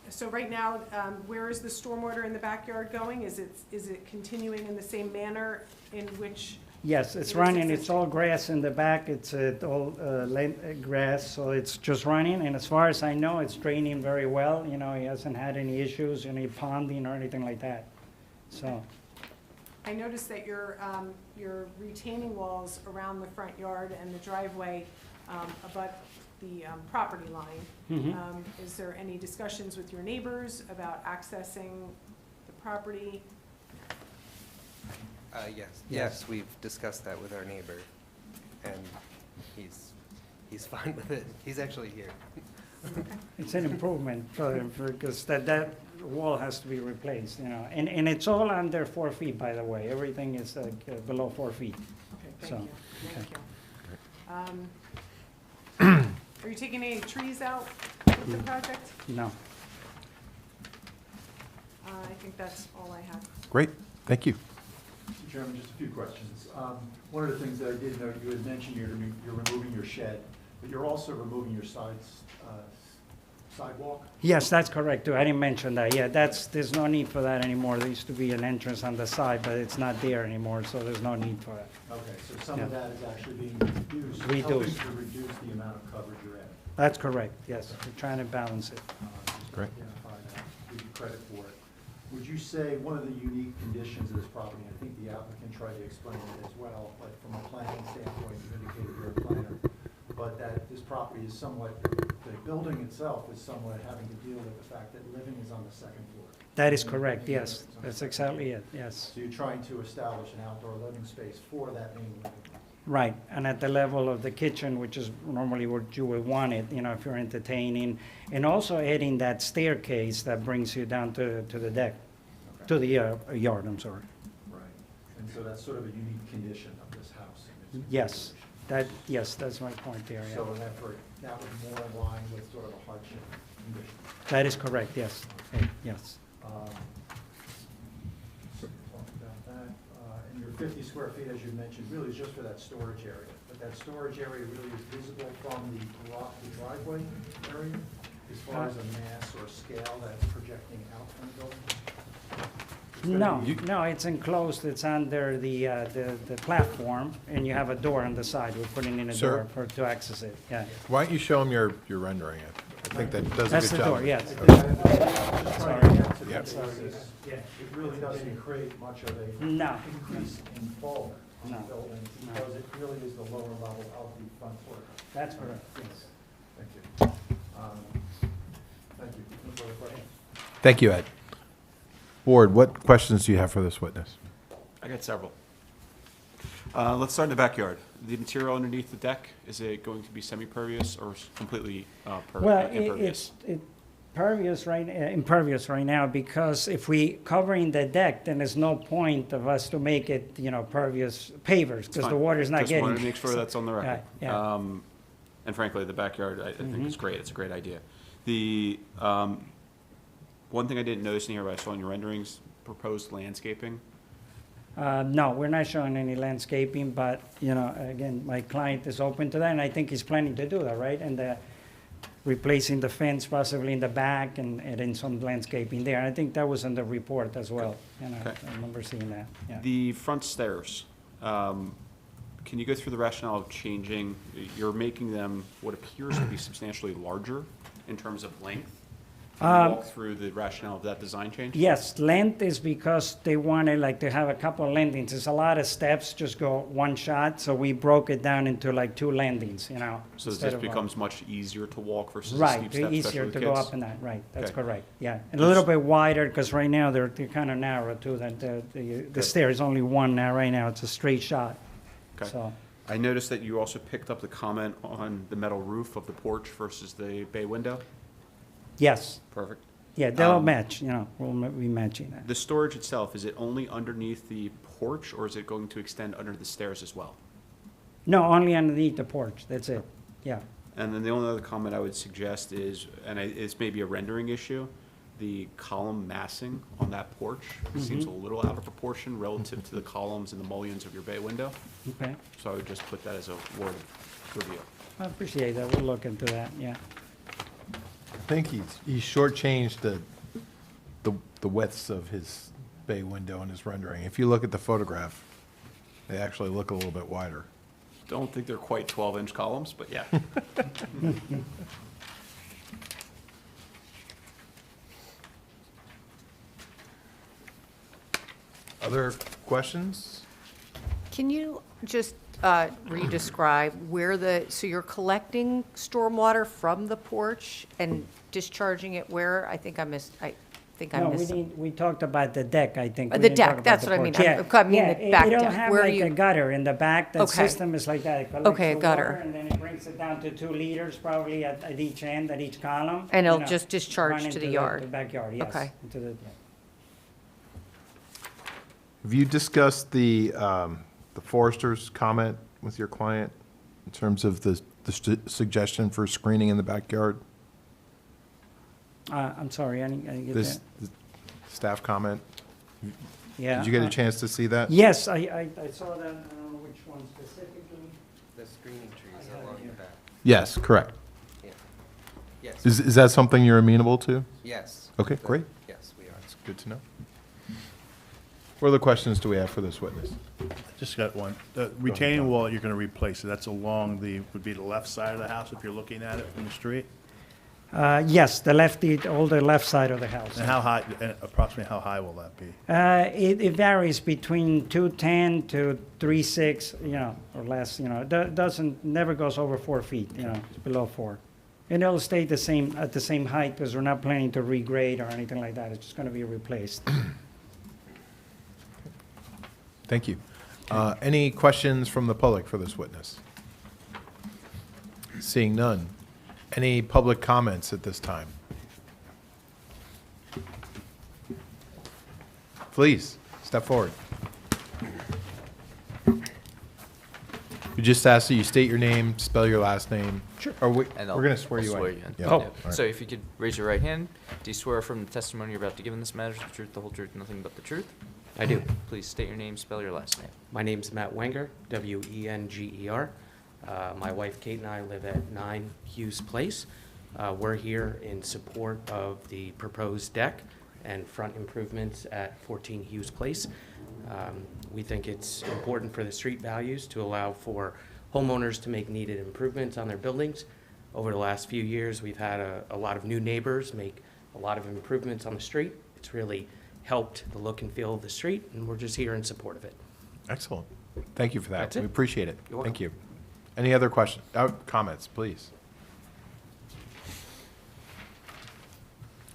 So right now, where is the stormwater in the backyard going? Is it continuing in the same manner in which? Yes, It it's is running, it's existing. all grass in the back, it's all grass, so it's just running, and as far as I know, it's draining very well, you know, he hasn't had any issues, any ponding or anything like that, so. I noticed that your retaining walls around the front yard and the driveway abut the property line. Mhm. Is there any discussions with your neighbors about accessing the property? Yes, we've discussed that with our neighbor, and he's fine with it. He's actually here. It's an improvement, because that wall has to be replaced, you know, and it's all under 4 feet, by the way, everything is like below 4 feet. Okay, So, thank you, okay. thank you. Are you taking any trees out with the project? No. I think that's all I have. great, thank you. Mr. Chairman, just a few questions. One of the things that I did note, you had mentioned you're removing your shed, but you're also removing your sidewalk? Yes, that's correct, too, I didn't mention that, yeah, there's no need for that anymore, there used to be an entrance on the side, but it's not there anymore, so there's no need for that. Okay, so some of Yeah. that is actually being reduced, helping Reduced. to reduce the amount of coverage you're adding. That's correct, yes, we're trying to balance it. Just to Great. identify that, give you credit for it. Would you say one of the unique conditions of this property, and I think the applicant tried to explain it as well, but from a planning standpoint, you indicated you're a planner, but that this property is somewhat, the building itself is somewhat having to deal with the fact that living is on the second floor. That is correct, yes, that's exactly it, yes. So you're trying to establish an outdoor living space for that main living room. Right, and at the level of the kitchen, which is normally what you would want it, you know, if you're entertaining, and also adding that staircase that brings you down to the deck, Okay. to the yard, I'm sorry. Right, and so that's sort of a unique condition of this house. in its Yes, configuration. yes, that's my point there, yeah. So that was more in line with sort of a hardship condition. That is correct, yes, yes. So talk about that. And your 50 square feet, as you mentioned, really is just for that storage area. But that storage area really is visible from the driveway area as far as a mass or scale that's projecting out from the building? It's gonna be- No, it's enclosed, it's under the platform, and you have a door on the side, we're putting in a Sir? door to access it, yeah. Why don't you show them your rendering? I think that does a good job. That's the door, yes. I think I'm just trying to get to Yep. the basis. Yeah. It really doesn't create much of a No. increase in fall in the No. building No. because it really is the lower level of the front floor. That's correct, yes. Thank you. Thank you. No further questions? Thank you, Ed. Board, what questions do you have for this witness? I got several. Let's start in the backyard. The material underneath the deck, is it going to be semi-pervious or completely Well, impervious? it's impervious right now, because if we covering the deck, then there's no point of us to make it, you know, pervious pavers, because the Fine. water's not getting. Just wanted to make sure that's on the record. Right, yeah. And frankly, the backyard, I think is great. It's a great idea. The one thing I didn't notice in here, but I saw in your renderings, proposed landscaping. No, we're not showing any landscaping, but, you know, again, my client is open to that, and I think he's planning to do that, right? And replacing the fence possibly in the back and then some landscaping there. I think that was in the report as well, you know, Okay. I remember seeing that, yeah. The front stairs, can you go through the rationale of changing, you're making them what appears to be substantially larger in terms of length? Can you walk through the rationale of that design change? Yes, length is because they wanted like to have a couple of landings. There's a lot of steps, just go one shot, so we broke it down into like 2 landings, you know. So instead this of one. becomes much easier to walk versus a Right, steep step, easier especially with to go kids? up and down, right, that's Okay. correct, yeah. And a little bit wider, because right now they're kind of narrow too, that the stair is only one now, right now, it's a straight shot. Okay. So, I noticed that you also picked up the comment on the metal roof of the porch versus the bay window. yes, Perfect. yeah, they'll match, you know, we'll be matching that. The storage itself, is it only underneath the porch, or is it going to extend under the stairs as well? No, only underneath the porch, that's it, yeah. And then the only other comment I would suggest is, it's maybe a rendering issue, the column massing on that porch seems a little out of proportion relative to the columns and the mullions of your bay window. Okay, So I would just put that as a word of review. I appreciate that, we'll look into that, yeah. I think he's shortchanged the widths of his bay window in his rendering. If you look at the photograph, they actually look a little bit wider. Don't think they're quite 12-inch columns, but yeah. Other questions? Can you just re-describe where so you're collecting stormwater from the porch and discharging it where? I think I missed. No, we talked about the deck, I think. The We didn't talk deck, about that's the what I mean. porch. I mean Yeah, the back It'll deck. have Where like you- a gutter in the back, the Okay. system is like that. It collects Okay, a the gutter. water, and then it brings it down to 2 liters probably at each end, at each column. And you it'll know, just discharge run to into the yard? The backyard, yes. Okay. Into the, Have you discussed the forester's comment with your client in terms of the suggestion for screening in the backyard? I'm sorry, I didn't get This that. staff comment? Yeah. Did you get a chance to see that? Yes, I saw that, I don't know which one specifically. The screening trees along the back. Yes, correct. Yeah. Yes, Is that something you're amenable to? yes. Okay, great. Yes, we are. That's good to know. What other questions do we have for this witness? Just got one. The retaining wall you're going to replace, that's along would be the left side of the house if you're looking at it from the street? Yes, the left side of the house. And how high, and approximately how high will that be? It varies between 210 to 3.6, you know, or less, you know. It never goes over 4 feet, you know, it's below 4. And it'll stay at the same height because we're not planning to regrade or anything like that. It's just going to be replaced. Thank you. Any questions from the public for this witness? Seeing none. Any public comments at this time? Please, step forward. We just ask that you state your name, spell your last name. Sure. Or we're And going to swear you in. in. Yeah. Yeah. All right. So if you could raise your right hand, do you swear from the testimony you're about to give in this matter the truth, the whole truth, nothing but the truth? I do. Please state your name, spell your last name. My name's Matt Wenger, Wenger. My wife Kate and I live at 9 Hughes Place. We're here in support of the proposed deck and front improvements at 14 Hughes Place. We think it's important for the street values to allow for homeowners to make needed improvements on their buildings. Over the last few years, we've had a lot of new neighbors make a lot of improvements on the street. It's really helped the look and feel of the street, and we're just here in support of it. Excellent. Thank you for that. That's it. We appreciate it. You're welcome. Thank you. Any other questions, comments, please?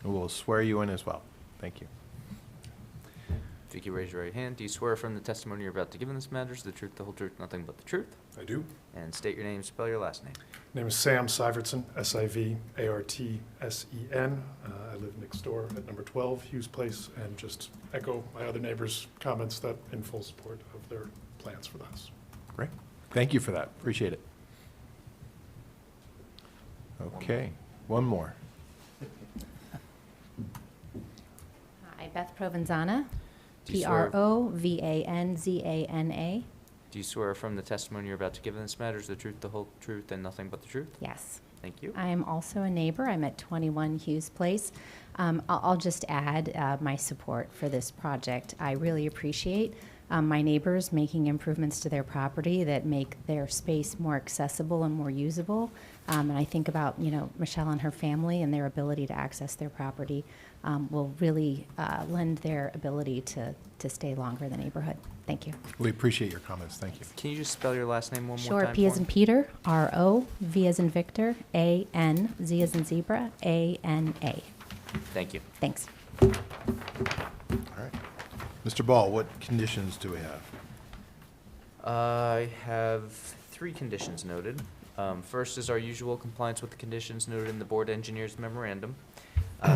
We'll swear you in as well. Thank you. If you could raise your right hand, do you swear from the testimony you're about to give in this matter is the truth, the whole truth, nothing but the truth? I do. And state your name, spell your last name. Name is Sam Sivertson, Sivartsen. I live next door at number 12 Hughes Place, and just echo my other neighbors' comments that in full support of their plans for the house. Great. Thank you for that. Appreciate it. Okay, one more. Hi, Beth Provenzana. Do you swear- Provanzana. Do you swear from the testimony you're about to give in this matter is the truth, the whole truth, and nothing but the truth? Yes. Thank you. I am also a neighbor. I'm at 21 Hughes Place. I'll just add my support for this project. I really appreciate my neighbors making improvements to their property that make their space more accessible and more usable. And I think about, Michelle and her family and their ability to access their property will really lend their ability to stay longer in the neighborhood. Thank you. We appreciate your comments. Thank you. Can you just spell your last name one more Sure. time? P as for in me? Peter, R-O, V as in Victor, A-N, Z as in Zebra, A-N-A. Thank you. Thanks. All right. Mr. Ball, what conditions do we have? I have 3 conditions noted. First is our usual compliance with the conditions noted in the board engineer's memorandum.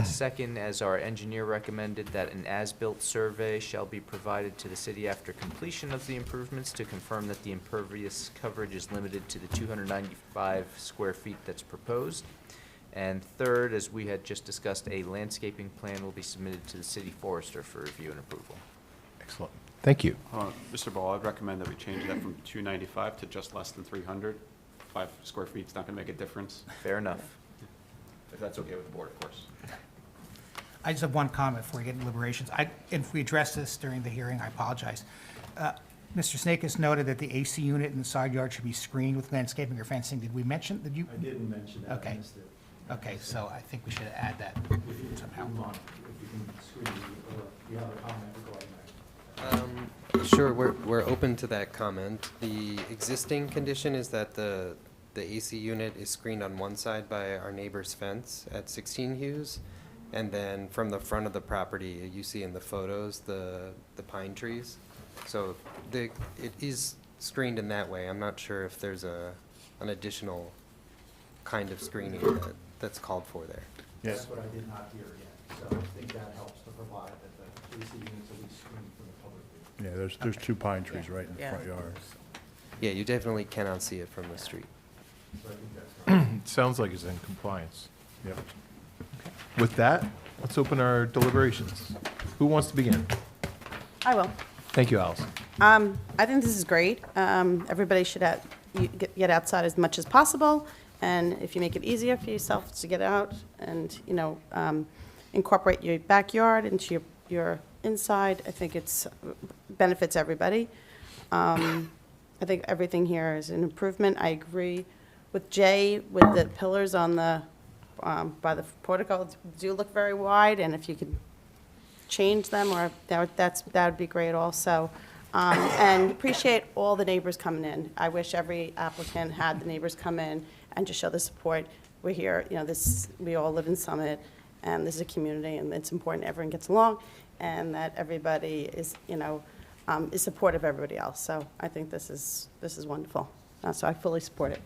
Second, as our engineer recommended, that an as-built survey shall be provided to the city after completion of the improvements to confirm that the impervious coverage is limited to the 295 square feet that's proposed. And third, as we had just discussed, a landscaping plan will be submitted to the city forester for review and approval. Excellent. Thank you. Mr. Ball, I'd recommend that we change that from 295 to just less than 300. 5 square feet's not going to make a difference. Fair enough. If that's okay with the board, of course. I just have one comment before we get into deliberations. If we address this during the hearing, I apologize. Mr. Snake has noted that the AC unit in the side yard should be screened with landscaping or fencing. Did we mention, did you? I didn't mention that. I Okay. missed it. Okay, so I think we should add that somehow. Move on, if you can screen or you have a comment regarding that. Sure, we're open to that comment. The existing condition is that the AC unit is screened on one side by our neighbor's fence at 16 Hughes, and then from the front of the property, you see in the photos, the pine trees. So it is screened in that way. I'm not sure if there's an additional kind of screening that's called for there. That's what I did not hear yet, so I think that helps to provide that the AC units will be screened from the public view. Yeah, there's 2 pine trees right in the Yeah. front yard. Yeah, you definitely cannot see it from the street. So I think that's right. Sounds like it's in compliance. Yep. With that, let's open our deliberations. Who wants to begin? I will. Thank you, Allison. I think this is great. Everybody should get outside as much as possible, and if you make it easier for yourself to get out and, incorporate your backyard into your inside, I think it's benefits everybody. I think everything here is an improvement. I agree with Jay with the pillars on the, by the portico do look very wide, and if you could change them, or that would be great also. And appreciate all the neighbors coming in. I wish every applicant had the neighbors come in and just show the support. We're here, we all live in Summit, and this is a community, and it's important everyone gets along, and that everybody is, is supportive of everybody else. So I think this is wonderful. So I fully support it.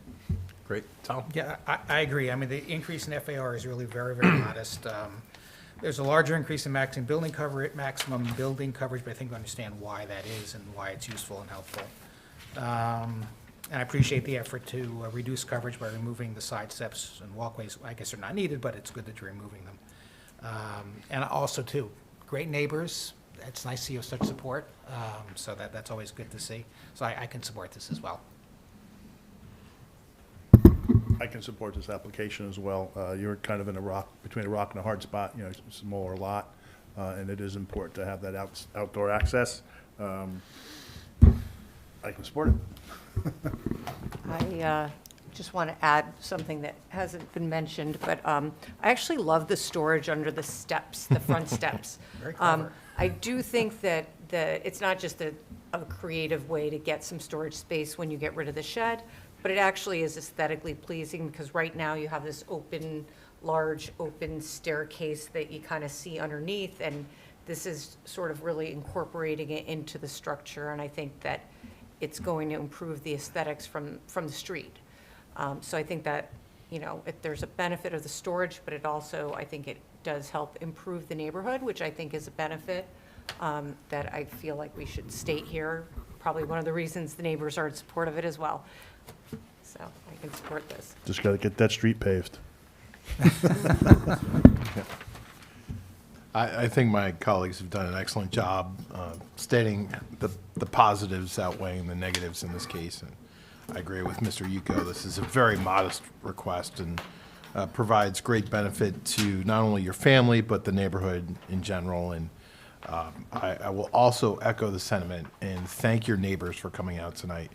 Great. Tom? Yeah, I agree. I mean, the increase in FAR is really very, very modest. There's a larger increase in maximum building coverage, but I think we understand why that is and why it's useful and helpful. And I appreciate the effort to reduce coverage by removing the side steps and walkways. I guess they're not needed, but it's good that you're removing them. And also, too, great neighbors. It's nice to see such support, so that's always good to see. So I can support this as well. I can support this application as well. You're kind of between a rock and a hard spot, it's a smaller lot, and it is important to have that outdoor access. I can support it. I just want to add something that hasn't been mentioned, but I actually love the storage under the steps, the front steps. Very clever. I do think that it's not just a creative way to get some storage space when you get rid of the shed, but it actually is aesthetically pleasing, because right now you have this large open staircase that you kind of see underneath, and this is sort of really incorporating it into the structure, and I think that it's going to improve the aesthetics from the street. So I think that, there's a benefit of the storage, but it also, I think it does help improve the neighborhood, which I think is a benefit that I feel like we should state here. Probably one of the reasons the neighbors are in support of it as well. So I can support this. Just got to get that street paved. I think my colleagues have done an excellent job stating the positives outweighing the negatives in this case. And I agree with Mr. Yuko. This is a very modest request and provides great benefit to not only your family, but the neighborhood in general. And I will also echo the sentiment and thank your neighbors for coming out tonight.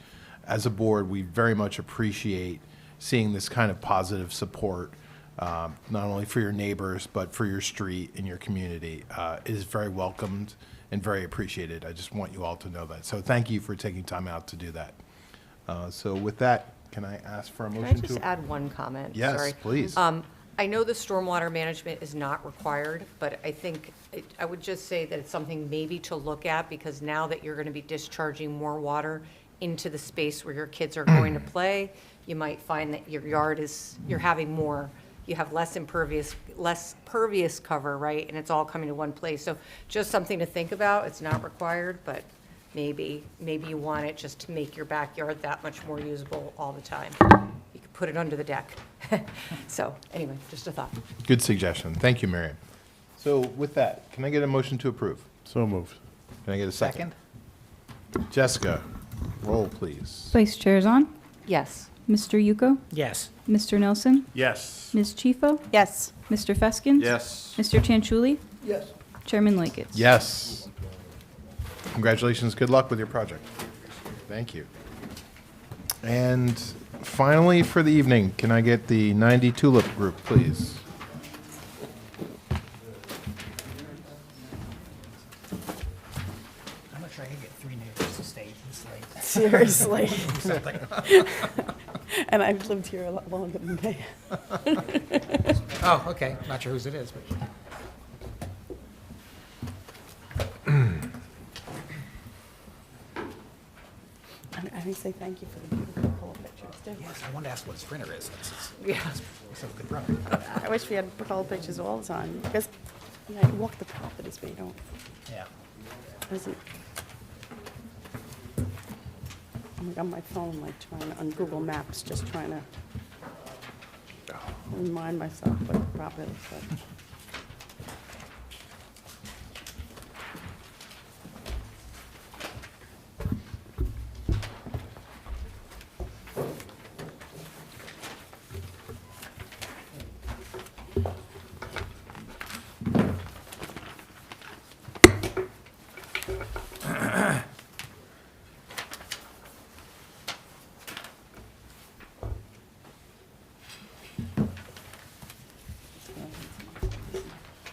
As a board, we very much appreciate seeing this kind of positive support, not only for your neighbors, but for your street and your community. It is very welcomed and very appreciated. I just want you all to know that. So thank you for taking time out to do that. So with that, can I ask for a Can I motion to? just add one comment? Yes, Sorry. please. I know the stormwater management is not required, but I think, I would just say that it's something maybe to look at, because now that you're going to be discharging more water into the space where your kids are going to play, you might find that your yard is, you're having more, you have less pervious cover, right? And it's all coming to one place. So just something to think about. It's not required, but maybe you want it just to make your backyard that much more usable all the time. You could put it under the deck. So anyway, just a thought. Good suggestion. Thank you, Miriam. So with that, can I get a motion to approve? So moved. Can I get a second? Jessica, roll, please. Vice Chair Zahn, Yes. Mr. Yuko, Yes. Mr. Nelson, Yes. Ms. Chifo, Yes. Mr. Feskins. Yes. Mr. Chanchuli, Yes. Chairman Liketz. Yes. Congratulations. Good luck with your project. Thank you. And finally, for the evening, can I get the 90 Tulip Group, please? I'm not sure I could get 3 neighbors to stay this late. Seriously. Something. And I've lived here a lot longer than they. Oh, okay. Not sure whose it is, but. I didn't say thank you for the beautiful color pictures, too. Yes, I wanted to ask what his printer is. Yeah. It's a good printer. I wish we had color pictures all the time, because, yeah, you walk the properties, but you don't, Yeah. doesn't. I'm like on my phone, like trying, on Google Maps, just trying to remind myself what the property looks like.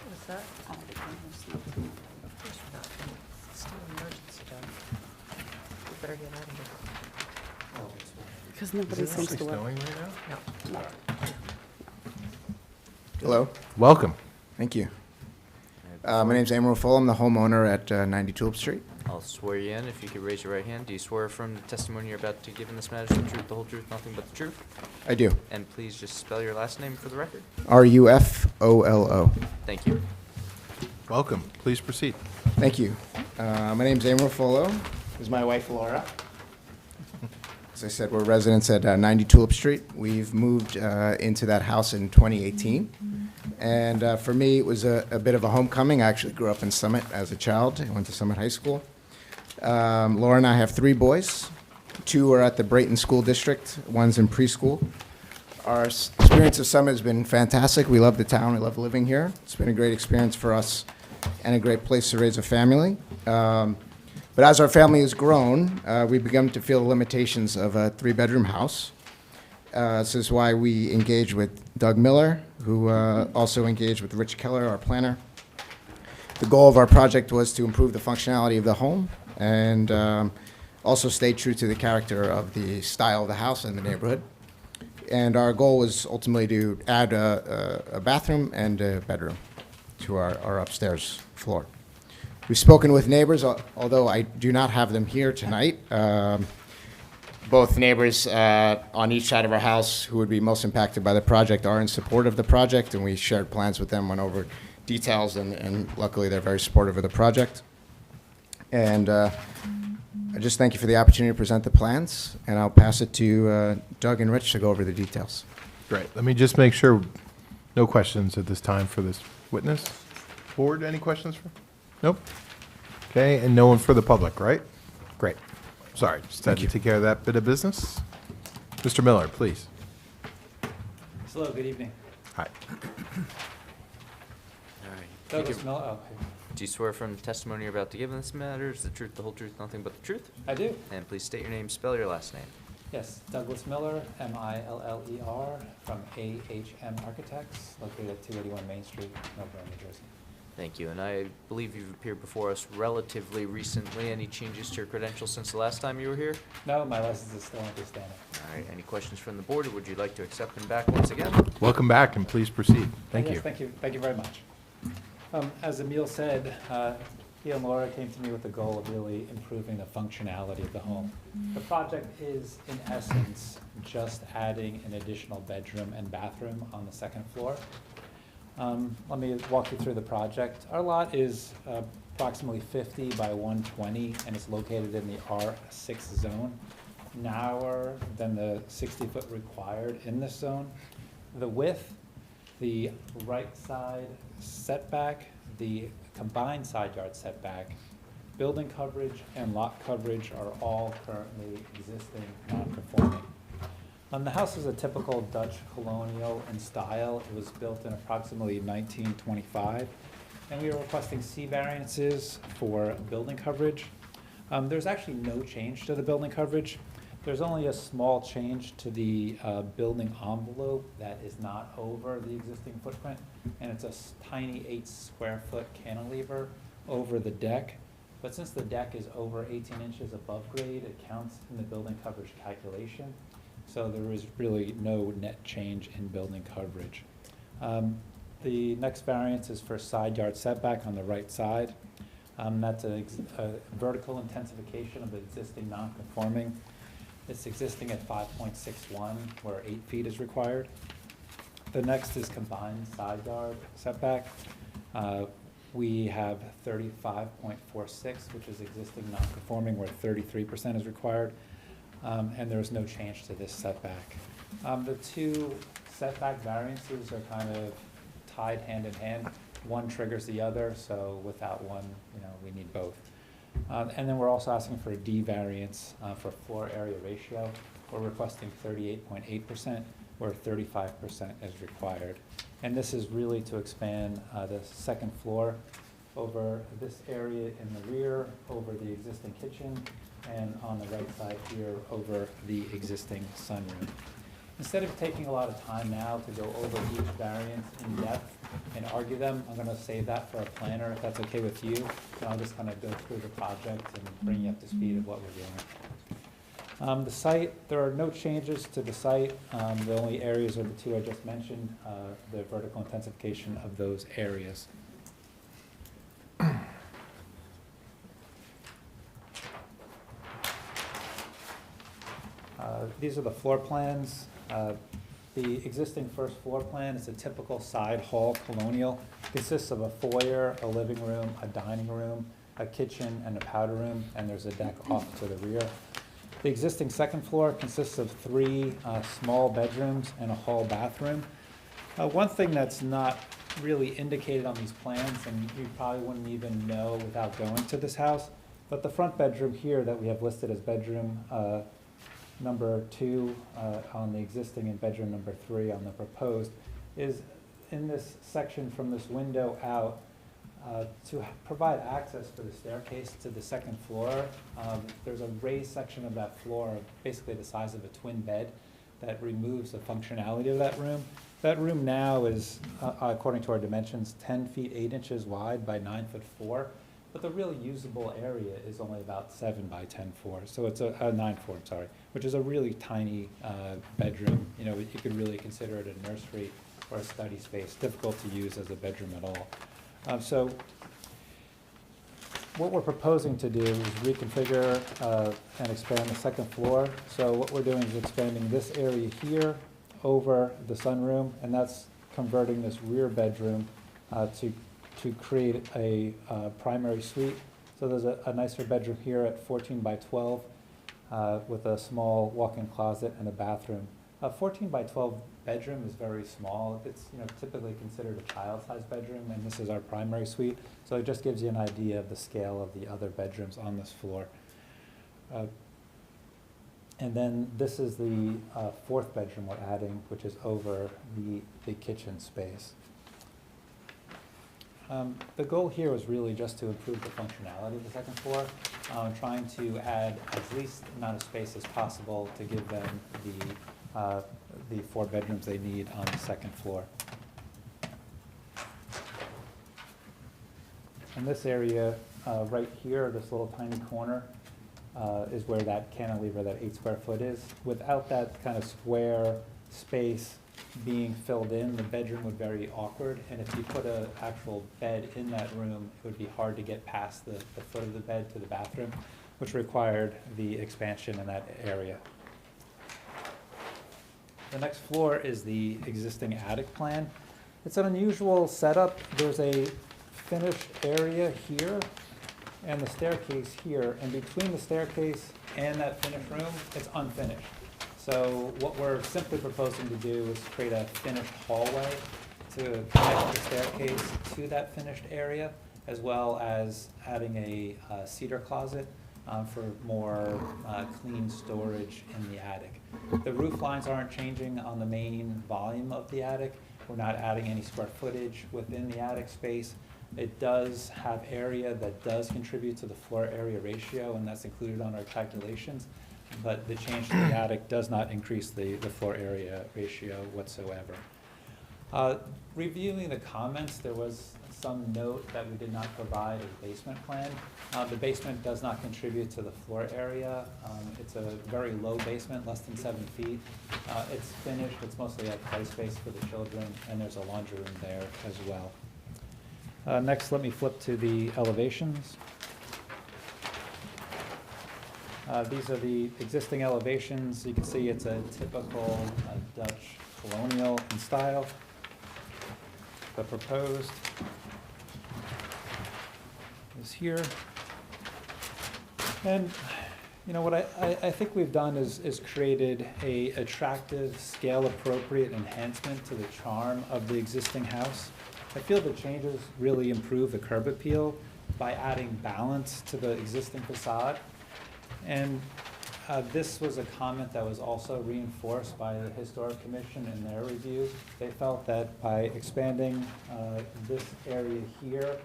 What's that? Of course we're not. It's still an emergency, though. We better get out of here. Because nobody seems to work. Snowing right now? No. Hello, Welcome. thank you. My name's Amro Full. I'm the homeowner at 90 Tulip Street. I'll swear you in. If you could raise your right hand. Do you swear from the testimony you're about to give in this matter is the truth, the whole truth, nothing but the truth? I do. And please just spell your last name for the record. Rufolo. Thank you. Welcome. Please proceed. Thank you. My name's Amro Full. This is my wife Laura. As I said, we're residents at 90 Tulip Street. We've moved into that house in 2018. And for me, it was a bit of a homecoming. I actually grew up in Summit as a child. I went to Summit High School. Laura and I have 3 boys. 2 are at the Brayton School District. 1's in preschool. Our experience of Summit has been fantastic. We love the town. We love living here. It's been a great experience for us and a great place to raise a family. But as our family has grown, we've begun to feel the limitations of a 3-bedroom house. This is why we engaged with Doug Miller, who also engaged with Rich Keller, our planner. The goal of our project was to improve the functionality of the home and also stay true to the character of the style of the house and the neighborhood. And our goal was ultimately to add a bathroom and a bedroom to our upstairs floor. We've spoken with neighbors, although I do not have them here tonight. Both neighbors on each side of our house who would be most impacted by the project are in support of the project, and we shared plans with them, went over details, and luckily they're very supportive of the project. And I just thank you for the opportunity to present the plans, and I'll pass it to Doug and Rich to go over the details. Great. Let me just make sure, no questions at this time for this witness? Board, any questions for? Nope. Okay, and no one for the public, right? Great. Sorry, just had to take care of that bit of business. Mr. Miller, please. Hello, good evening. Hi. All right. Douglas Miller, oh, hey. Do you swear from the testimony you're about to give in this matter is the truth, the whole truth, nothing but the truth? I do. And please state your name, spell your last name. Yes, Douglas Miller, M-I-L-L-E-R, from AHM Architects, located at 281 Main Street, Millburn, New Jersey. Thank you, and I believe you've appeared before us relatively recently. Any changes to your credentials since the last time you were here? No, my license is still in good standing. All right, any questions from the board, or would you like to accept them back once again? Welcome back, and please proceed. Thank Yes, you. thank you. Thank you very much. As Emil said, he and Laura came to me with the goal of really improving the functionality of the home. The project is, in essence, just adding an additional bedroom and bathroom on the second floor. Let me walk you through the project. Our lot is approximately 50 by 120, and it's located in the R6 zone, narrower than the 60-foot required in this zone. The width, the right side setback, the combined side yard setback, building coverage, and lot coverage are all currently existing non-conforming. The house is a typical Dutch colonial in style. It was built in approximately 1925, and we are requesting C variances for building coverage. There's actually no change to the building coverage. There's only a small change to the building envelope that is not over the existing footprint, and it's a tiny 8-square-foot cantilever over the deck. But since the deck is over 18 inches above grade, it counts in the building coverage calculation. So there is really no net change in building coverage. The next variance is for side yard setback on the right side. That's a vertical intensification of the existing non-conforming. It's existing at 5.61, where 8 feet is required. The next is combined side yard setback. We have 35.46, which is existing non-conforming, where 33% is required. And there is no change to this setback. The two setback variances are kind of tied hand in hand. One triggers the other, so without one, we need both. And then we're also asking for a D variance for floor area ratio. We're requesting 38.8%, where 35% is required. And this is really to expand the second floor over this area in the rear, over the existing kitchen, and on the right side here over the existing sunroom. Instead of taking a lot of time now to go over each variance in depth and argue them, I'm going to save that for a planner, if that's okay with you. And I'll just kind of go through the project and bring you up to speed of what we're doing. The site, there are no changes to the site. The only areas are the two I just mentioned, the vertical intensification of those areas. These are the floor plans. The existing first floor plan is a typical side hall colonial. It consists of a foyer, a living room, a dining room, a kitchen, and a powder room, and there's a deck off to the rear. The existing second floor consists of 3 small bedrooms and a hall bathroom. One thing that's not really indicated on these plans, and you probably wouldn't even know without going to this house, but the front bedroom here that we have listed as bedroom number 2 on the existing and bedroom number 3 on the proposed is in this section from this window out to provide access for the staircase to the second floor. There's a raised section of that floor, basically the size of a twin bed, that removes the functionality of that room. That room now is, according to our dimensions, 10 feet 8 inches wide by 9 foot 4. But the real usable area is only about 7 by 10.4, so it's a 9.4, I'm sorry, which is a really tiny bedroom. You could really consider it a nursery or a study space, difficult to use as a bedroom at all. So what we're proposing to do is reconfigure and expand the second floor. So what we're doing is expanding this area here over the sunroom, and that's converting this rear bedroom to create a primary suite. So there's a nicer bedroom here at 14 by 12 with a small walk-in closet and a bathroom. A 14 by 12 bedroom is very small. It's, you know, typically considered a child-sized bedroom, and this is our primary suite. So it just gives you an idea of the scale of the other bedrooms on this floor. And then this is the fourth bedroom we're adding, which is over the kitchen space. The goal here was really just to improve the functionality of the second floor, trying to add as least amount of space as possible to give them the 4 bedrooms they need on the second floor. In this area, right here, this little tiny corner, is where that cantilever, that 8 square foot is. Without that kind of square space being filled in, the bedroom would be very awkward. And if you put an actual bed in that room, it would be hard to get past the foot of the bed to the bathroom, which required the expansion in that area. The next floor is the existing attic plan. It's an unusual setup. There's a finished area here and the staircase here, and between the staircase and that finished room, it's unfinished. So what we're simply proposing to do is create a finished hallway to connect the staircase to that finished area, as well as adding a cedar closet for more clean storage in the attic. The roof lines aren't changing on the main volume of the attic. We're not adding any square footage within the attic space. It does have area that does contribute to the floor area ratio, and that's included on our calculations. But the change to the attic does not increase the floor area ratio whatsoever. Reviewing the comments, there was some note that we did not provide a basement plan. The basement does not contribute to the floor area. It's a very low basement, less than 7 feet. It's finished. It's mostly a play space for the children, and there's a laundry room there as well. Next, let me flip to the elevations. These are the existing elevations. You can see it's a typical Dutch colonial in style. The proposed is here. And you know, what I think we've done is created a attractive, scale-appropriate enhancement to the charm of the existing house. I feel the changes really improve the curb appeal by adding balance to the existing facade. And this was a comment that was also reinforced by the Historic Commission in their review. They felt that by expanding this area here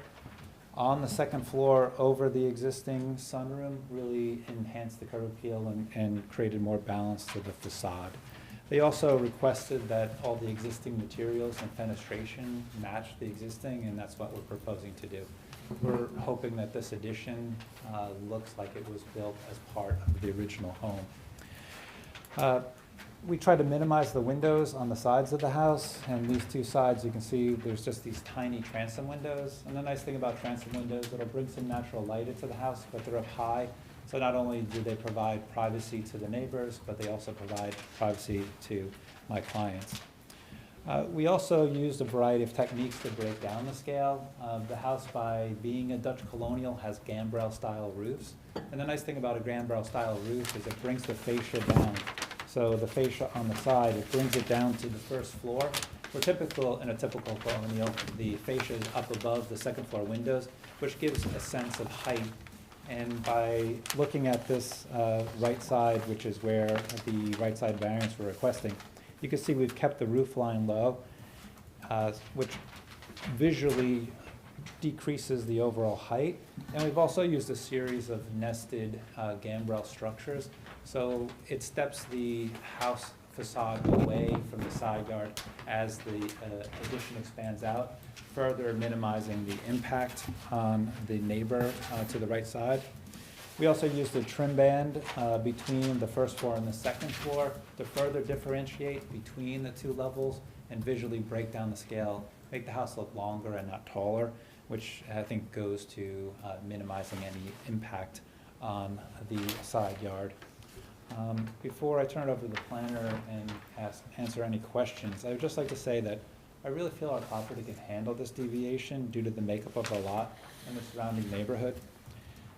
on the second floor over the existing sunroom really enhanced the curb appeal and created more balance to the facade. They also requested that all the existing materials and fenestration match the existing, and that's what we're proposing to do. We're hoping that this addition looks like it was built as part of the original home. We try to minimize the windows on the sides of the house, and these 2 sides, you can see there's just these tiny transom windows. And the nice thing about transom windows, it'll bring some natural light into the house, but they're up high. So not only do they provide privacy to the neighbors, but they also provide privacy to my clients. We also used a variety of techniques to break down the scale. The house, by being a Dutch colonial, has gambrel-style roofs. And the nice thing about a gambrel-style roof is it brings the fascia down. So the fascia on the side, it brings it down to the first floor. In a typical colonial, the fascia is up above the second floor windows, which gives a sense of height. And by looking at this right side, which is where the right side variance we're requesting, you can see we've kept the roof line low, which visually decreases the overall height. And we've also used a series of nested gambrel structures. So it steps the house facade away from the side yard as the addition expands out, further minimizing the impact on the neighbor to the right side. We also used a trim band between the first floor and the second floor to further differentiate between the 2 levels and visually break down the scale, make the house look longer and not taller, which I think goes to minimizing any impact on the side yard. Before I turn it over to the planner and answer any questions, I would just like to say that I really feel our property can handle this deviation due to the makeup of the lot and the surrounding neighborhood.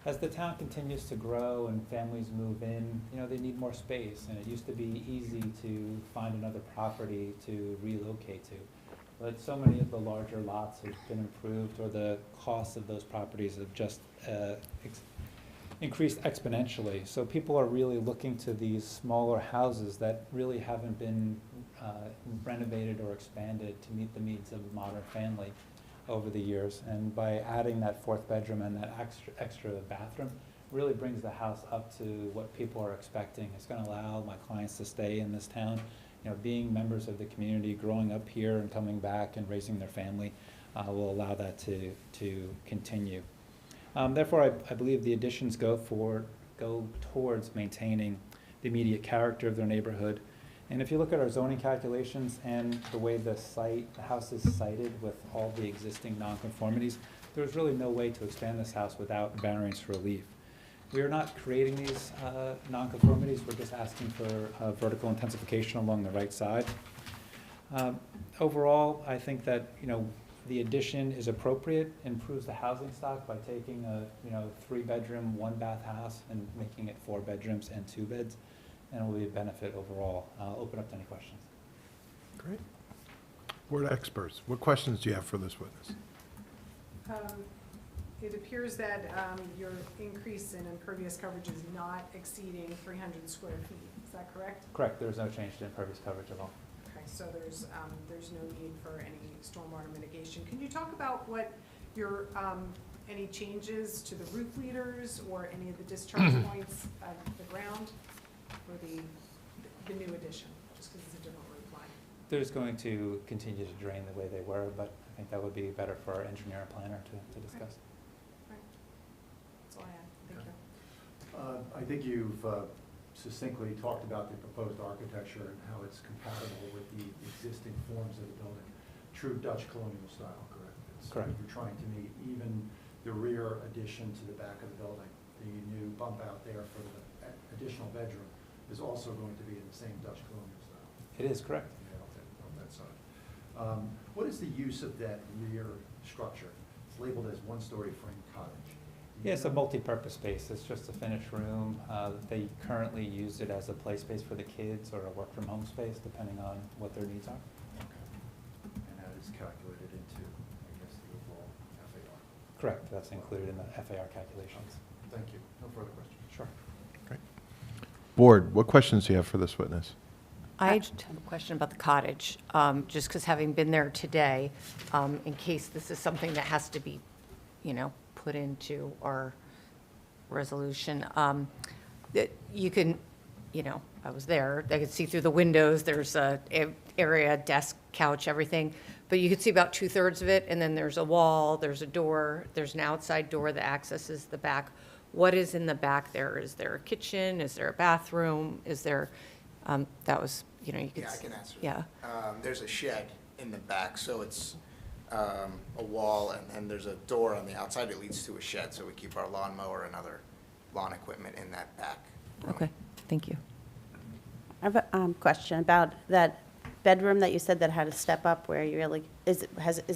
As the town continues to grow and families move in, they need more space, and it used to be easy to find another property to relocate to. But so many of the larger lots have been improved, or the costs of those properties have just increased exponentially. So people are really looking to these smaller houses that really haven't been renovated or expanded to meet the needs of a modern family over the years. And by adding that fourth bedroom and that extra bathroom, really brings the house up to what people are expecting. It's going to allow my clients to stay in this town. Being members of the community, growing up here and coming back and raising their family will allow that to continue. Therefore, I believe the additions go towards maintaining the immediate character of their neighborhood. And if you look at our zoning calculations and the way the house is sited with all the existing nonconformities, there's really no way to expand this house without variance relief. We are not creating these nonconformities, we're just asking for vertical intensification along the right side. Overall, I think that the addition is appropriate, improves the housing stock by taking a 3-bedroom, 1-bath house and making it 4 bedrooms and 2 beds, and it will be a benefit overall. I'll open up to any questions. Great. Board experts, what questions do you have for this witness? It appears that your increase in impervious coverage is not exceeding 300 square feet. Is that correct? Correct. There's no change to impervious coverage at all. Okay, so there's no need for any stormwater mitigation. Can you talk about what your any changes to the roof leaders or any of the discharge points of the ground for the new addition, just because it's a different roof line? They're just going to continue to drain the way they were, but I think that would be better for our engineer and planner to discuss. Right. That's all I had. Thank you. I think you've succinctly talked about the proposed architecture and how it's compatible with the existing forms of the building. True Dutch colonial style, correct? Correct. You're trying to meet even the rear addition to the back of the building. The new bump out there for the additional bedroom is also going to be in the same Dutch colonial style. It is correct. Yeah, on that side. What is the use of that rear structure? It's labeled as one-story frame cottage. Yeah, it's a multi-purpose space. It's just a finished room. They currently use it as a play space for the kids or a work-from-home space, depending on what their needs are. And that is calculated into, I guess, the overall FAR. Correct. That's included in the FAR calculations. Thank you. No further questions. Sure. Great. Board, what questions do you have for this witness? I just have a question about the cottage, just because having been there today, in case this is something that has to be, put into our resolution, that you can, I was there, I could see through the windows, there's a area, desk, couch, everything, but you could see about 2/3 of it, and then there's a wall, there's a door, there's an outside door that accesses the back. What is in the back there? Is there a kitchen? Is there a bathroom? Is there, that was, you could. Yeah, I can answer that. Yeah. There's a shed in the back, so it's a wall, and then there's a door on the outside that leads to a shed, so we keep our lawnmower and other lawn equipment in that back room. Okay, thank you. I have a question about that bedroom that you said that had a step up where you really, is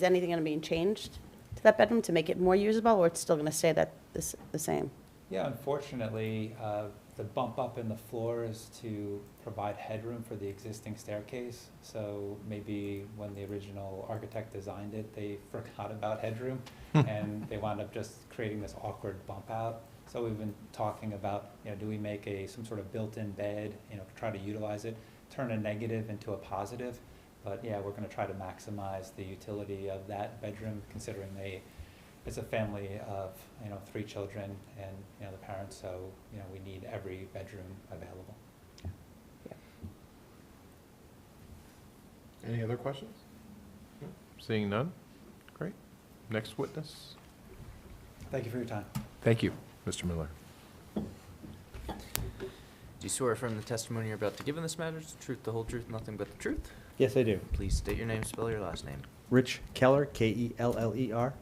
anything going to be changed to that bedroom to make it more usable, or it's still going to stay the same? Yeah, unfortunately, the bump up in the floor is to provide headroom for the existing staircase. So maybe when the original architect designed it, they forgot about headroom and they wound up just creating this awkward bump out. So we've been talking about, do we make some sort of built-in bed, try to utilize it, turn a negative into a positive. But yeah, we're going to try to maximize the utility of that bedroom, considering it's a family of 3 children and the parents, so we need every bedroom available. Any other questions? No? Seeing none? Great. Next witness. Thank you for your time. Thank you, Mr. Miller. Do you swear affirm the testimony you're about to give in this matter is the truth, the whole truth, nothing but the truth? Yes, I do. Please state your name, spell your last name. Rich Keller, K-E-L-L-E-R.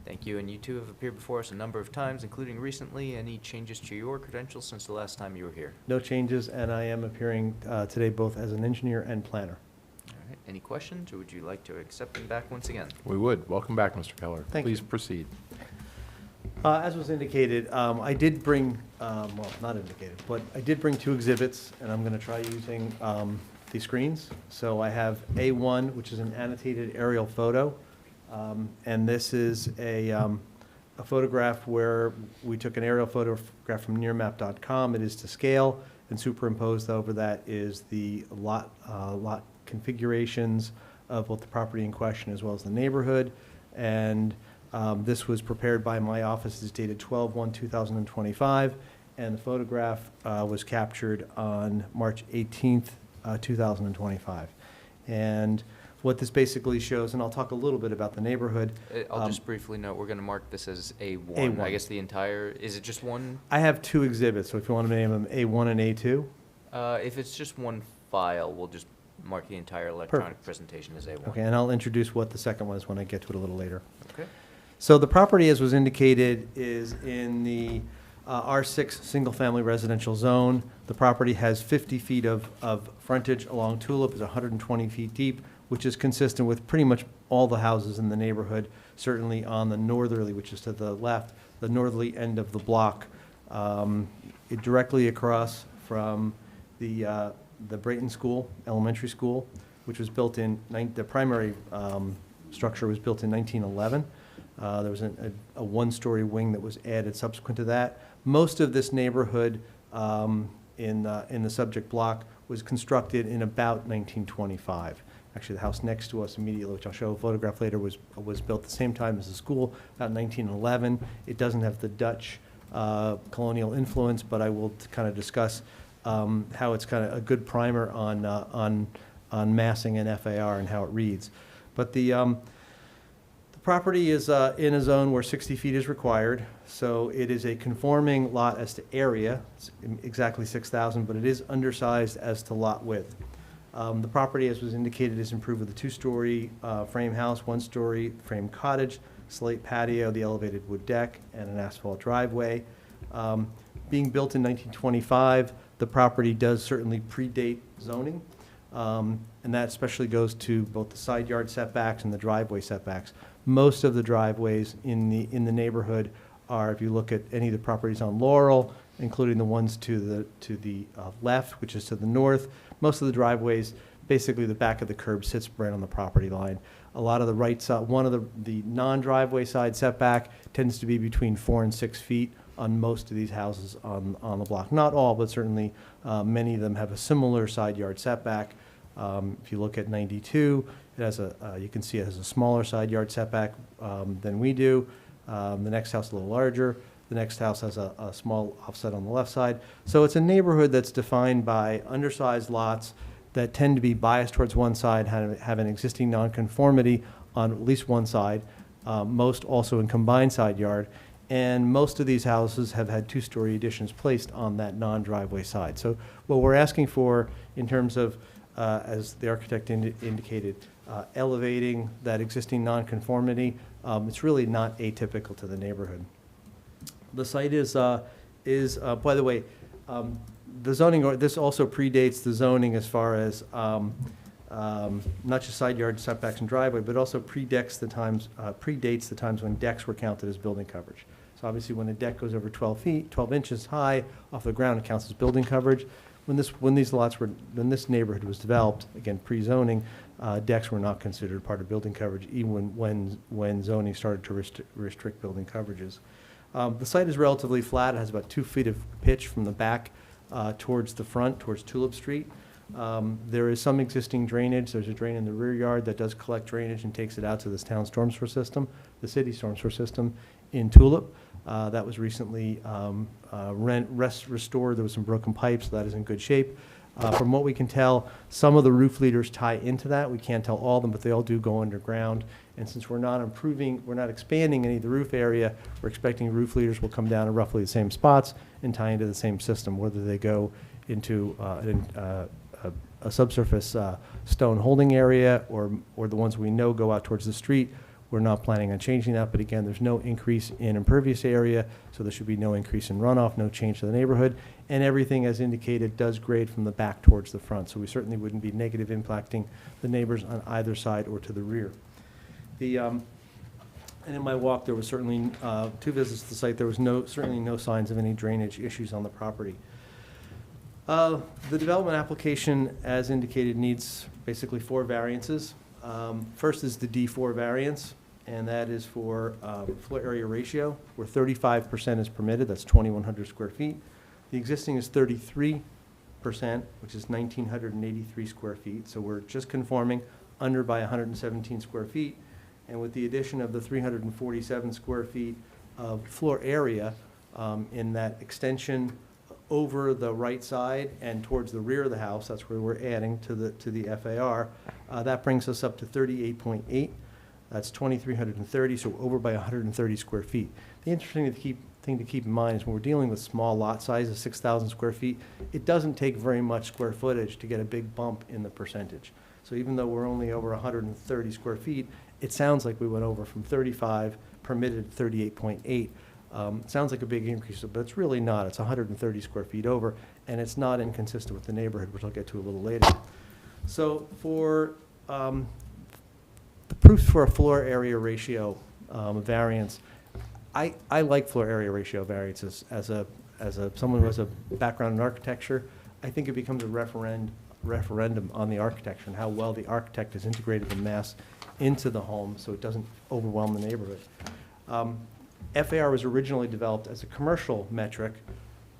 Thank you, and you two have appeared before us a number of times, including recently. Any changes to your credentials since the last time you were here? No changes, and I am appearing today both as an engineer and planner. All right, any questions, or would you like to accept them back once again? We would. Welcome back, Mr. Keller. Thank you. Please proceed. As was indicated, I did bring, well, not indicated, but I did bring 2 exhibits, and I'm going to try using the screens. So I have A1, which is an annotated aerial photo, and this is a photograph where we took an aerial photograph from nearmap.com. It is to scale, and superimposed over that is the lot configurations of both the property in question as well as the neighborhood. And this was prepared by my office. It's dated 12/1/2025, and the photograph was captured on March 18th, 2025. And what this basically shows, and I'll talk a little bit about the neighborhood. I'll just briefly note, we're going to mark this as A1. A1. I guess the entire, is it just one? I have 2 exhibits, so if you want to name them A1 and A2. If it's just one file, we'll just mark the entire electronic presentation as A1. Okay, and I'll introduce what the second one is when I get to it a little later. Okay. So the property, as was indicated, is in the R6 single-family residential zone. The property has 50 feet of frontage along Tulip, is 120 feet deep, which is consistent with pretty much all the houses in the neighborhood, certainly on the northerly, which is to the left, the northerly end of the block. Directly across from the Brayton School, elementary school, which was built in, the primary structure was built in 1911. There was a one-story wing that was added subsequent to that. Most of this neighborhood in the subject block was constructed in about 1925. Actually, the house next to us immediately, which I'll show a photograph later, was built at the same time as the school, about 1911. It doesn't have the Dutch colonial influence, but I will kind of discuss how it's kind of a good primer on massing and FAR and how it reads. But the property is in a zone where 60 feet is required, so it is a conforming lot as to area. It's exactly 6,000, but it is undersized as to lot width. The property, as was indicated, is improved with a 2-story frame house, 1-story frame cottage, slate patio, the elevated wood deck, and an asphalt driveway. Being built in 1925, the property does certainly predate zoning, and that especially goes to both the side yard setbacks and the driveway setbacks. Most of the driveways in the neighborhood are, if you look at any of the properties on Laurel, including the ones to the left, which is to the north, most of the driveways, basically the back of the curb sits right on the property line. A lot of the right side, one of the non-driveway side setback tends to be between 4 and 6 feet on most of these houses on the block. Not all, but certainly many of them have a similar side yard setback. If you look at 92, it has you can see it has a smaller side yard setback than we do. The next house a little larger. The next house has a small offset on the left side. So it's a neighborhood that's defined by undersized lots that tend to be biased towards one side, have an existing nonconformity on at least one side, most also in combined side yard. And most of these houses have had 2-story additions placed on that non-driveway side. So what we're asking for in terms of, as the architect indicated, elevating that existing nonconformity, it's really not atypical to the neighborhood. The site is by the way, the zoning, this also predates the zoning as far as not just side yard setbacks and driveway, but also predates the times when decks were counted as building coverage. So obviously when a deck goes over 12 inches high off the ground, it counts as building coverage. When this neighborhood was developed, again, pre-zoning, decks were not considered part of building coverage, even when zoning started to restrict building coverages. The site is relatively flat. It has about 2 feet of pitch from the back towards the front, towards Tulip Street. There is some existing drainage. There's a drain in the rear yard that does collect drainage and takes it out to this town storm sewer system, the city storm sewer system in Tulip. That was recently restored. There was some broken pipes, so that is in good shape. From what we can tell, some of the roof leaders tie into that. We can't tell all of them, but they all do go underground. And since we're not expanding any of the roof area, we're expecting roof leaders will come down in roughly the same spots and tie into the same system, whether they go into a subsurface stone holding area or the ones we know go out towards the street. We're not planning on changing that, but again, there's no increase in impervious area, so there should be no increase in runoff, no change to the neighborhood, and everything, as indicated, does grade from the back towards the front, so we certainly wouldn't be negative impacting the neighbors on either side or to the rear. And in my walk, there was certainly, 2 visits to the site, there was certainly no signs of any drainage issues on the property. The development application, as indicated, needs basically 4 variances. First is the D4 variance, and that is for floor area ratio, where 35% is permitted, that's 2,100 square feet. The existing is 33%, which is 1,983 square feet, so we're just conforming under by 117 square feet. And with the addition of the 347 square feet of floor area in that extension over the right side and towards the rear of the house, that's where we're adding to the FAR, that brings us up to 38.8. That's 2,330, so over by 130 square feet. The interesting thing to keep in mind is when we're dealing with small lot sizes, 6,000 square feet, it doesn't take very much square footage to get a big bump in the percentage. So even though we're only over 130 square feet, it sounds like we went over from 35 permitted to 38.8. Sounds like a big increase, but it's really not. It's 130 square feet over, and it's not inconsistent with the neighborhood, which I'll get to a little later. So for the proofs for a floor area ratio variance, I like floor area ratio variances as someone who has a background in architecture. I think it becomes a referendum on the architecture and how well the architect has integrated the mass into the home so it doesn't overwhelm the neighborhood. FAR was originally developed as a commercial metric.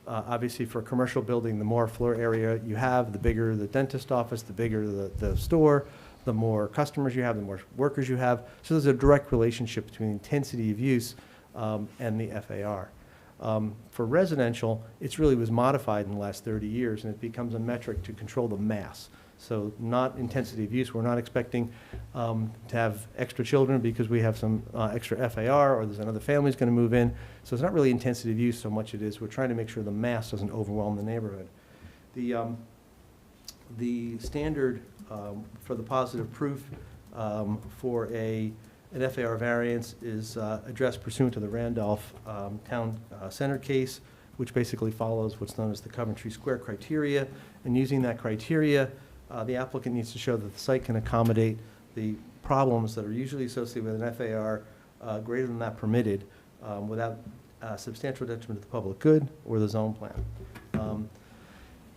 Obviously, for a commercial building, the more floor area you have, the bigger the dentist office, the bigger the store, the more customers you have, the more workers you have. So there's a direct relationship between intensity of use and the FAR. For residential, it really was modified in the last 30 years, and it becomes a metric to control the mass. So not intensity of use. We're not expecting to have extra children because we have some extra FAR or there's another family's going to move in. So it's not really intensity of use so much it is we're trying to make sure the mass doesn't overwhelm the neighborhood. The standard for the positive proof for an FAR variance is addressed pursuant to the Randolph Town Center case, which basically follows what's known as the Coventry Square criteria. And using that criteria, the applicant needs to show that the site can accommodate the problems that are usually associated with an FAR greater than that permitted without substantial detriment to the public good or the zone plan.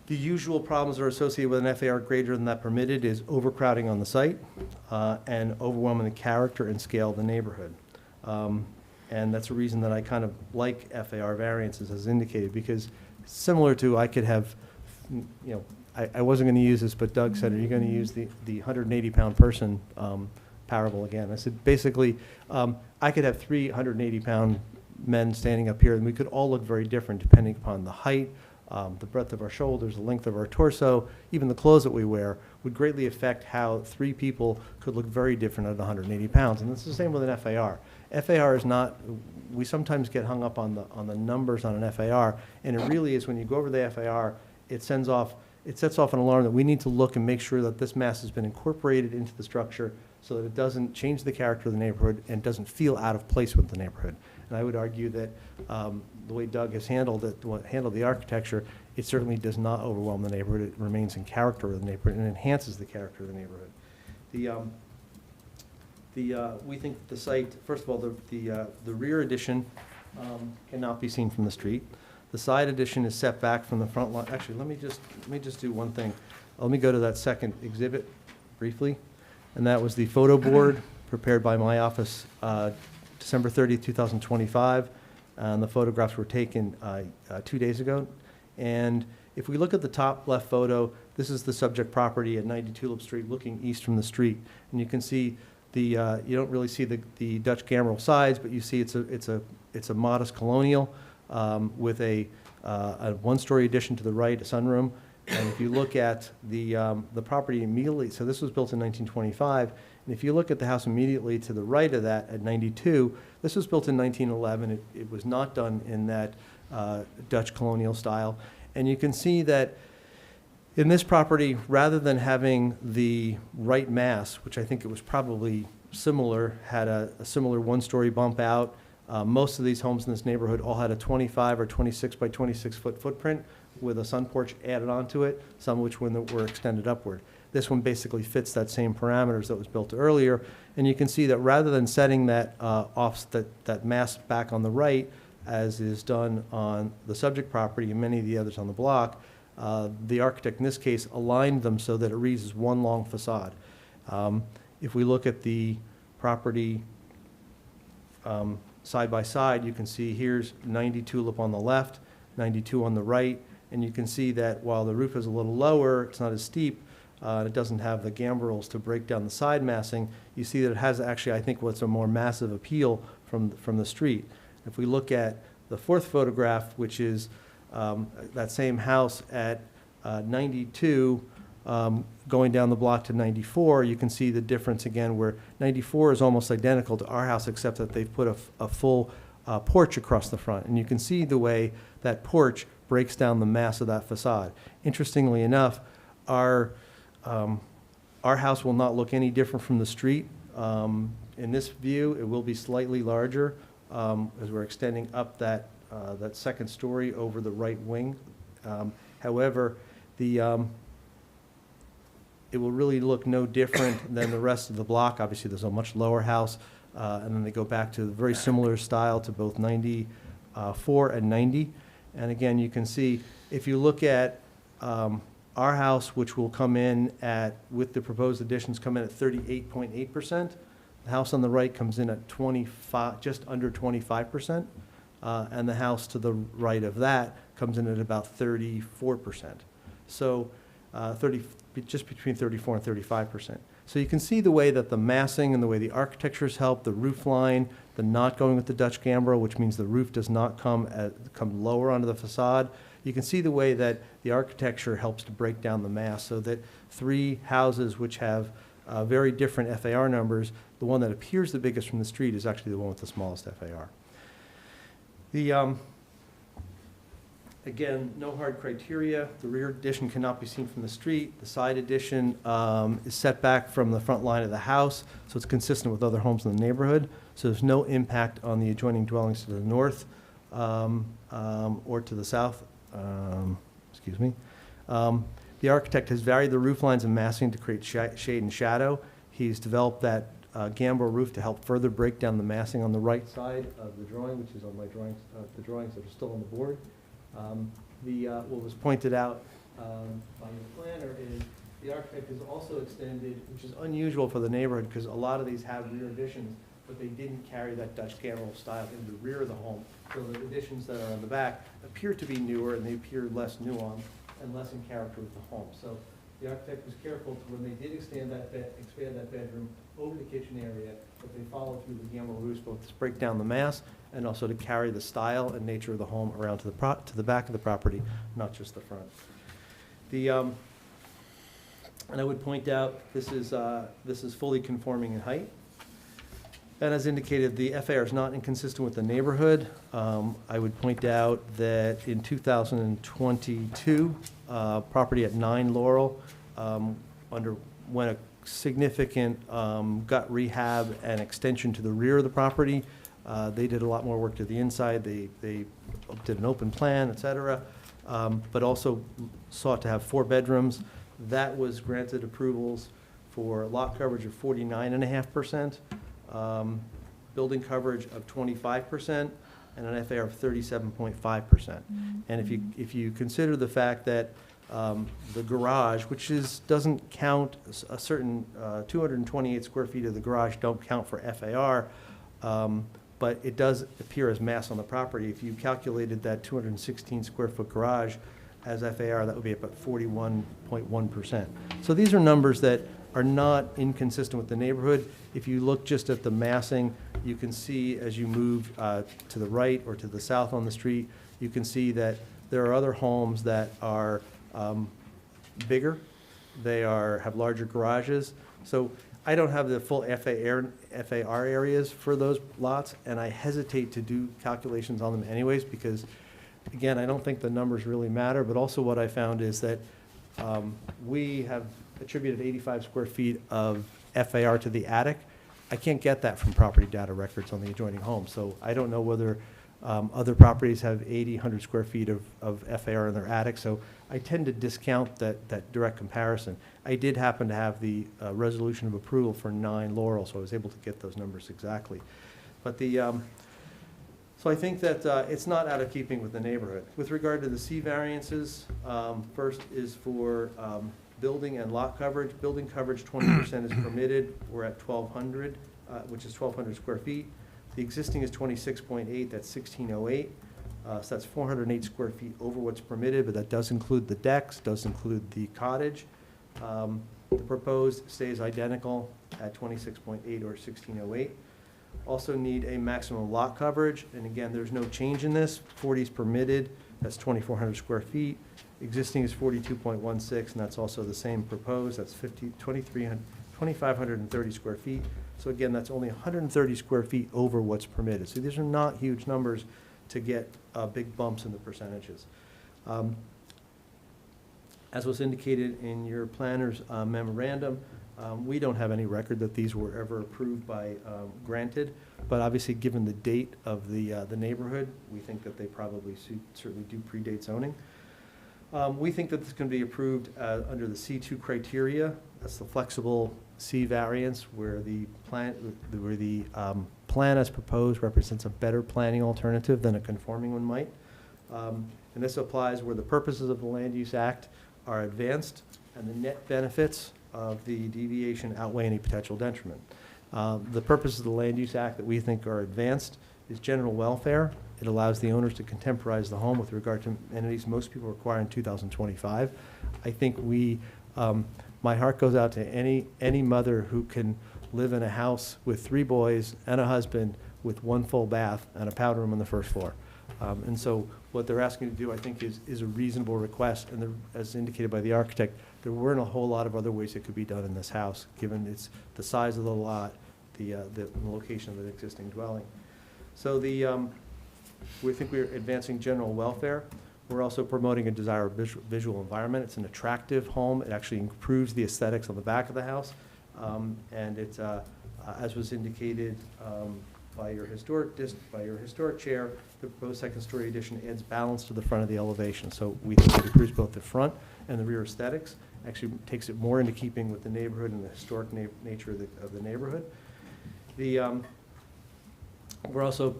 The usual problems that are associated with an FAR greater than that permitted is overcrowding on the site and overwhelming the character and scale of the neighborhood. And that's a reason that I kind of like FAR variances as indicated, because similar to I could have, I wasn't going to use this, but Doug said, are you going to use the 180-pound person parable again? I said, basically, I could have 3 180-pound men standing up here, and we could all look very different depending upon the height, the breadth of our shoulders, the length of our torso, even the clothes that we wear would greatly affect how 3 people could look very different at 180 pounds. And it's the same with an FAR. FAR is not, we sometimes get hung up on the numbers on an FAR, and it really is when you go over the FAR, it sets off an alarm that we need to look and make sure that this mass has been incorporated into the structure so that it doesn't change the character of the neighborhood and doesn't feel out of place with the neighborhood. And I would argue that the way Doug has handled the architecture, it certainly does not overwhelm the neighborhood. It remains in character of the neighborhood and enhances the character of the neighborhood. We think the site, first of all, the rear addition cannot be seen from the street. The side addition is set back from the front line. Actually, let me just do one thing. Let me go to that second exhibit briefly, and that was the photo board prepared by my office December 30th, 2025, and the photographs were taken 2 days ago. And if we look at the top left photo, this is the subject property at 90 Tulip Street looking east from the street. And you can see you don't really see the Dutch gambrel sides, but you see it's a modest colonial with a one-story addition to the right, a sunroom. And if you look at the property immediately, so this was built in 1925, and if you look at the house immediately to the right of that at 92, this was built in 1911. It was not done in that Dutch colonial style. And you can see that in this property, rather than having the right mass, which I think it was probably similar, had a similar one-story bump out. Most of these homes in this neighborhood all had a 25 or 26 by 26 foot footprint with a sun porch added onto it, some of which were extended upward. This one basically fits that same parameters that was built earlier. And you can see that rather than setting that that mass back on the right, as is done on the subject property and many of the others on the block, the architect in this case aligned them so that it reads as one long facade. If we look at the property side by side, you can see here's 90 Tulip on the left, 92 on the right, and you can see that while the roof is a little lower, it's not as steep, it doesn't have the gambrels to break down the side massing. You see that it has actually, I think, what's a more massive appeal from the street. If we look at the fourth photograph, which is that same house at 92, going down the block to 94, you can see the difference again, where 94 is almost identical to our house, except that they've put a full porch across the front. And you can see the way that porch breaks down the mass of that facade. Interestingly enough, our house will not look any different from the street. In this view, it will be slightly larger as we're extending up that second story over the right wing. However, it will really look no different than the rest of the block. Obviously, there's a much lower house, and then they go back to a very similar style to both 94 and 90. And again, you can see, if you look at our house, which will come in at, with the proposed additions, come in at 38.8%. The house on the right comes in at 25, just under 25%. And the house to the right of that comes in at about 34%. So just between 34 and 35%. So you can see the way that the massing and the way the architecture has helped, the roof line, the not going with the Dutch gambrel, which means the roof does not come lower onto the facade. You can see the way that the architecture helps to break down the mass, so that three houses which have very different FAR numbers, the one that appears the biggest from the street is actually the one with the smallest FAR. Again, no hard criteria. The rear addition cannot be seen from the street. The side addition is set back from the front line of the house, so it's consistent with other homes in the neighborhood. So there's no impact on the adjoining dwellings to the north or to the south. Excuse me. The architect has varied the roof lines and massing to create shade and shadow. He's developed that gambrel roof to help further break down the massing on the right side of the drawing, which is on my drawings, the drawings that are still on the board. What was pointed out by the planner is the architect has also extended, which is unusual for the neighborhood because a lot of these have rear additions, but they didn't carry that Dutch gambrel style in the rear of the home. So the additions that are on the back appear to be newer and they appear less nuanced and less in character with the home. So the architect was careful to, when they did expand that bedroom over the kitchen area, that they followed through the gambrel roofs, both to break down the mass and also to carry the style and nature of the home around to the back of the property, not just the front. And I would point out, this is fully conforming in height. And as indicated, the FAR is not inconsistent with the neighborhood. I would point out that in 2022, property at 9 Laurel underwent a significant gut rehab and extension to the rear of the property. They did a lot more work to the inside. They did an open plan, et cetera, but also sought to have 4 bedrooms. That was granted approvals for lot coverage of 49.5%. Building coverage of 25%, and an FAR of 37.5%. And if you consider the fact that the garage, which doesn't count, a certain 228 square feet of the garage don't count for FAR, but it does appear as mass on the property. If you calculated that 216 square foot garage as FAR, that would be about 41.1%. So these are numbers that are not inconsistent with the neighborhood. If you look just at the massing, you can see as you move to the right or to the south on the street, you can see that there are other homes that are bigger. They have larger garages. So I don't have the full FAR areas for those lots, and I hesitate to do calculations on them anyways because, again, I don't think the numbers really matter, but also what I found is that we have attributed 85 square feet of FAR to the attic. I can't get that from property data records on the adjoining home, so I don't know whether Other properties have 80, 100 square feet of FAR in their attic, so I tend to discount that direct comparison. I did happen to have the resolution of approval for 9 Laurel, so I was able to get those numbers exactly. But so I think that it's not out of keeping with the neighborhood. With regard to the C variances, first is for building and lot coverage. Building coverage, 20% is permitted. We're at 1,200, which is 1,200 square feet. The existing is 26.8, that's 1,608. So that's 408 square feet over what's permitted, but that does include the decks, does include the cottage. The proposed stays identical at 26.8 or 1,608. Also need a maximum lot coverage, and again, there's no change in this. 40 is permitted, that's 2,400 square feet. Existing is 42.16, and that's also the same proposed, that's 2,530 square feet. So again, that's only 130 square feet over what's permitted. So these are not huge numbers to get big bumps in the percentages. As was indicated in your planner's memorandum, we don't have any record that these were ever approved by granted, but obviously given the date of the neighborhood, we think that they probably certainly do predate zoning. We think that this can be approved under the C2 criteria. That's the flexible C variance where the plan as proposed represents a better planning alternative than a conforming one might. And this applies where the purposes of the Land Use Act are advanced and the net benefits of the deviation outweigh any potential detriment. The purposes of the Land Use Act that we think are advanced is general welfare. It allows the owners to contemporize the home with regard to amenities most people require in 2025. I think my heart goes out to any mother who can live in a house with 3 boys and a husband with 1 full bath and a powder room on the first floor. And so what they're asking to do, I think, is a reasonable request. And as indicated by the architect, there weren't a whole lot of other ways it could be done in this house, given the size of the lot, the location of the existing dwelling. So we think we're advancing general welfare. We're also promoting a desirable visual environment. It's an attractive home. It actually improves the aesthetics on the back of the house. And it's, as was indicated by your historic chair, the proposed second-story addition adds balance to the front of the elevation. So we think it improves both the front and the rear aesthetics. Actually takes it more into keeping with the neighborhood and the historic nature of the neighborhood. We're also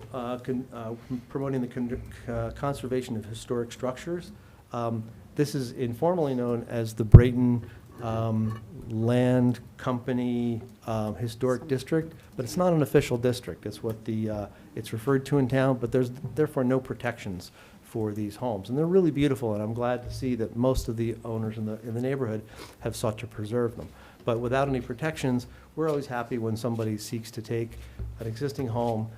promoting the conservation of historic structures. This is informally known as the Brayton Land Company Historic District, but it's not an official district. It's what it's referred to in town, but there's therefore no protections for these homes. And they're really beautiful, and I'm glad to see that most of the owners in the neighborhood have sought to preserve them. But without any protections, we're always happy when somebody seeks to take an existing home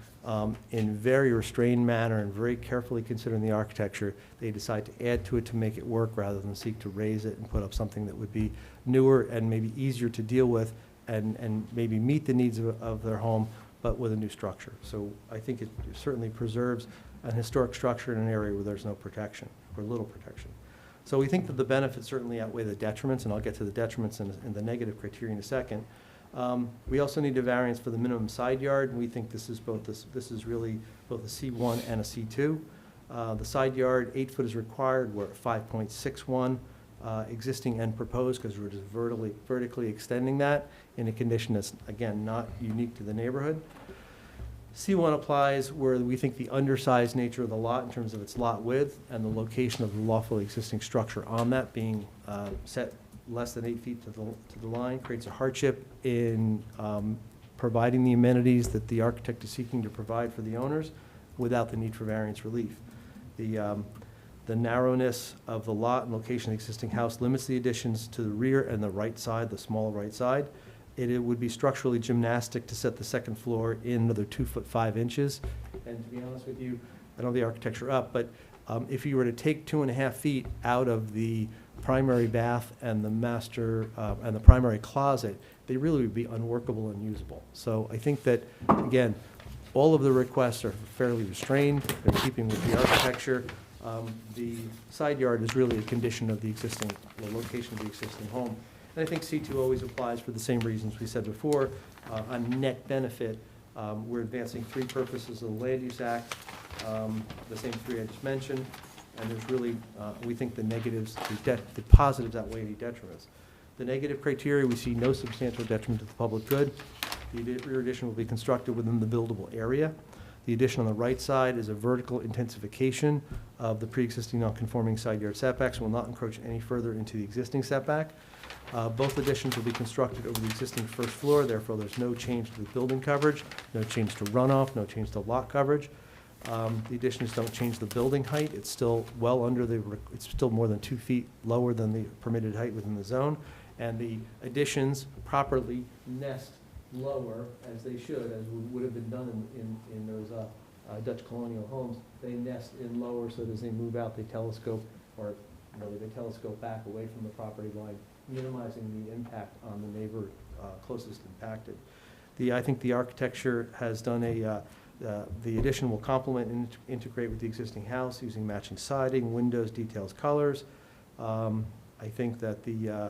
in very restrained manner and very carefully considering the architecture, they decide to add to it to make it work rather than seek to raise it and put up something that would be newer and maybe easier to deal with and maybe meet the needs of their home, but with a new structure. So I think it certainly preserves an historic structure in an area where there's no protection or little protection. So we think that the benefits certainly outweigh the detriments, and I'll get to the detriments and the negative criteria in a second. We also need a variance for the minimum side yard, and we think this is really both a C1 and a C2. The side yard, 8 foot is required. We're at 5.61 existing and proposed because we're just vertically extending that in a condition that's, again, not unique to the neighborhood. C1 applies where we think the undersized nature of the lot in terms of its lot width and the location of the lawfully existing structure on that being set less than 8 feet to the line creates a hardship in providing the amenities that the architect is seeking to provide for the owners without the need for variance relief. The narrowness of the lot and location of the existing house limits the additions to the rear and the right side, the small right side. It would be structurally gymnastic to set the second floor in another 2 foot 5 inches. And to be honest with you, I don't have the architecture up, but if you were to take 2.5 feet out of the primary bath and the master and the primary closet, they really would be unworkable and unusable. So I think that, again, all of the requests are fairly restrained. They're in keeping with the architecture. The side yard is really a condition of the location of the existing home. And I think C2 always applies for the same reasons we said before. On net benefit, we're advancing 3 purposes of the Land Use Act. the same three I just mentioned, and there's really, we think the negatives, the positives outweigh any detriments. The negative criteria, we see no substantial detriment to the public good. The rear addition will be constructed within the buildable area. The addition on the right side is a vertical intensification of the pre-existing non-conforming side yard setbacks and will not encroach any further into the existing setback. Both additions will be constructed over the existing first floor, therefore there's no change to the building coverage, no change to runoff, no change to lot coverage. The additions don't change the building height. It's still well under it's still more than 2 feet lower than the permitted height within the zone. And the additions properly nest lower, as they should, as would have been done in those Dutch colonial homes. They nest in lower, so that as they move out, they telescope, or really they telescope back away from the property line, minimizing the impact on the neighbor closest impacted. I think the architecture has done the addition will complement and integrate with the existing house using matching siding, windows, details, colors. I think that the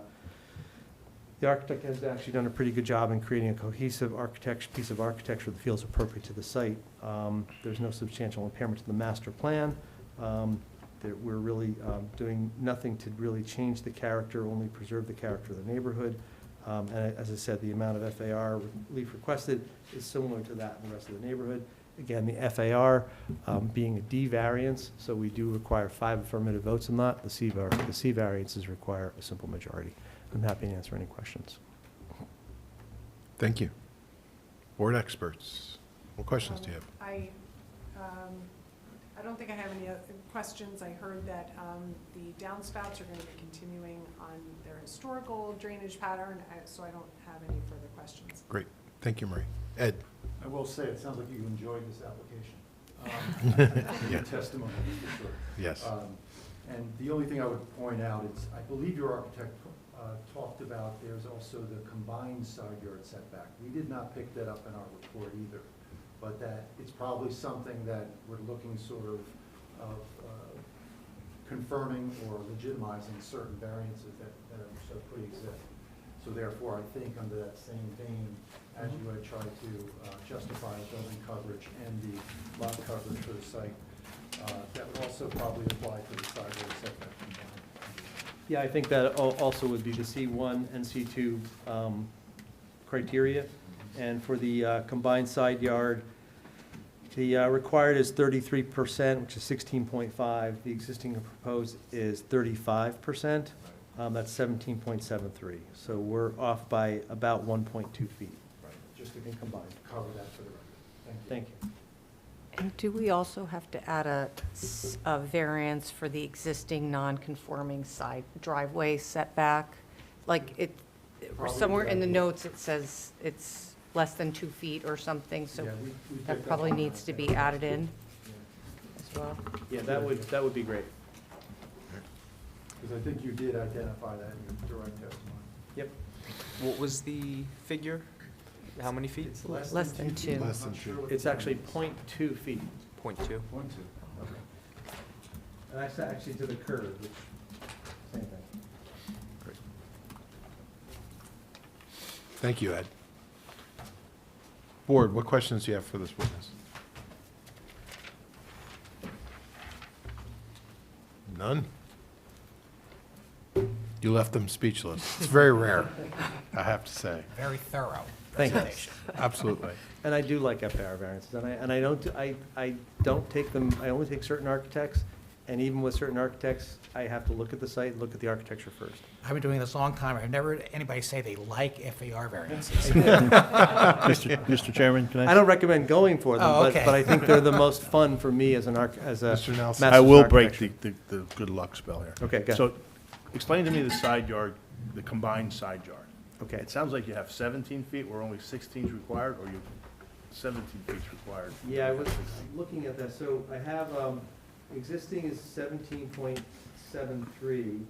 architect has actually done a pretty good job in creating a cohesive piece of architecture that feels appropriate to the site. There's no substantial impairment to the master plan. We're really doing nothing to really change the character, only preserve the character of the neighborhood. And as I said, the amount of FAR relief requested is similar to that in the rest of the neighborhood. Again, the FAR being a D variance, so we do require 5 affirmative votes on that. The C variances require a simple majority. I'm happy to answer any questions. Thank you. Board experts, what questions do you have? I don't think I have any other questions. I heard that the downspouts are going to be continuing on their historical drainage pattern, so I don't have any further questions. Great. Thank you, Marie. Ed? I will say, it sounds like you enjoyed this application. Yeah. Testimony, for sure. Yes. And the only thing I would point out is, I believe your architect talked about there's also the combined side yard setback. We did not pick that up in our report either, but that it's probably something that we're looking sort of confirming or legitimizing certain variances that pre-exist. So therefore, I think under that same vein, as you had tried to justify building coverage and the lot coverage for the site, that would also probably apply to the side yard setback combined. Yeah, I think that also would be the C1 and C2 criteria. And for the combined side yard, the required is 33%, which is 16.5. The existing and proposed is 35%. That's 17.73. So we're off by about 1.2 feet. Right. Just to combine, cover that for the record. Thank you. And do we also have to add a variance for the existing non-conforming side driveway setback? Like it, or somewhere in the notes it says it's less than 2 feet or something, so Yeah, we that picked probably up on needs that. to be added in as well. Yeah, that would be great. Because I think you did identify that in your direct testimony. Yep. What was the figure? How many feet? It's Less than 2. Less than I'm not sure 2. what It's the actually number is. 0.2 feet. 0.2. 0.2. Okay. And that's actually to the curve, which, same thing. Thank you, Ed. Board, what questions do you have for this witness? None? You left them speechless. It's very rare, I have to say. Very thorough Thank you. presentation. Absolutely. And I do like FAR variances, and I don't take them, I only take certain architects, and even with certain architects, I have to look at the site, look at the architecture first. I've been doing this a long time. I've never heard anybody say they like FAR variances. Mr. Chairman, can I don't recommend going for them, Oh, but, okay. but I think they're the most fun for me as a Mr. Nelson. master's I will break architecture. the good luck spell here. Okay, go ahead. So, explain to me the side yard, the combined side yard. Okay. It sounds like you have 17 feet where only 16 is required, or 17 feet is required? Yeah, I was looking at that, so I have, existing is 17.73.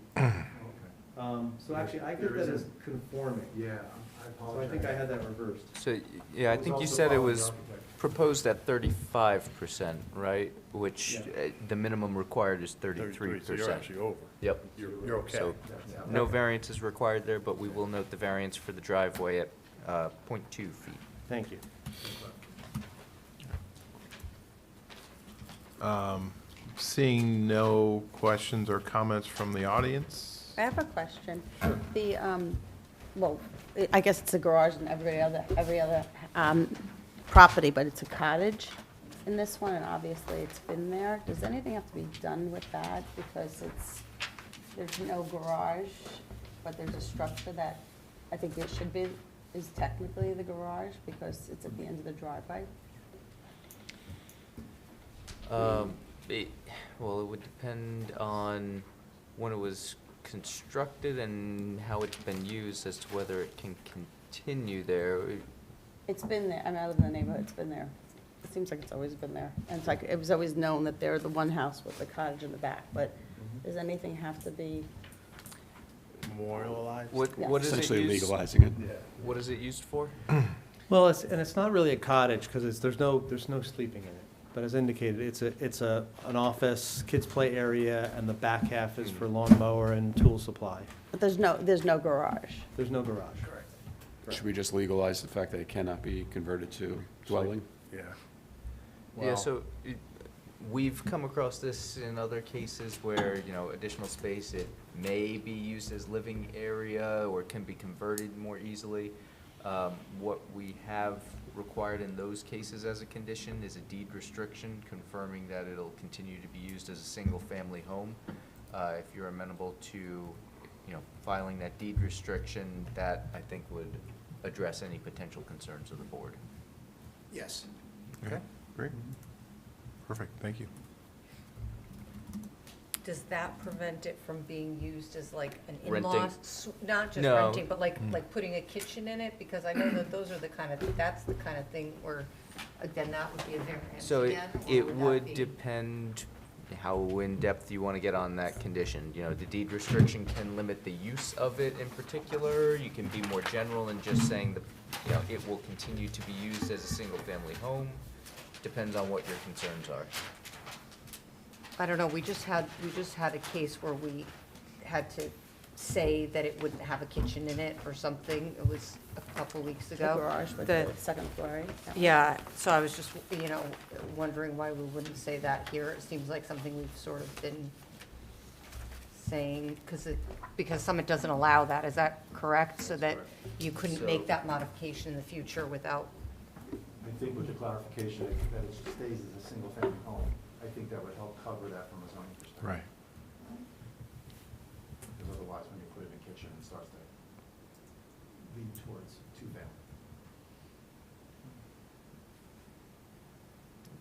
So actually, I get that as conforming. Yeah, I So apologize. I think I had that reversed. So, yeah, I think you said it was proposed at 35%, right? Which the minimum required is 33%. So you're actually over. Yep. You're okay. So no variance is required there, but we will note the variance for the driveway at 0.2 feet. Thank you. Seeing no questions or comments from the audience? I have a question. The, well, I guess it's a garage in every other property, but it's a cottage in this one, and obviously it's been there. Does anything have to be done with that? Because there's no garage, but there's a structure that I think it should be, is technically the garage because it's at the end of the driveway. Well, it would depend on when it was constructed and how it's been used as to whether it can continue there. It's been there, I mean, I live in the neighborhood, it's been there. It seems like it's always been there. And it's like, it was always known that they're the one house with the cottage in the back, but does anything have to be? Memorialized? What is it Essentially used? legalizing it. What is it used for? Well, it's not really a cottage, because there's no sleeping in it. But as indicated, it's an office, kids' play area, and the back half is for lawnmower and tool supply. But there's no garage. There's no garage. Should we just legalize the fact that it cannot be converted to dwelling? Yeah. Yeah, so we've come across this in other cases where, additional space, it may be used as living area or can be converted more easily. What we have required in those cases as a condition is a deed restriction confirming that it'll continue to be used as a single-family home. If you're amenable to, filing that deed restriction, that I think would address any potential concerns of the board. Yes. Okay, great. Perfect, thank you. Does that prevent it from being used as like an Renting? in-law? Not just No. renting, but like putting a kitchen in it? Because I know that those are that's the kind of thing where, again, that would be a variance So again? Or it that would be- depend how in-depth you want to get on that condition. The deed restriction can limit the use of it in particular. You can be more general in just saying that, it will continue to be used as a single-family home. Depends on what your concerns are. I don't know, we just had a case where we had to say that it wouldn't have a kitchen in it or something. It was a couple weeks The ago. garage, but The- the second floor, right? Yeah, so I was just, wondering why we wouldn't say that here. It seems like something we've sort of been saying, because Summit doesn't allow that, is that correct? So that you couldn't So- make that modification in the future without, I think with the clarification that it stays as a single-family home, I think that would help cover that from a zoning perspective. Right. Because otherwise, when you put in a kitchen, it starts to lead towards two-family.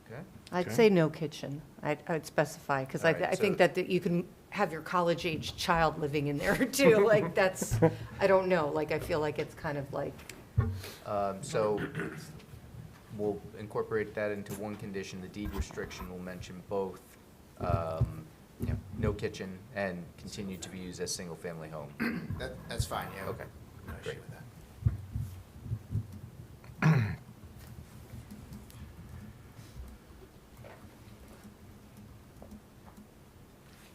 Okay? I'd Okay. say no kitchen. I'd specify, because I All right, think so- that you can have your college-age child living in there too. Like, that's, I don't know, like, I feel like it's kind of like, So we'll incorporate that into one condition. The deed restriction will mention both, no kitchen and continue to be used as single-family home. That's fine, yeah. Okay, No issue great. with that.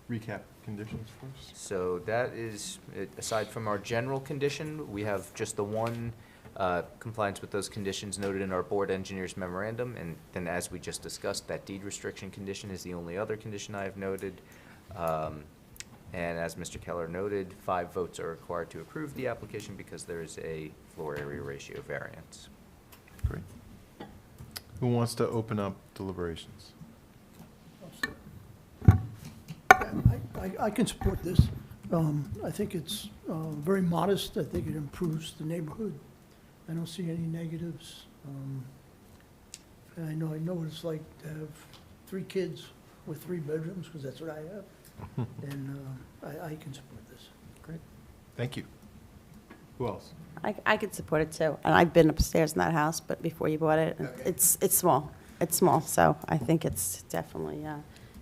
Recap conditions first. So that is, aside from our general condition, we have just the one compliance with those conditions noted in our board engineer's memorandum. And then as we just discussed, that deed restriction condition is the only other condition I have noted. And as Mr. Keller noted, 5 votes are required to approve the application because there is a floor area ratio variance. Great. Who wants to open up deliberations? I can support this. I think it's very modest. I think it improves the neighborhood. I don't see any negatives. And I know what it's like to have 3 kids with 3 bedrooms, because that's what I have. And I can support this. Great. Thank you. Who else? I could support it too. And I've been upstairs in that house, but before you bought it, and it's small. It's small, so I think it's definitely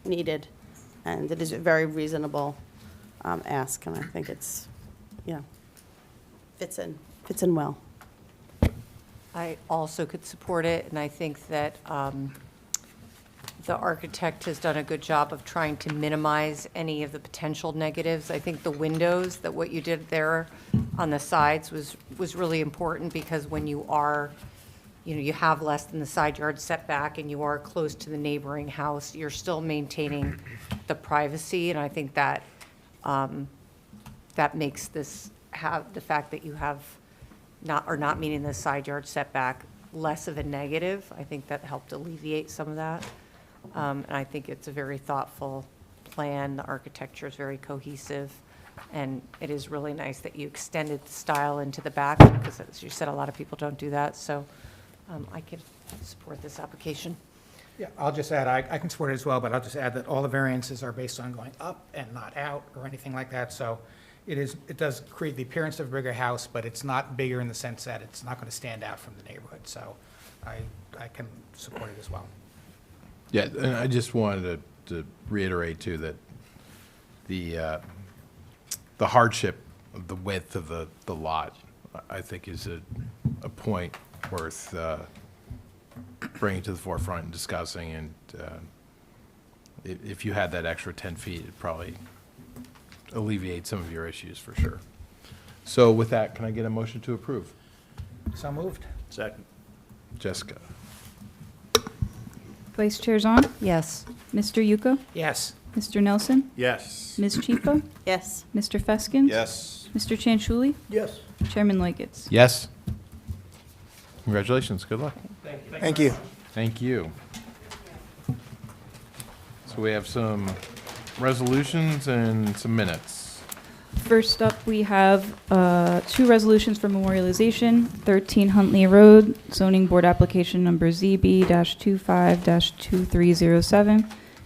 needed. And it is a very reasonable ask, and I think it's, fits in well. I also could support it, and I think that the architect has done a good job of trying to minimize any of the potential negatives. I think the windows, that what you did there on the sides was really important, because when you are you have less than the side yard setback and you are close to the neighboring house, you're still maintaining the privacy, and I think that, that makes this have, the fact that you have not meeting the side yard setback less of a negative. I think that helped alleviate some of that. And I think it's a very thoughtful plan. The architecture is very cohesive. And it is really nice that you extended the style into the back, because as you said, a lot of people don't do that. So I can support this application. Yeah, I'll just add, I can support it as well, but I'll just add that all the variances are based on going up and not out or anything like that. So it does create the appearance of a bigger house, but it's not bigger in the sense that it's not going to stand out from the neighborhood. So I can support it as well. Yeah, and I just wanted to reiterate too that the hardship of the width of the lot, I think, is a point worth bringing to the forefront and discussing. And if you had that extra 10 feet, it'd probably alleviate some of your issues for sure. So with that, can I get a motion to approve? So moved. Second. Jessica? Vice Chair Zahn, Yes. Mr. Yuko, Yes. Mr. Nelson, Yes. Ms. Chifa, Yes. Mr. Feskins. Yes. Mr. Chanchuli, Yes. Chairman Loikitz. Yes. Congratulations. Good luck. Thank you. Thank you. So we have some resolutions and some minutes. First up, we have 2 resolutions for memorialization. 13 Huntley Road, zoning board application number ZB-25-2307.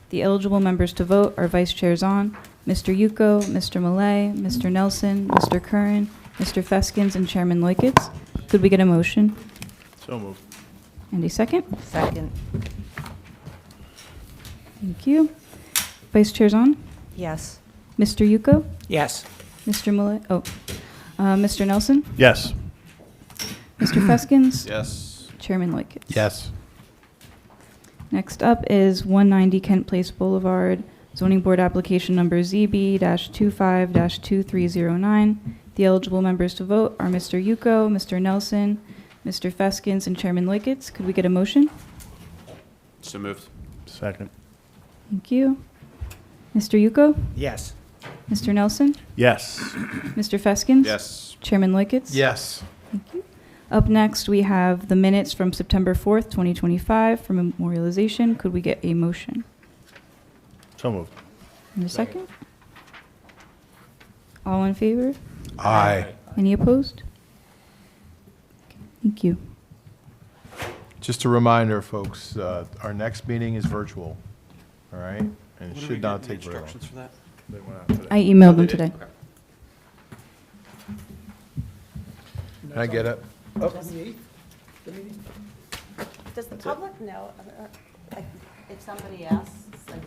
The eligible members to vote are Vice Chair Zahn, Mr. Yuko, Mr. Malay, Mr. Nelson, Mr. Curran, Mr. Feskins, and Chairman Loikitz. Could we get a motion? So moved. And a second? Second. Thank you. Vice Chair Zahn, Yes. Mr. Yuko, Yes. Mr. Malay, Mr. Nelson, Yes. Mr. Feskins, Yes. Chairman Loikitz. Yes. Next up is 190 Kent Place Boulevard, zoning board application number ZB-25-2309. The eligible members to vote are Mr. Yuko, Mr. Nelson, Mr. Feskins, and Chairman Loikitz. Could we get a motion? So moved. Second. Thank you. Mr. Yuko, Yes. Mr. Nelson, Yes. Mr. Feskins. Yes. Chairman Loikitz. Yes. Thank you. Up next, we have the minutes from September 4th, 2025 for memorialization. Could we get a motion? So moved. And a second? All in favor? Aye. Any opposed? Okay, thank you. Just a reminder, folks, our next meeting is virtual, all right? And it should not take very long. for that? They went out today. I emailed them today. Can I get it? Does the public know, like, if somebody asks, like,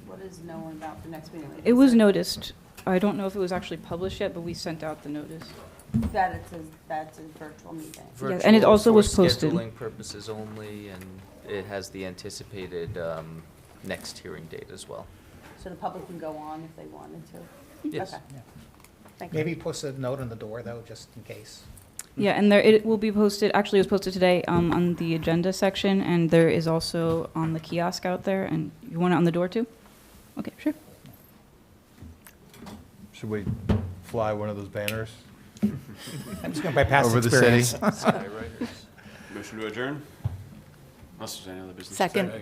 what is known about the next meeting? Like, It is was noticed. I don't know if it was actually published yet, but we sent out the notice. That that's a virtual meeting? Yes, and it Virtual also for was posted. scheduling purposes only, and it has the anticipated next hearing date as well. So the public can go on if they wanted to? Yes. Okay. Thank you. Maybe post a note on the door, though, just in case. Yeah, and there, it will be posted, actually it was posted today on the agenda section, and there is also on the kiosk out there, and you want it on the door too? Okay, sure. Should we fly one of those banners? I'm just going by past Over the city. experience. Motion to adjourn? Unless there's any other business. Second.